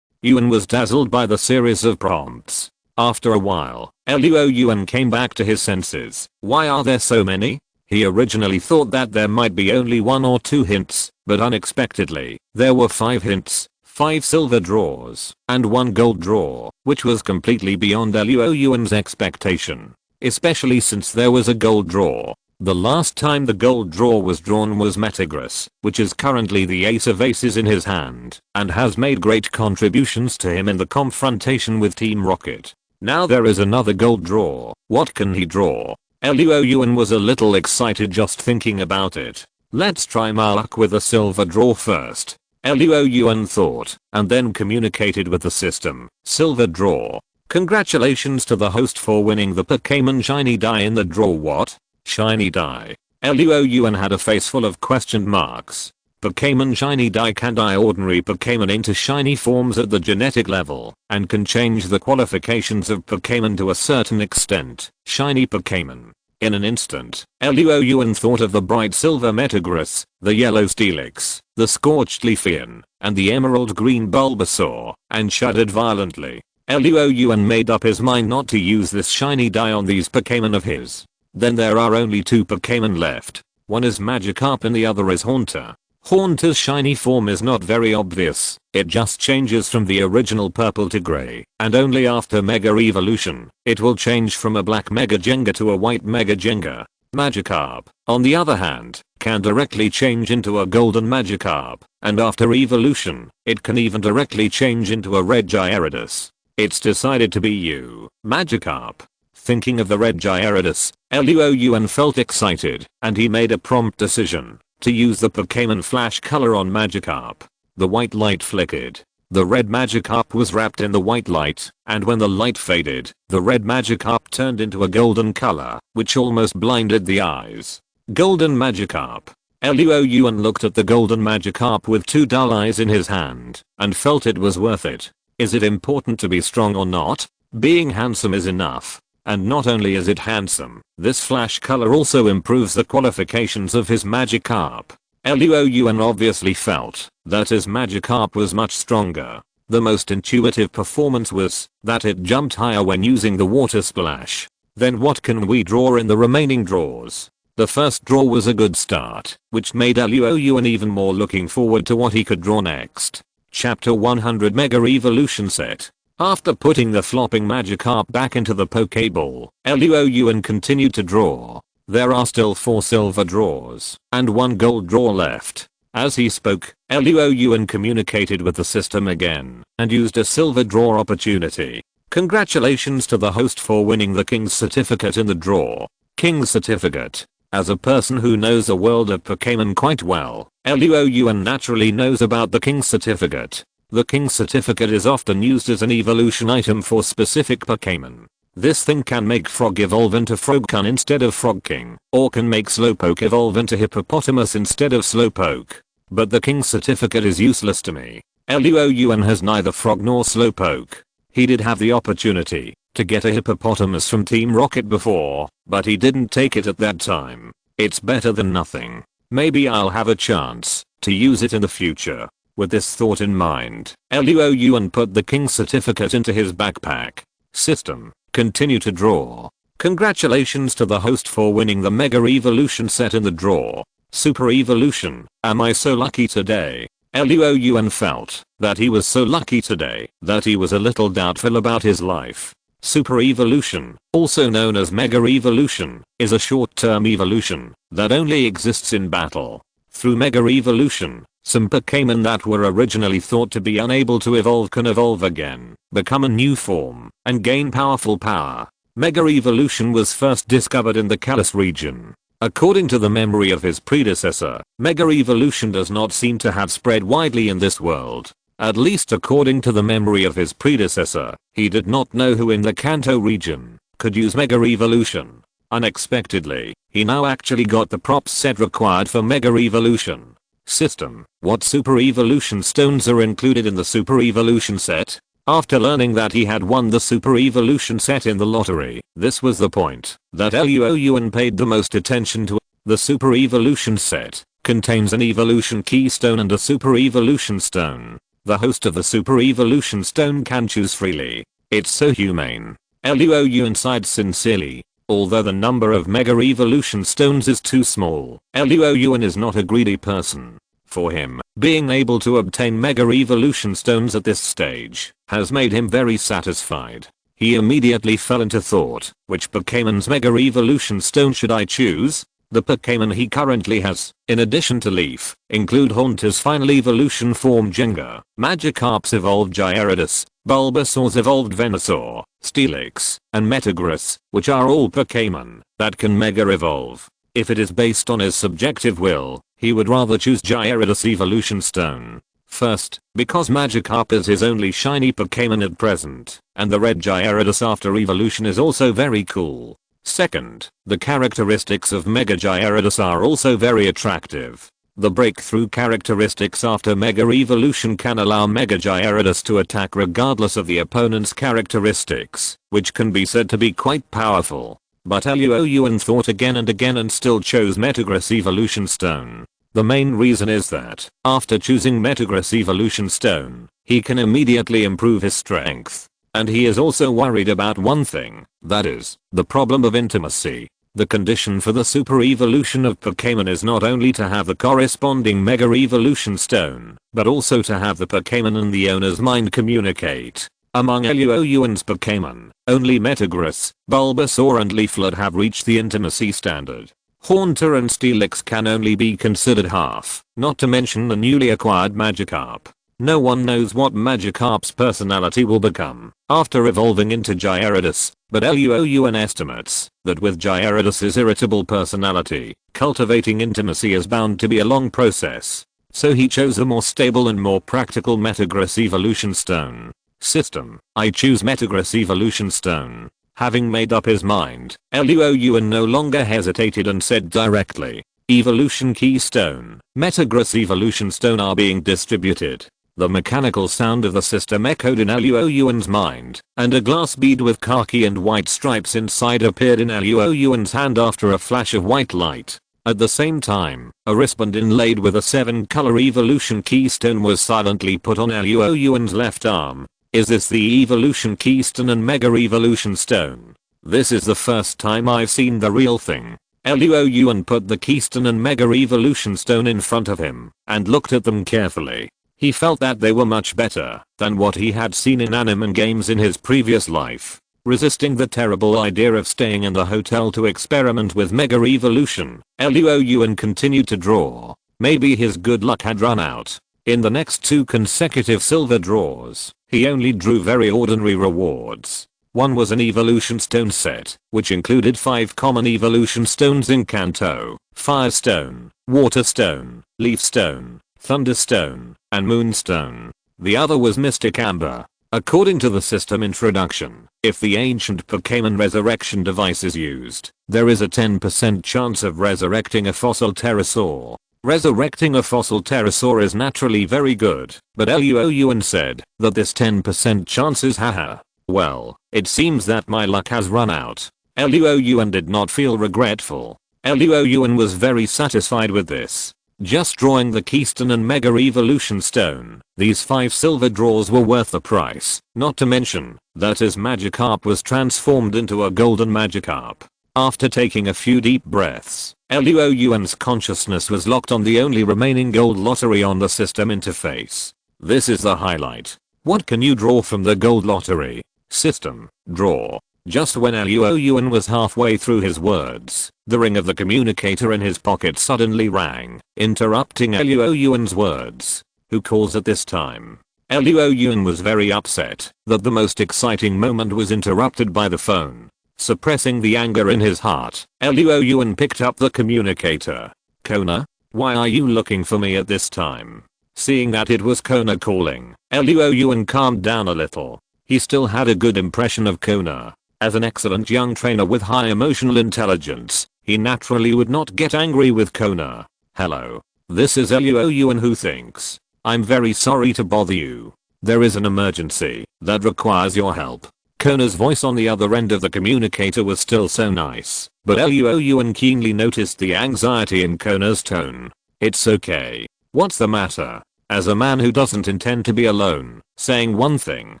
Yuan was dazzled by the series of prompts. After a while, Luo Yuan came back to his senses. Why are there so many? He originally thought that there might be only 1 or 2 hints, but unexpectedly, there were 5 hints, 5 silver draws, and 1 gold draw, which was completely beyond Luo Yuan's expectation. Especially since there was a gold draw. The last time the gold draw was drawn was Metagross, which is currently the ace of aces in his hand, and has made great contributions to him in the confrontation with Team Rocket. Now there is another gold draw. What can he draw? Luo Yuan was a little excited just thinking about it. Let's try my luck with a silver draw first. Luo Yuan thought, and then communicated with the system. Silver draw. Congratulations to the host for winning the Pokémon Shiny Die in the draw. What? Shiny Die? Luo Yuan had a face full of question marks. Pokémon Shiny Die can die ordinary Pokémon into shiny forms at the genetic level, and can change the qualifications of Pokémon to a certain extent. Shiny Pokémon. In an instant, Luo Yuan thought of the bright silver Metagross, the yellow Steelix, the scorched Leafian, and the emerald green Bulbasaur, and shuddered violently. Luo Yuan made up his mind not to use this shiny die on these Pokémon of his. Then there are only 2 Pokémon left. One is Magikarp and the other is Haunter. Haunter's shiny form is not very obvious. It just changes from the original purple to grey, and only after Mega Evolution, it will change from a black Mega Jenga to a white Mega Jenga. Magikarp, on the other hand, can directly change into a golden Magikarp, and after evolution, it can even directly change into a red Gyarados. It's decided to be you, Magikarp. Thinking of the red Gyarados, Luo Yuan felt excited, and he made a prompt decision to use the Pokémon Flash color on Magikarp. The white light flickered. The red Magikarp was wrapped in the white light, and when the light faded, the red Magikarp turned into a golden color, which almost blinded the eyes. Golden Magikarp. Luo Yuan looked at the golden Magikarp with 2 dull eyes in his hand, and felt it was worth it. Is it important to be strong or not? Being handsome is enough. And not only is it handsome, this flash color also improves the qualifications of his Magikarp. Luo Yuan obviously felt that his Magikarp was much stronger. The most intuitive performance was that it jumped higher when using the water splash. Then what can we draw in the remaining draws? The first draw was a good start, which made Luo Yuan even more looking forward to what he could draw next. Chapter 100 Mega Evolution Set. After putting the flopping Magikarp back into the Pokeball, Luo Yuan continued to draw. There are still 4 silver draws and 1 gold draw left. As he spoke, Luo Yuan communicated with the system again and used a silver draw opportunity. Congratulations to the host for winning the King's Certificate in the draw. King's Certificate. As a person who knows the world of Pokémon quite well, Luo Yuan naturally knows about the King's Certificate. The King's Certificate is often used as an evolution item for specific Pokémon. This thing can make Frog evolve into Frogcun instead of Frogking, or can make Slowpoke evolve into Hippopotamus instead of Slowpoke. But the King's Certificate is useless to me. Luo Yuan has neither Frog nor Slowpoke. He did have the opportunity to get a Hippopotamus from Team Rocket before, but he didn't take it at that time. It's better than nothing. Maybe I'll have a chance to use it in the future. With this thought in mind, Luo Yuan put the King's Certificate into his backpack. System. Continue to draw. Congratulations to the host for winning the Mega Evolution set in the draw. Super Evolution. Am I so lucky today? Luo Yuan felt that he was so lucky today that he was a little doubtful about his life. Super Evolution, also known as Mega Evolution, is a short-term evolution that only exists in battle. Through Mega Evolution, some Pokémon that were originally thought to be unable to evolve can evolve again, become a new form, and gain powerful power. Mega Evolution was first discovered in the Kalos region. According to the memory of his predecessor, Mega Evolution does not seem to have spread widely in this world. At least according to the memory of his predecessor, he did not know who in the Kanto region could use Mega Evolution. Unexpectedly, he now actually got the props set required for Mega Evolution. System. What Super Evolution stones are included in the Super Evolution set? After learning that he had won the Super Evolution set in the lottery, this was the point that Luo Yuan paid the most attention to. The Super Evolution set contains an Evolution Keystone and a Super Evolution Stone. The host of the Super Evolution Stone can choose freely. It's so humane. Luo Yuan sighed sincerely. Although the number of Mega Evolution Stones is too small, Luo Yuan is not a greedy person. For him, being able to obtain Mega Evolution Stones at this stage has made him very satisfied. He immediately fell into thought, which Pokémon's Mega Evolution Stone should I choose? The Pokémon he currently has, in addition to Leaf, include Haunter's final evolution form Jenga, Magikarp's evolved Gyarados, Bulbasaur's evolved Venusaur, Steelix, and Metagross, which are all Pokémon that can Mega Evolve. If it is based on his subjective will, he would rather choose Gyarados Evolution Stone. First, because Magikarp is his only shiny Pokémon at present, and the red Gyarados after evolution is also very cool. Second, the characteristics of Mega Gyarados are also very attractive. The breakthrough characteristics after Mega Evolution can allow Mega Gyarados to attack regardless of the opponent's characteristics, which can be said to be quite powerful. But Luo Yuan thought again and still chose Metagross Evolution Stone. The main reason is that, after choosing Metagross Evolution Stone, he can immediately improve his strength. And he is also worried about one thing, that is, the problem of intimacy. The condition for the super evolution of Pokémon is not only to have the corresponding Mega Evolution Stone, but also to have the Pokémon and the owner's mind communicate. Among Luo Yuan's Pokémon, only Metagross, Bulbasaur and Leaflet have reached the intimacy standard. Haunter and Steelix can only be considered half, not to mention the newly acquired Magikarp. No one knows what Magikarp's personality will become after evolving into Gyarados, but Luo Yuan estimates that with Gyarados' irritable personality, cultivating intimacy is bound to be a long process. So he chose a more stable and more practical Metagross Evolution Stone. System. I choose Metagross Evolution Stone. Having made up his mind, Luo Yuan no longer hesitated and said directly, Evolution Keystone, Metagross Evolution Stone are being distributed. The mechanical sound of the system echoed in Luo Yuan's mind, and a glass bead with khaki and white stripes inside appeared in Luo Yuan's hand after a flash of white light. At the same time, a wristband inlaid with a 7-color evolution keystone was silently put on Luo Yuan's left arm. Is this the evolution keystone and Mega Evolution Stone? This is the first time I've seen the real thing. Luo Yuan put the Keystone and Mega Evolution Stone in front of him and looked at them carefully. He felt that they were much better than what he had seen in anime and games in his previous life. Resisting the terrible idea of staying in the hotel to experiment with Mega Evolution, Luo Yuan continued to draw. Maybe his good luck had run out. In the next 2 consecutive silver draws, he only drew very ordinary rewards. One was an evolution stone set, which included 5 common evolution stones in Kanto: Fire Stone, Water Stone, Leaf Stone, Thunder Stone, and Moon Stone. The other was Mystic Amber. According to the system introduction, if the ancient Pokémon resurrection device is used, there is a 10% chance of resurrecting a fossil pterosaur. Resurrecting a fossil pterosaur is naturally very good, but Luo Yuan said that this 10% chance is haha. Well, it seems that my luck has run out. Luo Yuan did not feel regretful. Luo Yuan was very satisfied with this. Just drawing the Keystone and Mega Evolution Stone, these 5 silver draws were worth the price, not to mention that his Magikarp was transformed into a golden Magikarp. After taking a few deep breaths, Luo Yuan's consciousness was locked on the only remaining gold lottery on the system interface. This is the highlight. What can you draw from the gold lottery? System, draw. Just when Luo Yuan was halfway through his words, the ring of the communicator in his pocket suddenly rang, interrupting Luo Yuan's words. Who calls at this time? Luo Yuan was very upset that the most exciting moment was interrupted by the phone. Suppressing the anger in his heart, Luo Yuan picked up the communicator. Kona? Why are you looking for me at this time? Seeing that it was Kona calling, Luo Yuan calmed down a little. He still had a good impression of Kona. As an excellent young trainer with high emotional intelligence, he naturally would not get angry with Kona. Hello. This is Luo Yuan who thinks. I'm very sorry to bother you. There is an emergency that requires your help. Kona's voice on the other end of the communicator was still so nice, but Luo Yuan keenly noticed the anxiety in Kona's tone. It's okay. What's the matter? As a man who doesn't intend to be alone, saying one thing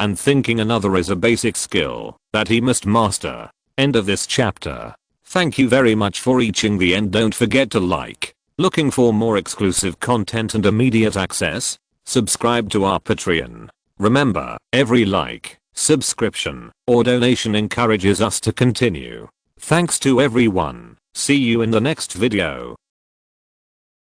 and thinking another is a basic skill that he must master. End of this chapter. Thank you very much for reaching the end. Don't forget to like. Looking for more exclusive content and immediate access? Subscribe to our Patreon. Remember, every like, subscription, or donation encourages us to continue. Thanks to everyone. See you in the next video.